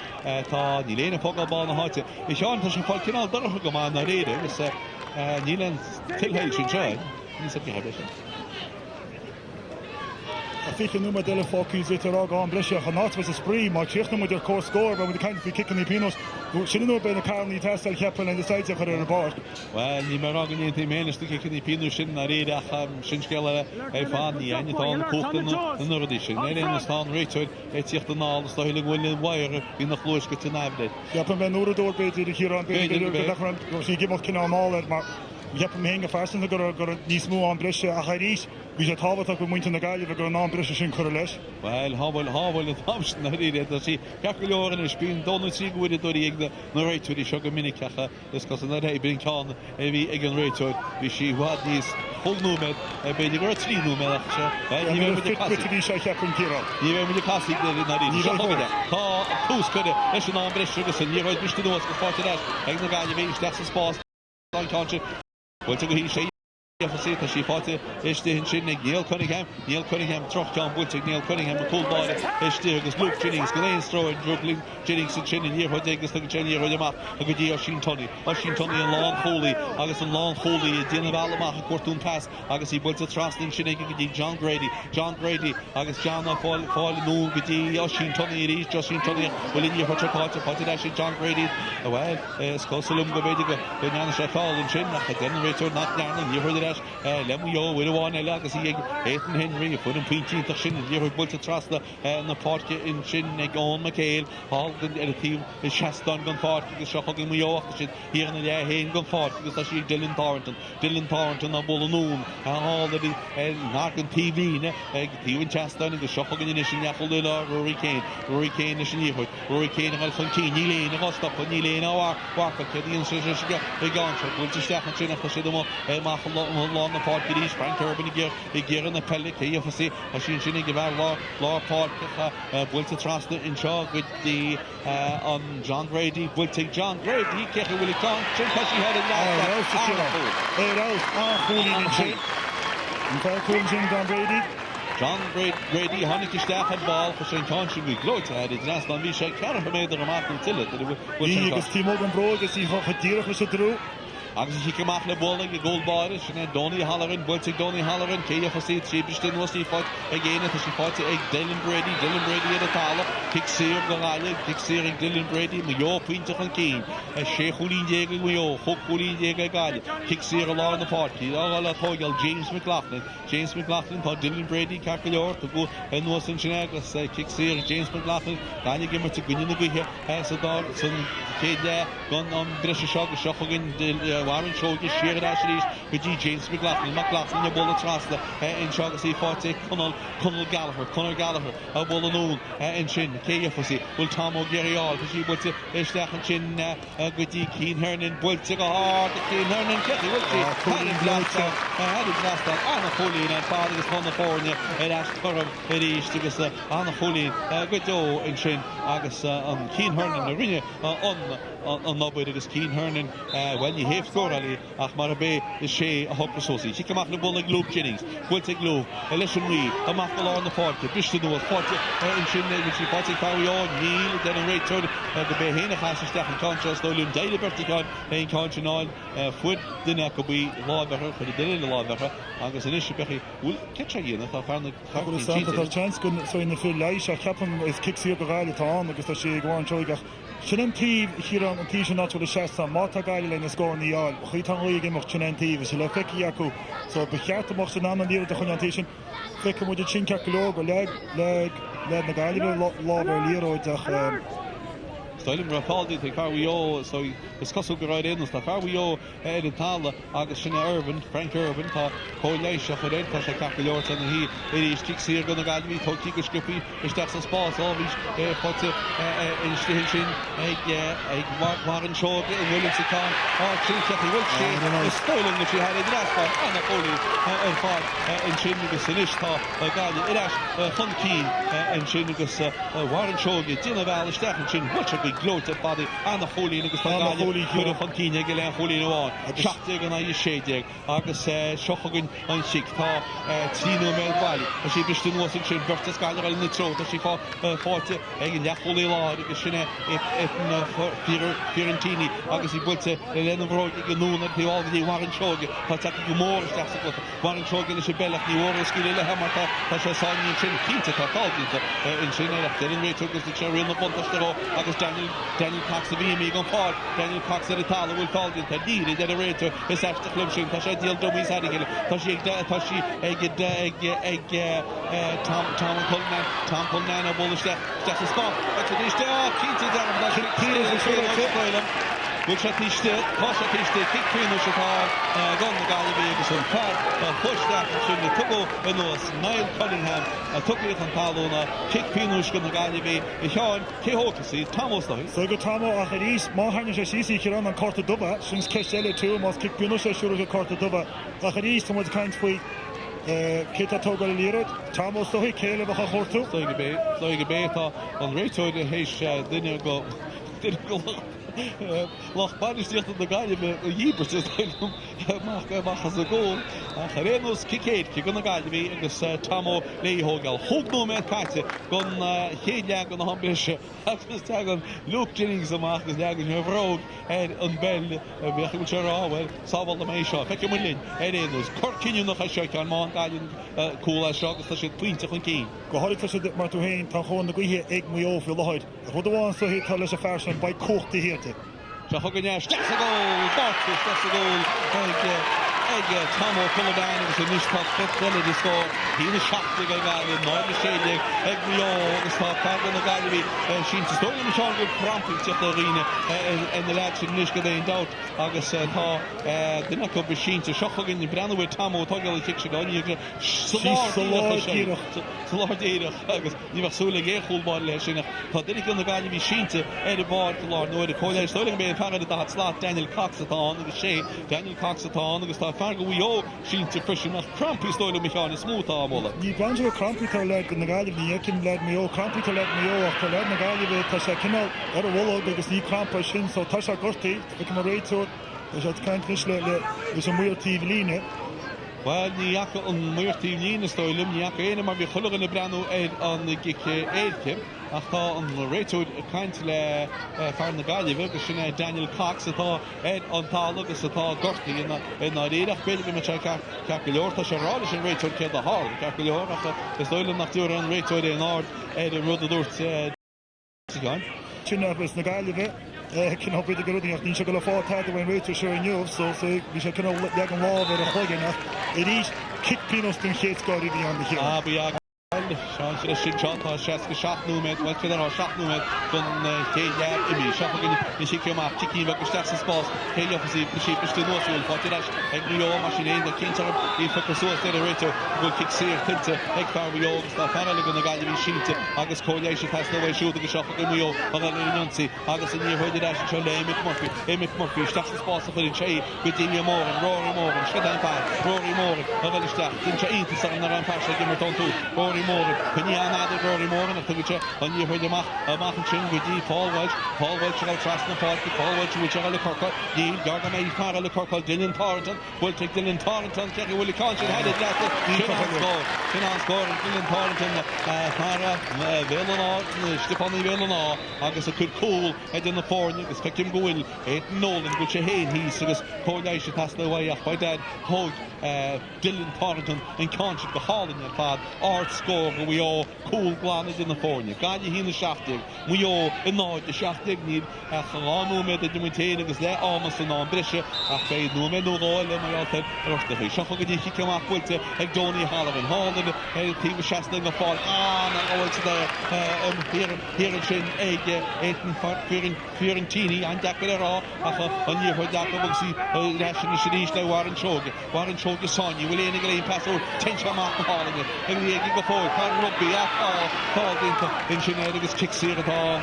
ta Nilena Pogabal na Harte is on to Falkinal Dorfgaman na Rede is Nilan Tilhelshin Joy is a behavior. I think the number de la Focus it on Brescia Chanat was a spree, my chicken with their core score, but we can't be kicking the pinos. Shouldn't know been a car in the test I'll keep and decides to put it report. Well, the Maragan the managed to kick the pinos in the Reda Shinskella, a fan, the Aniton cooked in the audition. Then in the town Richard, it's yet the Nall, the Hill William Wire in the Cluiche Ceannais Mionúr. Yeah, but when Urador bait the Huron bait, she gave up Kinnamal and Mark. We have them hanging fast and they got a nice move on Brescia. I had each. We just have it up and went in the Gaillimh. We got an on Brescia in Correlesh. Well, how the Thompson I read it. I see Caculor and a spin. Don't see with it or the narrator. The sugar mini cacha. This because another being can every again narrator. We see what these whole number. By the word 3 number. And you remember the classic. You remember the classic. You don't know that. Ha, who's good? Let's not on Brescia. And you're right. Wish to know what's going to that. And the Gaillimh. That's the spot. Long country. Well, to go he say she fought it. Ishti Shinnig, Neil Cunningham, Truck John Butchig, Neil Cunningham, the cool ball. Ishti, because Luke Jennings, Glenn Stroh, Brooklyn Jennings and Shin, and here, what they get the Jenny or the map. A good year, Tony and Long Holy, August and Long Holy, Dina Valama, Cortoon Pass, August he built a trust in Shinnig, John Grady, August John Fall, no, Gidi, Oshin Tony, it is Justin Tony, will in your Hutcher Potter, John Grady. Well, Scosalum Gabediga, Banana Shafal and Shin, a generator, not down, you heard it. Lemuyo with one legacy Ethan Henry put him pinching to Shin here with Bulta Trasta and the park in Shin on McHale Hall the team is Shaston gun park the Shahog in Muyo here in the Hain gun park because she Dylan Thornton on Bullanoon and all the Narcan TV Team Chaston in the Shahog in the Yakula Rory Kane is in here Rory Kane and Fontaine Nilane and Ostap and Nilane Walker Kedian Shisha gone will just happen to Shidamo Long the park it is Frank Urban gear in the pellet here for say machine shinning give out law park will to trust in charge with the on John Grady will take John Grady Kecha will come because she had John Grady Honig Staff ball for St. John should be gloat had it last on Visha Carver made the remark until it was Team Open Bro is he for Dira for Sudru. Agus he came off the ball like a goal barish and Donny Halloran, Bultic Donny Halloran, Kaya for St. Shibiston was he fought again if she fought Dylan Brady at the Tala, Kixir Galaya, Kixir Dylan Brady, Mayo Pinter and Kane, a Shehulin Jager Mayo, Hokulin Jager Gali, Kixir along the party, all Toyal, James McLaughlin, for Dylan Brady, Caculor to go and was in Chinagas, Kixir, James McLaughlin, Daniel Gimmer to go in the here, has a dog, some kid there, gone on Brescia Shog, Shogin, Warren Shogi, Sheer Ashley's, with James McLaughlin, a ball across the in Shaughnessy, Forte, Conor Gallagher, a ball alone in Shin, KFC, will Tom O'Gary, she would Stach and Chin, Goody, Keen Hernan, Bultig, hard, Keen Hernan, Ketty, had it blast on Anna Colleen, and Father is on the Fornia, and Ash Curran, it is to get Anna Colleen, good do in Shin, August on Keen Hernan, Arena on Nobby, it is Keen Hernan, well, you have scored Ali, Achmarabe, the Shea, a hopper saucy. She came out the ball like Luke Jennings, Bultig Lou, a lesson we, a Mackle on the 40, Bishton was 40, in Shin, which she party carry on, Neil, then a rate to the Behena has a step in contrast, no Lum Daily Berticon, in Conchon on, Foot, the neck will be law better, for the Dilly law better, August and Ishbecky will catch again. I found the chance so in the field Laisha Captain is kicks here the time because she go on Joy. Shouldn't here on Tisha not to the Shasta, Mata Gaillimh is scoring the all. Hitan League of Chinanti, she left Yaku. So the Cat of Moxanan and the Connotation, Fickum with the Chinkak logo, leg, the Gaillimh, Law, Lero, Stoilm Rapaldi, the Carwio, so it's Cosso right in, the Carwio, Ed Tala, August Irvin, Frank Irvin, Coalition, Tasha Capilort, and he is kicks here, gonna guide me, Tokikus Guppy, is that's a spot, always, put in station, Warren Shaw, Williamson Khan, Chinkaki Wiltshire, Stoilm that she had in the last part, Anna Foley, and fought in Chinnigus, and Ishta, Gaillimh, Irash, Hunkeen, and Chinnigus, Warren Shaw, Dinaval, Stefan Chin, which gloated body and the holy in the Gaillimh could have continued to get holy on. Shaftig and I shading. August Shochogin on Shik, Tino Mel Valley. As she wished to know since she birthed the Skyler in the throat, as she fought again, that holy law, because she Fiorentini, August he put Elena Road, you know that they already Warren Shogi, but that you more steps of Warren Shogi, the Shibella, the Warren Skill, the Hamata, that she saw in Chin, Kinta, in China, then we took us the cherry in the Pontastero, August Daniel Cox the VME gone forward, Daniel Cox at the Tala will fall into Didi, the Rater, is after the club shoot, Tasha Deal Dummies had again, Tashi, Tom Colnana, Bullish, that's a spot, that's a dish there, Keaton down, which at least kick finish at all, gone the Gaillimh, some card, push that, and the Tugo, and those Niall Cunningham, took it on Palona, kick finish, gone the Gaillimh, Sean, Kehokasi, Thomas Loy. So good Tomo, Acharis, Mohanis, Sisi, Kiran, and Corta Duba, since Keshele too, must kick finish, sure as a Corta Duba, Acharis, someone's kind of Kita Togal Lirot, Thomas Loy, Caleb Hortu. So you bet on Rachel, the Hish, didn't go. Loch Badish dicht de Gaillimh Yibers is mach a goal. Renos Kikate, gonna Gaillimh, agus Tomo Leihogel. Hogno met Kate, gon Hélia gon Hambish, agus tagon Luke Jennings amach, agus jagen Rogue, and Bell, Bechel well, Saval the Maisha, Fekemulin, Renos, Corkinu noch a shot on Mount Gaillimh, cool as shot, as shit, Twin to Keen. Go Holly to Martuhain, Tahon, the Guy, Egg Mio, Lloyd. What the one so he tell us a fashion by Court to hear it. Hoganesh, that's a goal, Bartis, that's a goal, Tomo Cullivan, it was a Nishkot, Fettelli to score, he was shocked to go down in Northern Shading, Egmio, the start, Targan of Gaillimh, Sheen to Stolen, the Sean good cramping to the arena, and the lads in Nishka they in doubt, August the neck up with Sheen to Shochogin, the Brandon with Tomo, Toggle, the Kick, Lord Edith, August, you were so like a whole body, but then he can the Gaillimh Sheen to Eddie Bard, the Lord, no, the College, Stolen, being found at the hot slot, Daniel Coxaton, the Shea, Daniel Coxaton, the start. Fargo we all Sheen to fishing a crampy style of mechanic smooth armola. You banjo a crampy to lead in the Gaillimh, the Yakin led me, crampy to let me or to let the Gaillimh, Tasha Kinnell, or a wall because the crampa shin, so Tasha Gurti, become a rate to it, there's a kind of there's a weird TV line. Well, the Yaka on weird TV line style, the Yaka in my Beholog and the Brano Ed on the Gik Aid. I thought on the Raytood kind of found the Gaillimh, because Daniel Cox, I thought Ed on Tala, because I thought Gurti in the idea of building a Capilor, Tasharalish and Raytood killed the hard. Capilor, the Stolen Nocturne and Raytood in Nord, Ed and Rodadort. Chinnapas the Gaillimh. Can help with the good thing. Should go for that when Rachel showing you. So we should kind of like a law with a hug enough. It is kick Pinos to hit Scotty beyond the hill. Sinchon tá seaca 7 met bhil ciidir 7 met gon chéile imi seachgan ní sicrmach ticí bheith gosteach sa spás chéile ofasí sípiste nóisiúil fátileis ag bhío mar sin éon cintear í focusúas de réite bhfuil kick séir tinta ag fearbhío agus tá ferala go na Gaillimh síte agus cóléis tasnahfuil siúd agus seachgan bhío an Leonsi agus in níorthide leis seo le Éimic Murphy steach sa spás a chuir sé go Dília Morgan, Rory Morgan, Skedain Fad, Rory Morgan a bhfuil isteach tinta ínta sa an fearsa gimar tú Rory Morgan, Penny Anad Rory Morgan a tuigte an níorthide amachchan sin go dí Paul Welch se gal tras na páirci Paul Welch bhfuil se gal le corcail díl garga mé fearra le corcail Dylan Thornton bhfuil te Dylan Thornton ceachí bhfuil cá sin heidir leata sin an scór Dylan Thornton fearra bhélaná Stefani bhélaná agus a chud cúil idir na fórne agus feitim gohfuil Nolan go sé héin hís agus cóléis se tasna bhaíach ba dead thug Dylan Thornton in cáint go hálan ar fad art scór go bhío cúil glána in na fórne Gaillimh hína seachtaigh muo in náid de seachtaigh níl a chaláú me de mutéine agus le ámas an ná brise ach féad nó me nóáil le maialta rostaí seacha go dtí ceach bhailte ag Donny Halloran hálan tíh seasta na fáil na áilte híann sin ag Fiorentini an deachar rá an níorthid deachar sí leisin is ríis le war an seoga sáinní bhfuil éana go léon pasú teint amach na hálange ag léigi go fóil cá rugby táínta in sin agus kick séir atá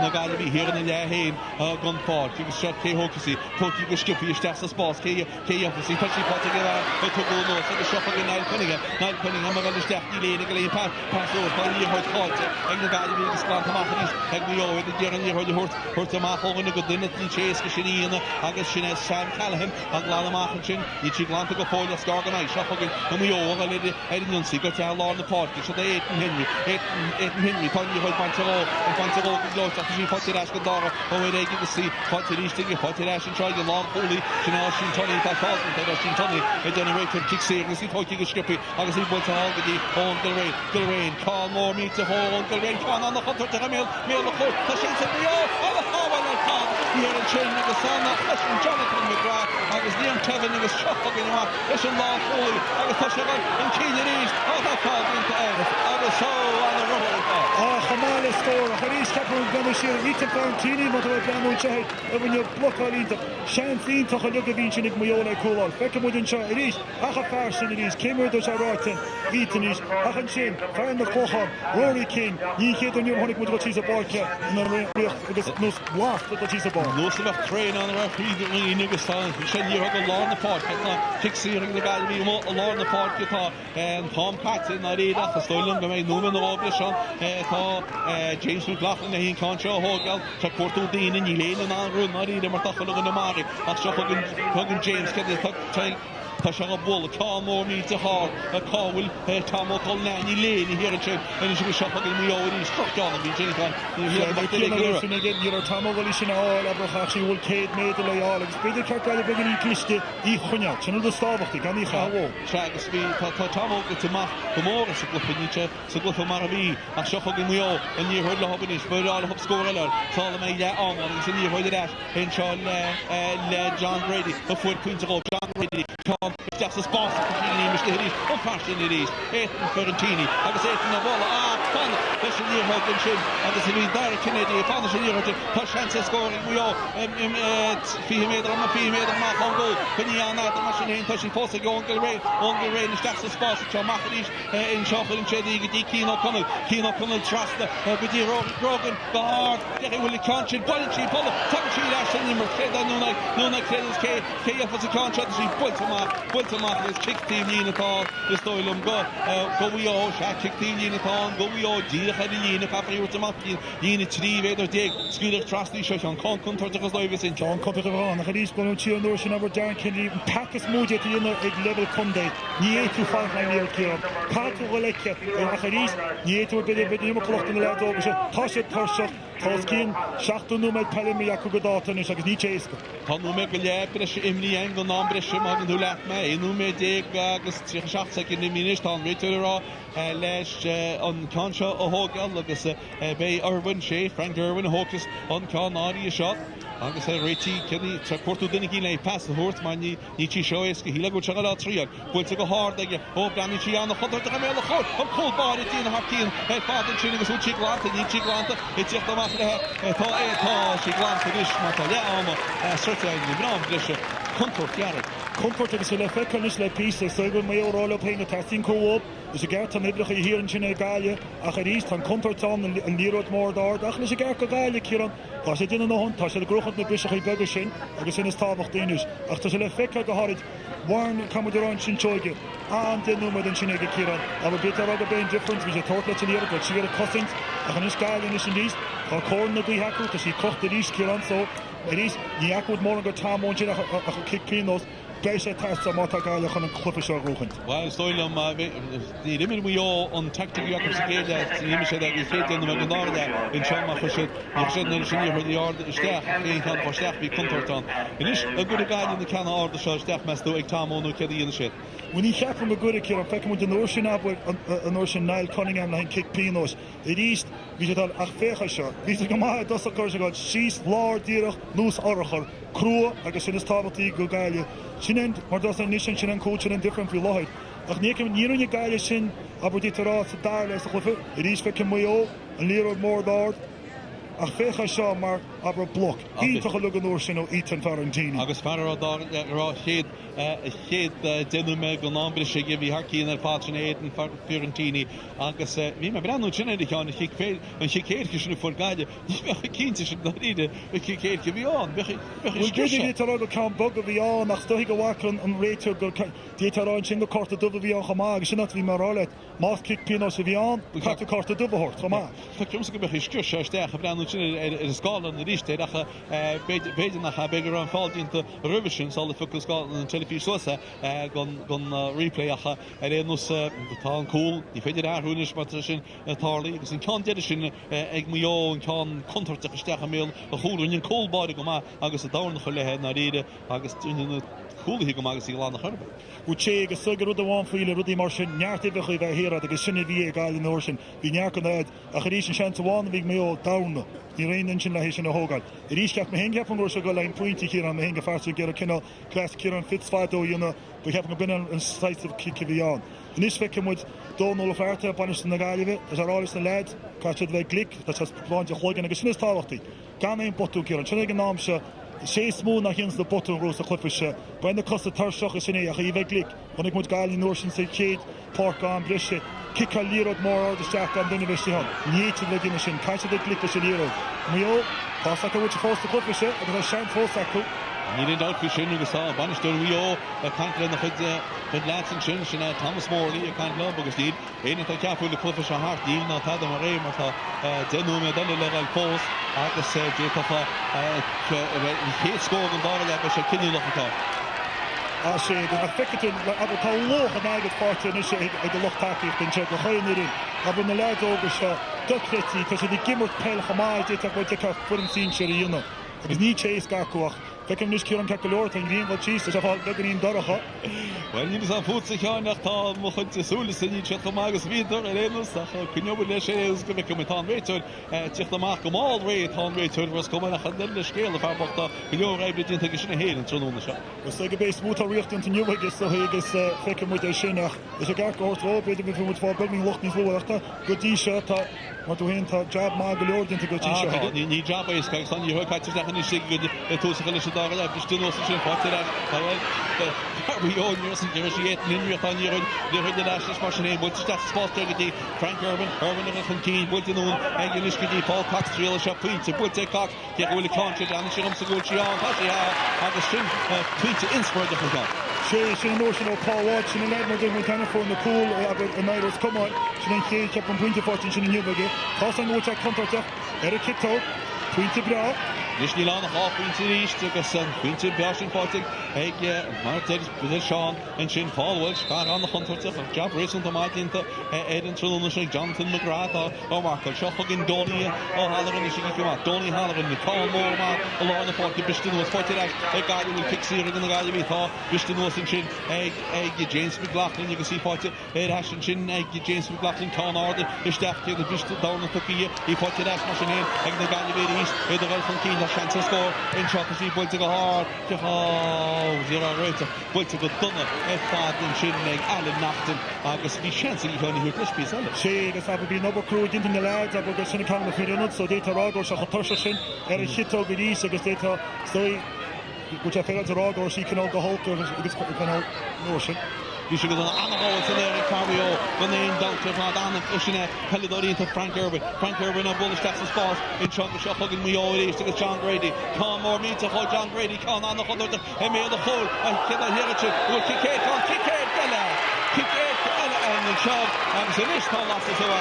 na Gaillimh hir na le héin gan fád agus se céthócasí tuí go sciúpaí isteach sa spás céofasí tuí páte go bh tugó nó agus seopa go Niall Cunningham mar gan isteach í léana go léon pasú íorthid cháte ag na Gaillimh agus glantamachníos ag nuoid a dearan íorthid thuirt amachóganna go duine ní chéas go sin íana agus sin Sam Callahan an glanamachchan sin ní tí glanta go fóil a scargan éis seopagan go muoga le éidirionsaí go te lá na páirci se Éitan Henry tá íorthid baintá go glóteach sí fátileis go dára ó réige go sí fátiríiste fátileis an treide lá pólí sin á sin toní tá fáilta sin toní i donna réitir kick séir agus í tóí go sciúpi agus í builta ágadí ón go réin cá mór míte hón go réin cá an nach chutar a mé le chóir tá sin sa brío a hábhail le cá híar an sin agus sanna leis an Jonathan McGrath agus níon Kevin agus seochagin amach leis an lá pólí agus tá se an cíine ríis á tá fáilta agus só an a ruthir chamála scór a choríos capú gana sé Rita Fiorentini má bh ganú teid a bhaine blocálínta sean flionntach a lugad vín sinnig muola cúáil fecha muid an seo a ríis acha fear sin a ríis céimir do se rátain vítaníos achan sin fear na chócham Rory King ní chéad an níomthanig muid tí a barce na riocht agus nus blast a tí a bar. Nus a bheith tréin an ra híí agus tá sé níor go lá na páirce tá fixíring na Gaillimh a lá na páirce tá Tom Patton na réadach a stoilm go méid núman ábla seán tá James McLaughlin na hín cánseo hógáil se cuatú daine ní léana an rún na ríide mar tacha le na mari ach seo chugann James tá se go bóla cá mór míte há a cáhfuil támáil leí léana hir an sin in si go seochagin muoirí struchtán bhí déán ar tamhil sin áil a brochaí bhfuil céad méad leáil agus beidir ceáil begin í cliste í chuneach sin do stábhachtta gan í chaó segus bhí tá tamó go tuach go mór sa glufaníte sa glufa mar a bhí ach seochagin muo an níorthid le hobanis beáil hop scóileir tála mé le an agus san níorthid leis hen seo le John Brady a fuair puinte John Brady deach sa spás ní mistéirí ó farsin i ríis Éitan Fiorentini agus Éitan na bhla fan leis an níorthid sin agus i bhí dar cinnéí fan sin níorthid tá sean sa scóring muo 5 méadar am 5 méadar amach an gól Penny Anad mar sin héin tá sin fósa go ongil réin is deach sa spás seo machríis in seochail in séí go dtí Cíno Connell trasta go dtí Rogan bar de bhfuil cáin bolintí bolla tatí leis sin mar chéad núna crédas céaf a cáin sí builtamach is kicktíí línatá is stoilm go bhío se kicktíí línatá go bhío dícha i lína capútamach lína trí féidir dé scuúidir trastíí seo an contar agus leibh sin John Contarán a rís bon tíú sin aber dean cinní pacas múide íonna ag level condé ní éú fáinnaíar cean Patú go leice a rís níú beidir imachlocht in ledó se tá sé tarseach tá cín 16ú meid peimi acu go dátain agus ní chéisca. Tá nó me go le breise imlí an go ná breise mag an dú le me inú mé dé agus 16 in míis tá réitirrá leis an cánseo a hógáil agus bé Irwin sé Frank Irwin hógus an cá áí seo agus réití cení tre cuatú duine le pass hort mai ní tí seois go híle go se lá tríal bhfuil go hard aige ó braní tí anna chuir go mé chóir an cóbáir tína hartíín fádan sinna agus útí glanta ní tí glanta i tíocht amach tá sí glanta is má tá leama suirtein ní brám brise contour cearad. Comfort agus le fecanis le písa so go mé órála peine testing co-op is a gert an ibrach I hir an sinna Gaillimh a ríéis tan comfortán an líród mór dáir ach leis a gert go Gaillimh ciaran tá sé duine nóhan tá sé grochan na brise í begur sin agus ina tábhacht daois ach tá sé le feca go háid warn camidirán sin teoige an denú me den sinna go ciaran a bit a ben different hí sé tortla líad go si a cosint a chan is Gaillimh is sin díos tá cór na dí heú tá sí cocht a ríos ciaran so a ríos ní eacúd mór an go támón sin a kick pinos Geise testa mata Gaillimh an Cluiche seo rochant. Well, stoilm ní rimir mú an tactic agus géile ní sé agus féidir na gandáda in seach chu sin sin chu yard isteach é tan forsteach bí contortán. Inis a go Gaillimh na ceanna áda seo steach meú ag támónú ceíon siad. When he checked from a good kid, I'm thinking with the notion of an ocean Nile Cunningham and kick pinos. It east, we should have a fecha shot. We should come out, does the course got she's Lord Dirach, loose Oracher, Crew, I guess in his Tabati, go Gaillimh. Shinen, or does a nation, Shinen coaching and different for Lloyd. Ach Nikim, you know, you Gaillimh Shin, aber die Terrasse, Darles, it is for Maigh, and Lero more Lord. A fecha seo mar aber block. Ítach a lugan úr sin ó Ethan Farentini. Agus fear rá chéad denú me go námbri sé gibhí harcíín ar fáin éan Farentini agus bhí me brenn sinna teáin an si céirce sinna for Gaillimh. Ní me cínta sin na ríide ci céirce bhíán. Bhí tar go cá bog a bhíán nach stoí go bhhacan an réitear go détarráin sin go corta dubh bhíán chamá agus sinna bhí mar rálet más kick pinos a bhíán chu corta dubhhort chamá. Tá go bheith isciúr seoisteach a brenn sin scálan na ríiste acha beidir nach beidir an fáiltínta revision sála fuil scálan an telefí sosa gon replay acha réanús tá an cool ní féidir airthúnis mar sin tálaí agus an cean deidir sin ag Maigh an cean contorta isteach a mé a chúún an cóbáide go má agus a dána chu lethe na réide agus coolí go agus í lá na churbe. Uché agus sugur rud bháin faoile rudí mar sin neartibh chu bheith héad agus sinna bhí Gaillimh nóir sin bhí nearcan éid a chu ríéis an seanháin bhí Maigh dána ní réon sin le hééis sin na hógáil. I ríos ceap me héngeap an se go lein pointí chéar an hénge farú gur cinál clás céar an fitfáidó dhéanana bu cheap go bin an saitah cice bhíán. Inis feice muid dónóla fearrta banistan na Gaillimh is arális na leid caiid bheith glic tá bláinte chuigan agus sinna táhachttaí. Gan éon botú céar an sinna an nám se sé smó nach hins de botú rós a chlufiise, Bain na costa tarseach a sinné a í bheith glic, chunig muid Gaillimh nóir sin sé chéad páirc an brise. Kick a lírod mór áda steach an duine bheith síhan. Níte le duine sin, caiite de glic sé lírod. Maigh, tá sacha bhúte fósta chlufiise agus a sean fósta acu. Ní réon dáhí sin agus tá banisteir Maigh a caiint na chud lean sin sinna Thomas Morley a caiint le agus tíad éana tá ceapú le chlufiise a hartíín ná tá mar ré mar tá denú me daile le an fós agus détacha chéad scóg an dála le sé cinú lechatá. A sé a feicetún aber tá loch an agad páirte is ag go lochtáíocht den se go chéanirin aber na leid ógus se duchretí tá sé dí gimmert peil chamáid déta go decha furin sín sé dhéanam. Agus ní chééis gacuach. Fecem níos cíar an cecolóir an gríon bhil tíos a fáil begarín doracha. Well, ní an fút ceánach tá mo chun súla san ní teach agus víidir a réanús a cneobú le sé go bheith cum tá réiteir teach amach go máil ré tá réiteir bhs cum nach le scéal a fearbachta go leor raibblionnta go sinna héann tróna se. Gus go bééis múta riocht an nuhagus agus feice mu é sinach is a gar goirtrá beidir bhí mu fá begning locht ní bhachta go dtí se tá mar tú hén tá jab má go leordinnta go tí se. Ní jab is cai san níth caiite ní si túsa le se dá le bistú sin fáte Bíon sin gur sé linú an níir de leis mar sin bú spátegutí Frank Urban a chun cí buún ag liscutí Paul Cox tríal se puinte bulte Cox de bhfuil cáte an sim sa gúil seán agus sin puinte inspiride chu. sé sin nóir sin ó Páháid sin le mar dú tena fór na cool a meiros cumáin sin an chéad ceap an puinte fortin sin nniuige. Tá an nóte contarteach ar a kittó puinte bra. Nis ní lánach á puinte ríist agus an puinte be sin fáte ag mar bud seán an sin Paulhil cá an na chutarteach ach jab rééis an tomátinnta an trúna sé Jonathan McGrath ó marcail seocha gin Donny ó Halloran is go Donny Halloran na cámór má a lána fáte bistinú fáte ag Gaillimh pixí an na Gaillimh tá bistinú sin ag James McLaughlin agus sí fáte hesin sin ag James McLaughlin cánáda isteach cé bistú dána tuí í fáte mar sin ag na Gaillimh ríist idir bhil chun cí chance to score in shot as he built to go hard. You're right. Built to go done it. Fad in Shinnig, Alan Nachton. August be chance he can hear this piece. She does have been number crew into the lads. I've got some kind of it, so they are all so Hatorshin. And a shit over these, so they are so which I feel to Rod or she can all go hold or it's kind of notion. You should go on Anna to there in Carrio, when they in doubt to Anna Cushionet, Helidori into Frank Irwin. Frank Irwin on Bullish Jackson's boss in Chunk of Shot hugging me all it is to get John Grady. Come more me to hold John Grady, come on the Hunter, and me the hole. I cannot hear it. We'll kick it, Gella. Kick it, and the shove, and it's a nice call lost as well.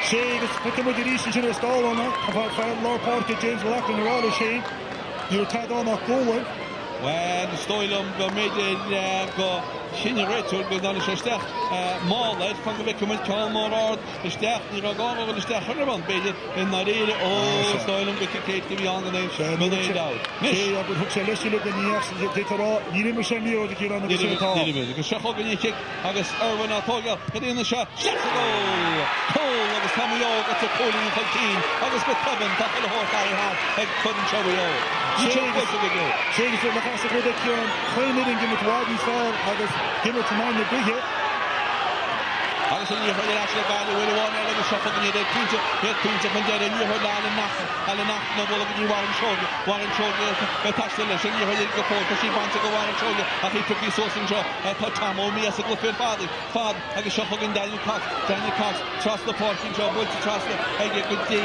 Shane is picking with the East in a stall on it. I've Lord Park James Blackton and Raleigh Shane. You're tied on that goal. Well, the Stoilum go made it go. Shinny Rachel goes down the Stech. Mall, let's find the victim with Calmore, the Stech, the Ragama, the Stech, Hunterman, Baited in Nadia. Oh, Stoilum, the Kate to be on the name. But they out. She, I would hook a list look in the X, they are you didn't send me over to get on the shot. Because Shahog and you kick, I guess Irwin Altoga, get in the shot. Shot the goal. Cole, I was Tommy O, got to Coley in 15. I was with Tubman, top of the horse I had. I couldn't show it all. She is the Master Good at Kieran, playing it and give it Wadden's fall. I guess give it to mind the big hit. I was in your head actually by the way the one element shot and you did Quinta from there and you heard Alan Nacht no ball you Warren Shoulder attached the list and you heard it go forward because she wants to go Warren Shoulder and he took his source and shot thought Tom me as a good field father I guess shot again Daniel Cox trust the parking job will to trust the good D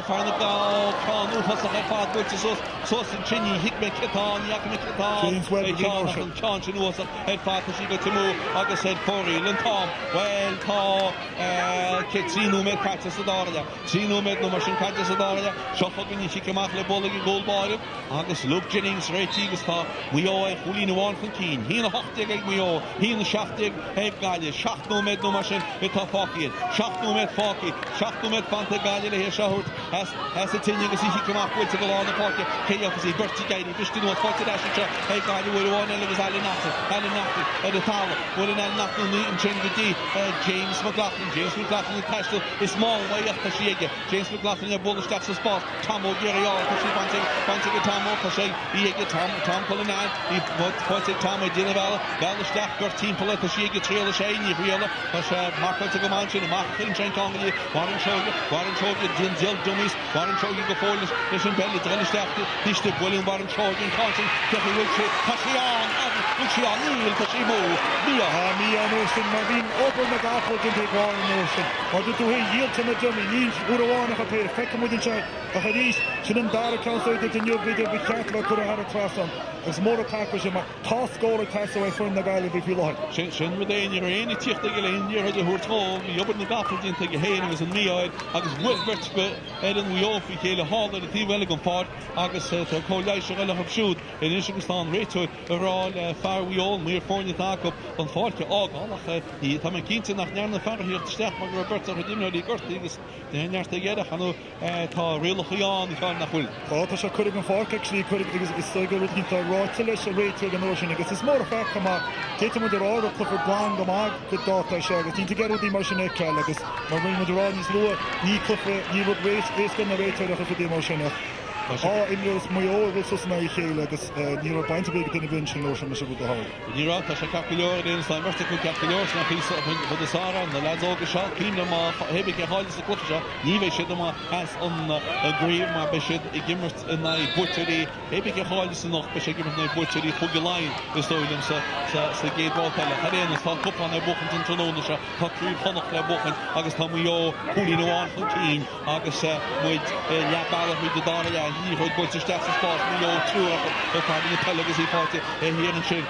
for the goal Con Ufas the father will to source and Chinny Hickman Kitan Yakman Kitan Con Chinuos head father she got to move I guess said and Tom, well, Tom, Zino made practice at Daria, Zino made no machine practice at Daria, Shopper she came out like bowling goal ball, August Luke Jennings, Ray Tigers thought, we all have fully no one from Keen, he in a hot dig, we all, he in the shaft dig, head Gaillimh, Shaft no made no machine, with a Focky, Shaft no made Focky, Shaft no made Fanta Gaillimh, here Shahut, as a 10 years he came out with to go on the party, Kay opposite, Bertie Gaillimh, Bishton was 40 dash, hey Gaillimh, with one, and it was Alan Nacht, at the tower, with an Alan Nacht. And James McLaughlin attached to a small way up to Shiega. James McLaughlin a bullish that's the spot. Tom O'Gerry all because she wants to get Tom O'Cashay. He get Tom pulling out. He puts it Tom O'Dinavella. Well the staff got team pull it to Shiega trail the shine. You feel it. Because Mark to go on to the Mark couldn't change on you. Warren Shogun, Dill Dummies. Warren Shogun go forward. Listen Belly drill the staff. Dish the William Warren Shogun causing. Jeffrey Wiltshire. Pashi on. Wiltshire on. Neil Pashi move. Mia Notion, Marvin, open the gap for the big Warren Notion. Or did you yield to the dummy? Needs Urawana have paid, Peckham with the shot. The Hadith, Shinan Dara translated the new video with Catholic could have had a class on. There's more attackers in my toss goal attacks away from the Gaillimh if you like. Shin with the any tick the Gaillimh, you heard the Hurtol, you opened the gap for the Gaillimh, was in me, I was Wilbert, Eden, we all feel Kayla Hall, the team well gone forward. August to Colliage, have shoot, and in Shinstan, Rachel, overall, far we all, we're 4 attack up on 40. Die haben Kinder nach Nerne Fahrer hier gestärkt, aber Roberto hat immer die Gortiges, der erste Jahre kann ta real Khian kann nach wohl. Das ist kurz gefragt, actually kurz ist so gut mit der Rotelish Rate the notion it is more fact come on. Get with the road up for blind the mark the data share. Need to get with the motion like this. Marine with the road is low. Ni kuffe, ni would race is going to rate for the motion. In yours Maigh will so smell like this near a point of big intervention notion with the whole. You're out as a calculator in some vertical calculators and a piece of the Sara and the lads all the shot clean them heavy holds the clutch Nive should them as on agree my bishop gimmers in a butchery heavy holds enough but gimmers no butchery for line the story them so gate ball tell had in the top on a book and Tonon shot top 3 Chonnacht le book and August Tomio fully no on 14 August with Yapala with the Dara he heard going to start his pass we all through the party the television party here in Shin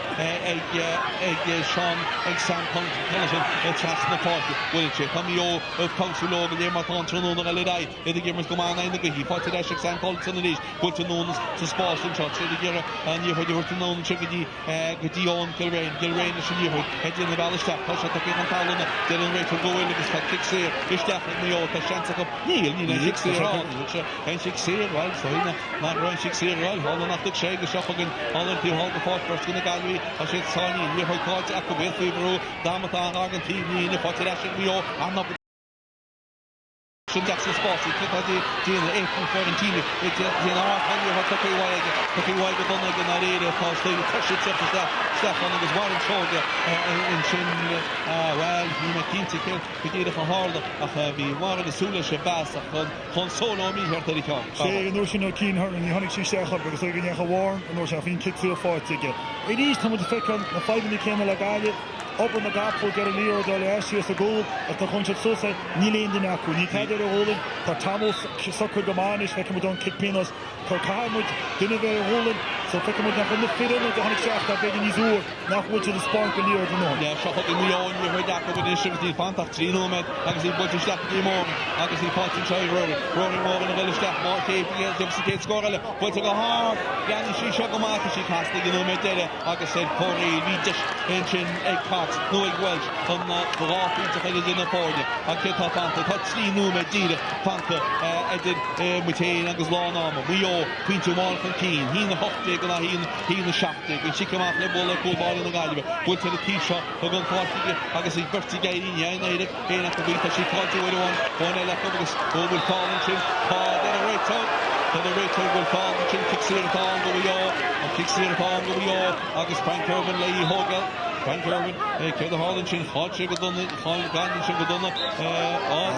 Sean Sam Collison trust the party will check Tomio of council over there Matan Tonon and Lidai the gamers come on in the he fought that Sam Collison and is good to know to spars and shots the gear and you heard to know check the Dion Gilrain is you heard head in the ball step push at the pin Talon didn't wait to go in this kicks here is definitely all the chance of Neil you know 6 and 6 well so not running 6 well holding up the shake the shot again all the hold the fourth first in the gallery as it's Sonny you heard called Akubel Fibro Damata Argentina in the Potash we all I'm not sin Jackson Spotty Dina 8-14 Dina Arthur what took away the done again that area cause they touch it Stefan was Warren Shoga in Shin well he McKinsey Pedida van Harle we waren de Solische Bass van solo me here that he can say no she no keen her and you honey she said because I get warm and no she kick through for it again it is time to fake on the 5 minute came like I up in the gap for get a near the last year's goal at the concept so say nearly in the neck when you had it rolling for Thomas she sucker the man is making don't kick pinners for Carmwood didn't very rolling so pick him up from the fit in the honey shaft that big in his oar not which is the spark in the other no yeah shot in the own you heard that with the shift the fantastic 3 met I can see but step the morning I can see Patrick Choi rolling more in the step more tape the score but to go hard yeah she shot the mark she cast the met there I can say Corey we just in a no Welsh on the raw pizza is in the podium. I can't have Fanta, that's 3 no Medina, Fanta, Edit, Mutain, and Gazlan Armour. We all point to one from Keen. He in the hot dig and he in the shaft dig. And she came out the ball, cool ball in the Gaillimh. Went to the tee shot, we're going for it. I can see Bertie Gaillimh, yeah, I need it. He at the beat that she called to one left over this. Oh, will fall and chin. Then a right toe. Then the right toe will fall and chin. Kicks it on, go we all. And kicks it on, go we all. August Frank Irvin, Leigh Hogel. Frank Irvin, Kevin Holland, Shin Hodge, Godonna, Holland, Gandhi, Shin Godonna,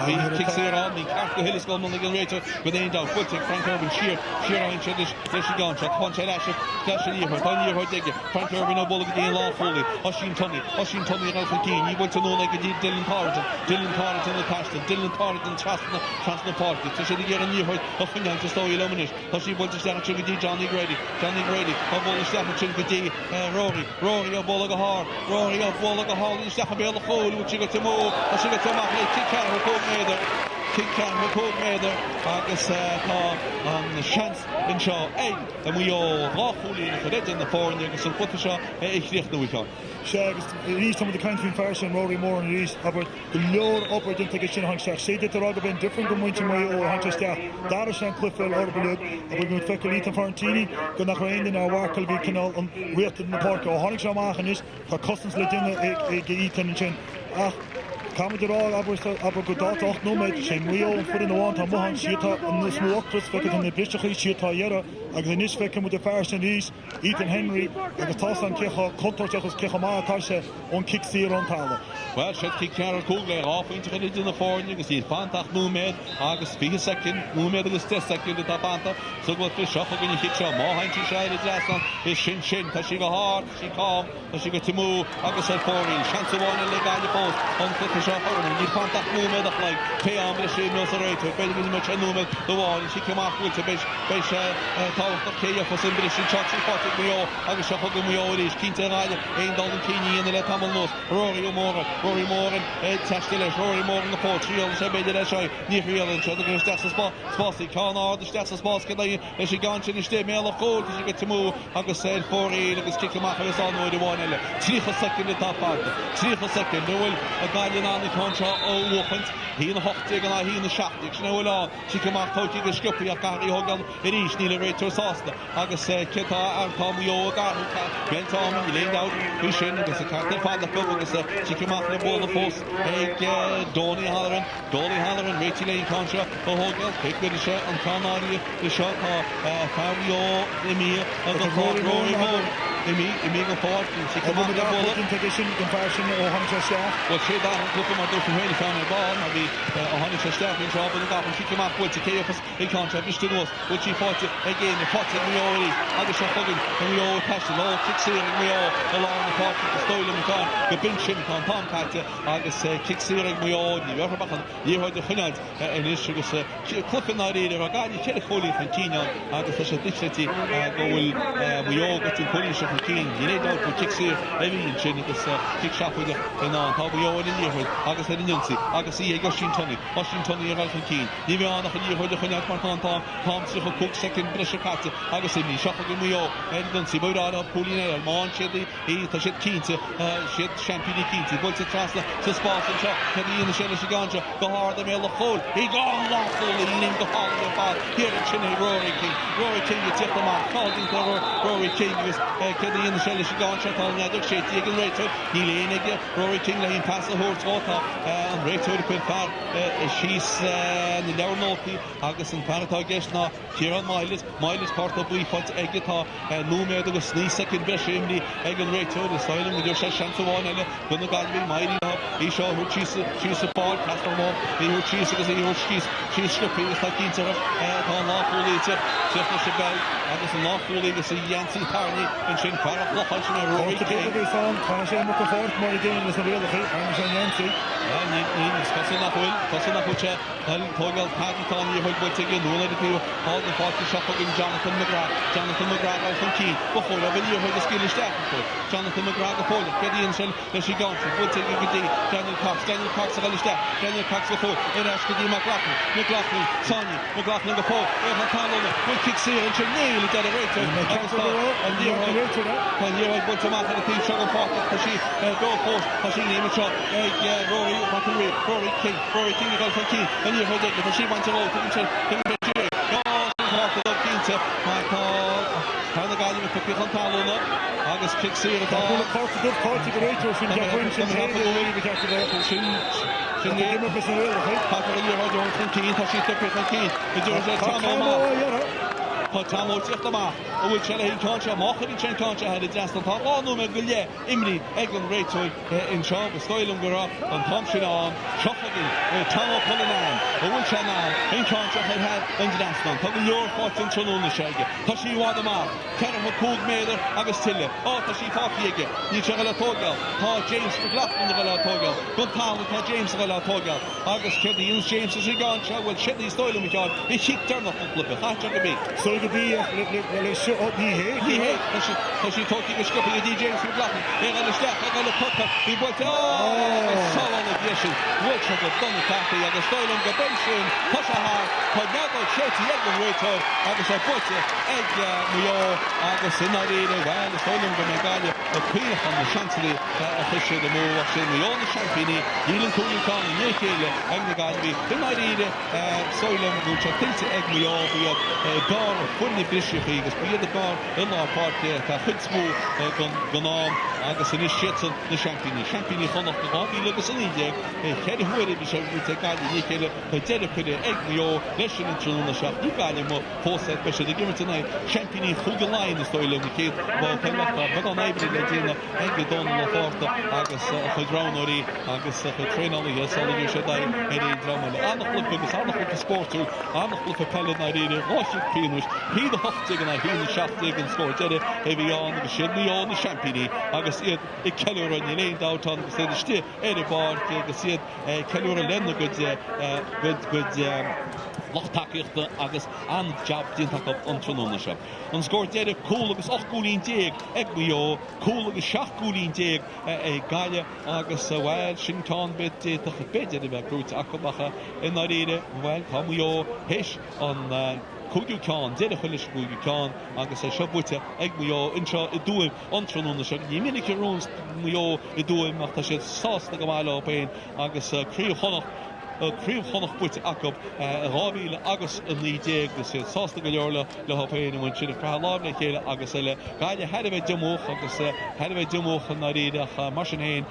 he kicks it on, he can't go Hillis Goldman again later, but then down, foot take Frank Irvin, sheer on Chedish, there she gone, shot, punch, Lash, Frank Irvin, no ball again, Law Foley, Oshin Tommy, Ralph Keane, he went to know like a Dylan Torrington the Paston, Dylan Torrington, Transna Park, to see the year and year, of Finland to Story Illuminate, Hoshi went to start Chividi, Johnny Grady, a ball of Stefan Chividi, Rory, a ball of a hard. Rory up wall like a hole in Stefan Bale the hole which you got to move and she got to Maigh kick can report Mather August on the chance in Shaw and we all rawfully in the in the four and you can still put the shot ich licht the weekend Shags is some of the country first and Rory Moore and Reese upper the lower upper didn't take a chin on Shags say that the rugby been different from when Maigh or Hunter staff Darish and Clifford or below we're going to take a Ethan Farantini go nach rein in our work will be canal on wait in the park or Hunter Shaw machen is for customs let in the Ethan and chin Come to all aber gedacht auch nur mit Chemio für den Wand haben wir shit und das nur kurz für den Bischof shit hier also nicht weg mit der First and East Ethan Henry und das dann Kirche Kontochos Kirche mal Tasche und kick sie runter well shot kick Carol Kugler off into the in the four you can see Pantach no med August 4 second no med the second the Pantach so what the shot when you kick shot more hand she tried it last on is shin she go hard she calm she got to move August said for chance one in the guy the post on the shot and you Pantach no med like pay on the shame no sorry to very much no med the wall she came off with the base talk okay for some British shots and fought me all August shot me all is Quinta ein Dalton Keeney in the let Hamel nose Rory Moore and Tashkill Rory Moore in the port field so made that show near field and so the stats spot the corner the stats spot can they she gone to the state mail of goal to get to move August said for the kick him off is on the 1 3 second the top part 3 second there will a guy on the contract all open he in the hot dig and he in the shaft you know all she come off touch the scoop ya Gary Hogan it is nearly right to Sosta August said Kita and Tom Yoga Ben Tom he laid out fish in the captain father cover she came off the ball the post Donny Halloran Rachel Lane contract for Hogan pick with the shot and Connery the shot Fabio Emil and the Rory Moore Emil forward she came off the ball in position conversion or Hunter staff well she that look at my different really found the ball maybe Hunter staff in trouble and got she came off with the chaos in contract which to us which she fought again the fought in the already I just shot Hogan and we all passed the low kick searing we all along the park the stolen and gone the bench him on Tom Cat I guess kick searing we all you ever back on you heard the Finland and this should say clipping that either a guy you kill a Coley from Keenan I guess such a difficulty go will we all get to Coley from Keenan you need out for kick sear maybe in chin this kick shot with and on how we all in here with I guess in Nancy I can see Washington and Ralph Keane you be on the you heard the Finland Tom sich Cook second British cat I guess in shot again we all and Nancy but out of Coley and Mon Chili he to shit Keane shit champion Keane but to transfer to spot and shot to the in the Shell Ganja the hard the mail of hole he gone lawful leaning the hall of the ball here in Chennai Rory King you tip them off called into Rory King was Keddy in the shell, she gone shot on the shit, you can rate it. Neil Enigge, Rory King, Lane pass the horse, and rate to the pin far. She's the lower naughty, August and Parata Geshna, Kieran Miles part of Buifot, Egeta, Nume, the sneeze second best, Emily, Egan rate to the soil with your chance of one, and when the Gaillimh, Maigh, he showed her she's support, Pastor Moore, he her cheese, because he her she's stripping, it's like into her, on lawful leads it, Jeff Chabelle, August and lawful leads it, Yancy Tarney, and Shin Farah, Lochal, and Rory King. Tánaise mo go fort mar dé is na bhéal a Yancy. Níos cosú nach bhfuil hal tógáil Paddington í bhfuil builte gin núna de tú hall na fáilte seachagin Jonathan McGrath al chun cí ba chóla bhfuil í bhfuil a sciil isteach go Jonathan McGrath a fóla gedíon sin leis í gáintse builte gin gotí Daniel Cox a gáil isteach Daniel Cox go fóla eis go dtí McLaughlin McLaughlin go fóla ha talóna bhfuil kick sír an sin néil de a réite an díorhaid builte mach a tí se an fáta tá sí dó fós tá sí néime seo Rory King got from King, and you heard it, but she wants to go to the church. How the guy you took it on Talona, August kicks here at all. Party the Rachel should get wins in the head of the way we got to the Tamo Tichtama, which he can't mock it in Chancha had it just on top. Oh no, Maigh, Imri, Egan Rachel in Shaw, Stoilum Gura, and Thompson on, Shoffagin, Tamo Cullinan, Wilchanan, in Chancha had International, Tommy your fortune Chonun the Shaggy, Tashi Wadama, Terra Coog Mader, Agastilla, oh Tashi Fakiega, Nichagala Togal, Ha James McLaughlin the Togal, good town with James the Togal, August Keddy, James as he gone, will shed the Stoilum John, he kicked turn off the flip, so it could be shut up because she thought he was skipping a DJ from Blackman. They're going to step, they're going to put her. He went, so on the mission. Which have done the party, and the Stoilum got benching, Hushaha, Pagnago, Shetty, Edwin Rachel, August a butcher, Egg Mionúr, August in Irene, well, the Stoilum got Maigh, the Queen from the Chancellery, official the move, watching Mionúr Champini, Neil Cooley Khan, Nikhil, Egg the Gaillimh, in Irene, Stoilum, which I think Egg Mionúr, we have Gar, Funny Bishop, because we had the Gar in our party, Hudsmo, Gunam, August in his shits and the Champini Chonnacht, the Hobby, Lucas and India, Kerry Hood, Bishop, we take out the Nikhil, a dedicated Egg Mionúr, Lesson in Chonnacht, you got him, post that Bishop, the given tonight, Champini, Hugaline, the Stoilum, the kid, well, but on Ivory, Latina, Egg Donald, August, Hydronori, August, train on the hill, Solid, you should die, Eddie Drummond, I'm not looking for sports, I'm not looking for Pellet, Washington Peanush, he the Hoftig and I hear the shot dig and score Jerry, heavy on the Shilby on the Champini, August it Kellur and Elaine downtown, the state still, Eddie Bard, the said Kellur and Lennon good Lochtakicht August and job didn't take up on Chonnacht. And scored Jerry cool as Ochgulin Dig, Egg Mionúr, cool as Shachgulin Dig, a Gaillimh, August well, Shinton bit the bed of the Root Akabacha in Irene, well, Mionúr, Hish on Cúigiú Ceann, Dead Chuilis Cúigiú Ceann, agus Sebuite, Egg Mionúr, Insha, Iduim, Chonnacht, Yiminik Runes, Mionúr, Iduim, after she sauce the Gamala Pain, agus Críomh Chonnacht buite acab rábhíle agus an ní déag de sé sásta go leorla le hopéin an sin lábna chéile agus eile Gaillimh headbheith demóch agus headbheith demóch an naríideach mar sin héin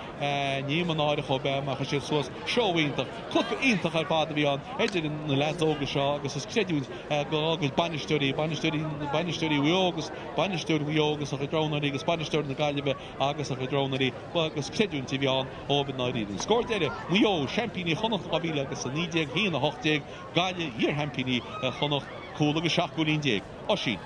níman áide cho be mar sé suas seoíntaach clufa ítach ar bád bhí an idir na leóga seo agus is creidún go agus banisteúí bhuiógus banisteúí a chudrónaí agus banisteúir na Gaillimh agus a chudrónaí agus creidúntí bhí an óbin naríidir. Scóir deire Mionúr Champini Chonnacht a bhí agus a 9 hí na 8 Gaillimh íor Champini Chonnacht cúla go 7 déag. Oshin.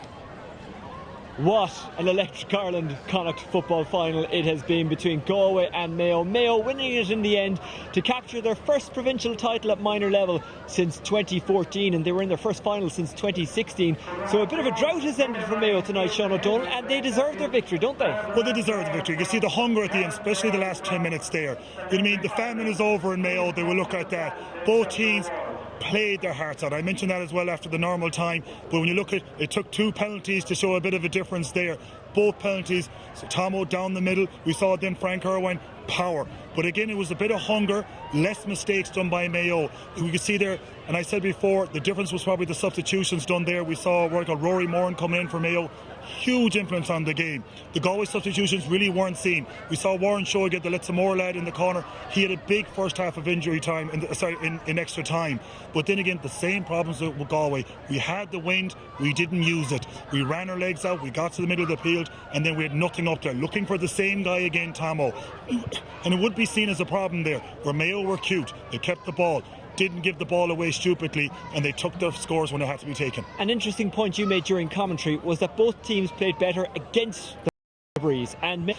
What an Electric Ireland Connacht football final it has been between Galway and Mayo. Mayo winning it in the end to capture their first provincial title at minor level since 2014, and they were in their first final since 2016. So a bit of a drought has ended for Mayo tonight, Sean O'Donnell, and they deserve their victory, don't they? Well, they deserve the victory. You see the hunger at the end, especially the last 10 minutes there. You know what I mean? The famine is over in Mayo. They will look at that. Both teams played their hearts out. I mentioned that as well after the normal time, but when you look at it, took 2 penalties to show a bit of a difference there. Both penalties, so Tomo down the middle, we saw then Frank Irwine, power. But again, it was a bit of hunger, less mistakes done by Mayo. We could see there, and I said before, the difference was probably the substitutions done there. We saw a word called Rory Moran coming in for Mayo, huge influence on the game. The Galway substitutions really weren't seen. We saw Warren Show get the Letsamore lad in the corner. He had a big first half of injury time, in extra time. But then again, the same problems with Galway. We had the wind, we didn't use it. We ran our legs out, we got to the middle of the field, and then we had nothing up there. Looking for the same guy again, Tomo. And it would be seen as a problem there, where Mayo were cute. They kept the ball, didn't give the ball away stupidly, and they took their scores when they had to be taken. An interesting point you made during commentary was that both teams played better against the breeze, and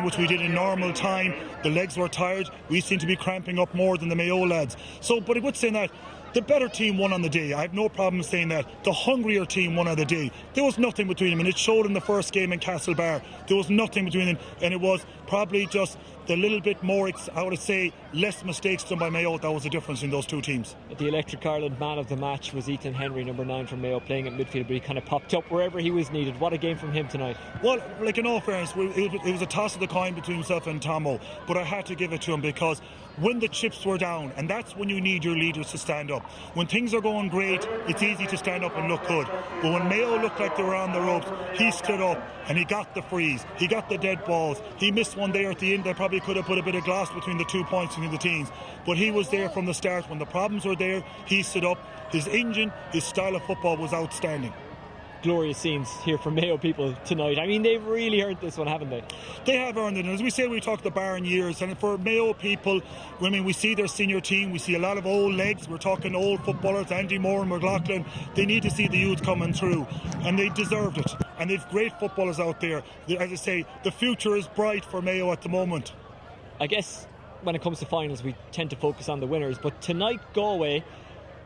which we did in normal time. The legs were tired. We seem to be cramping up more than the Mayo lads. But I would say that the better team won on the day. I have no problem saying that. The hungrier team won on the day. There was nothing between them, and it showed in the first game in Castlebar. There was nothing between them, and it was probably just the little bit more, I would say, less mistakes done by Mayo. That was the difference in those two teams. The Electric Ireland man of the match was Ethan Henry, number 9 from Mayo, playing at midfield, but he kind of popped up wherever he was needed. What a game from him tonight. Well, like, in all fairness, it was a toss of the coin between himself and Tomo, but I had to give it to him because when the chips were down, and that's when you need your leaders to stand up. When things are going great, it's easy to stand up and look good. But when Mayo looked like they were on the ropes, he stood up and he got the frees. He got the dead balls. He missed one there at the end. They probably could have put a bit of glass between the 2 points between the teams. But he was there from the start. When the problems were there, he stood up. His engine, his style of football was outstanding. Glorious scenes here from Mayo people tonight. I mean, they've really earned this one, haven't they? They have earned it. And as we say, we talk the Barron years, and for Mayo people, I mean, we see their senior team, we see a lot of old legs. We're talking old footballers, Andy Moore and McLaughlin. They need to see the youth coming through, and they deserved it. And they've great footballers out there. As I say, the future is bright for Mayo at the moment. I guess when it comes to finals, we tend to focus on the winners, but tonight, Galway,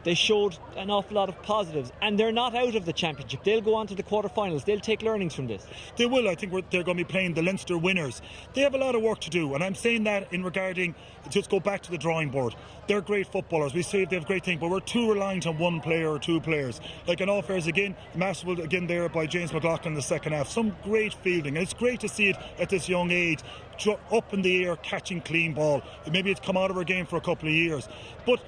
they showed an awful lot of positives, and they're not out of the championship. They'll go on to the quarterfinals. They'll take learnings from this. They will. I think they're going to be playing the Leinster winners. They have a lot of work to do, and I'm saying that in regarding, just go back to the drawing board. They're great footballers. We say they have great things, but we're too reliant on one player or two players. Like in all fairness, again, masterful again there by James McLaughlin in the second half. Some great fielding, and it's great to see it at this young age. Up in the air, catching clean ball. Maybe it's come out of our game for a couple of years, but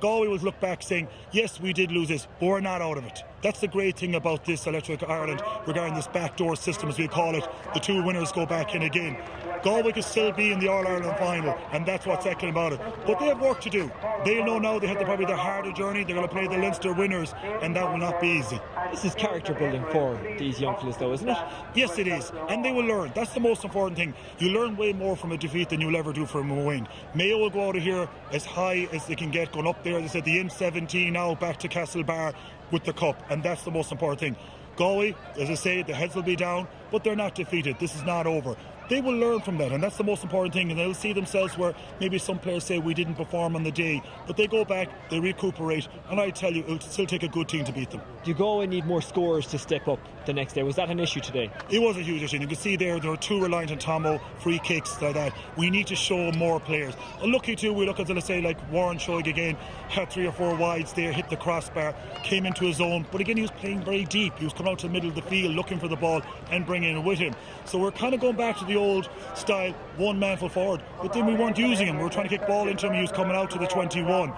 Galway will look back saying, yes, we did lose this, but we're not out of it. That's the great thing about this Electric Ireland regarding this backdoor system, as we call it. The two winners go back in again. Galway could still be in the All-Ireland final, and that's what's excellent about it. But they have work to do. They'll know now they have probably their harder journey. They're going to play the Leinster winners, and that will not be easy. This is character building for these young fellas, though, isn't it? Yes, it is. And they will learn. That's the most important thing. You learn way more from a defeat than you'll ever do from a win. Mayo will go out of here as high as they can get, going up there, as I said, the M17 now back to Castlebar with the cup, and that's the most important thing. Galway, as I say, the heads will be down, but they're not defeated. This is not over. They will learn from that, and that's the most important thing, and they'll see themselves where maybe some players say we didn't perform on the day, but they go back, they recuperate, and I tell you, it'll still take a good team to beat them. Do you go and need more scorers to step up the next day? Was that an issue today? It was a huge issue. You can see there are too reliant on Tomo, free kicks like that. We need to show more players. Lucky too, we look at, let's say, like Warren Shoig again, had 3 or 4 wides there, hit the crossbar, came into his own, but again he was playing very deep. He was coming out to the middle of the field looking for the ball and bringing it with him. So we're kind of going back to the old style, one man full forward, but then we weren't using him. We were trying to kick ball into him, he was coming out to the 21.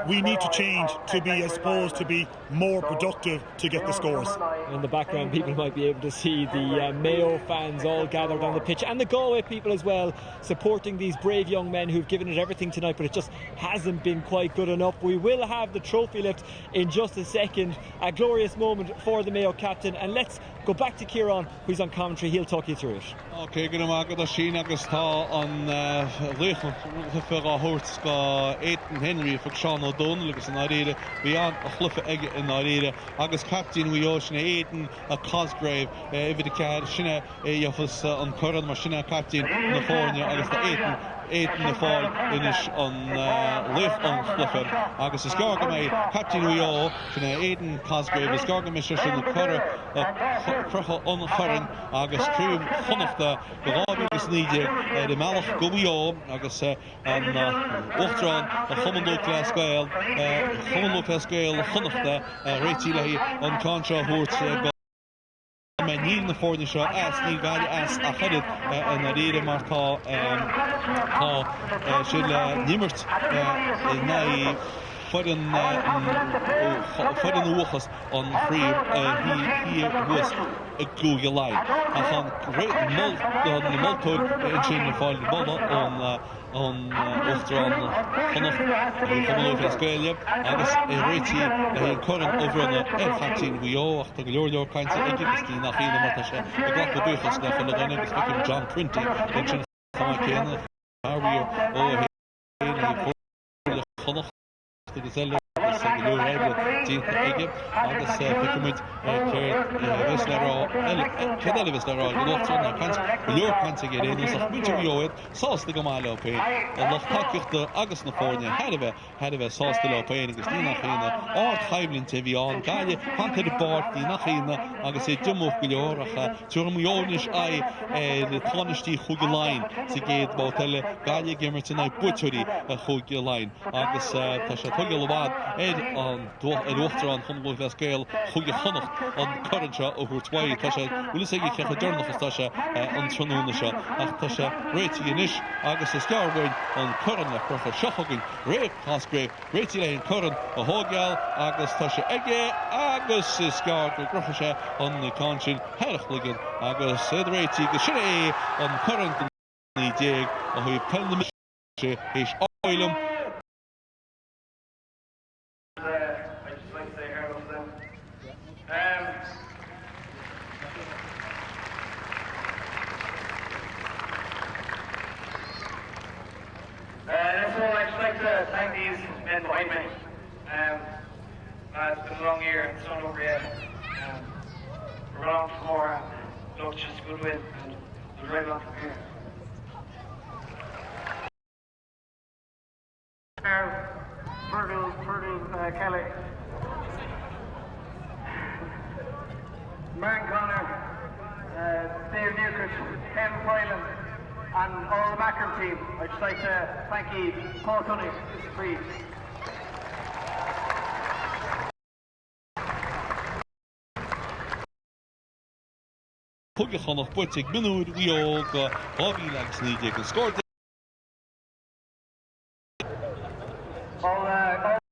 We need to change to be, I suppose, to be more productive to get the scores. In the background, people might be able to see the Mayo fans all gathered on the pitch, and the Galway people as well, supporting these brave young men who've given it everything tonight, but it just hasn't been quite good enough. We will have the trophy lift in just a second. A glorious moment for the Mayo captain, and let's go back to Kieran, who's on commentary. He'll talk you through it. Okay, good morning. The Sheen agus tá on Leichnach for a horse go Ethan Henry for Sean O'Donnell agus an area beyond a chlufa egg in area agus captain we ocean Ethan a Cosgrave if the car shina yafus on current machine captain the California agus the Ethan the fall finish on Leith on Clifford agus is Gargamay captain we all shina Ethan Cosgrave is Gargamay shina the current Crocho on Curran agus Crew Chonnacht the Gaillimh Sneedir the Malach go we all agus and Uchtron the Commando class Gael Chonnacht Rachel on Contra Horse mijn hier in de voordeel show as niet waar as a headed en de reden maar ta shil nimmert nei Fodden Uachas on free he was a Google line. And on great multog engine the fall ball on Ostron Chonnacht Gaillimh agus réiti current over on the F-15 BEO after the Lord kinds of Egyptian nach ina mata sé the black buchas na von der next speaking John 20 engine Ceannais Mionúr Chonnacht the Gaillimh Egypt agus picumid get in sauce the Gamalo pay and loch the August Napoleon had of a sauce the Lopain agus Nina or Heimlin TV on Gaillimh hunted the board the Nachina agus say Jummo Gilora Turmionish I the Tonishti Hugeline to get about Gaillimh Gimmerton I butchery a Hugeline agus Tasha Hugelabad on Dochter on Humboldt Scale Chuige Chonnacht on current over Tway Tasha will say you can't journal for Tasha on Chonnacht Tasha Rati Inish August Scarway on current across Shohogin Rape Cosgrave Rati Lane current a Hogal August Tasha Ege August Scar Grofasha on the Conscience Herchligan August Rati Gashire on current the Dig who pen the Ish Oilum. I just like to say hello to them. So I'd just like to thank these men behind me. It's been a long year, it's not over yet. We're going on for more. Look, just a good win, and we'll drive on from here. Fergal Kelly, Marion Connor, Dave Newkirk, Ken Foylan, and all the backroom team. I'd just like to thank you, Paul Cunning, please. Chuige Chonnacht Mionúr Bobby Lagsney scored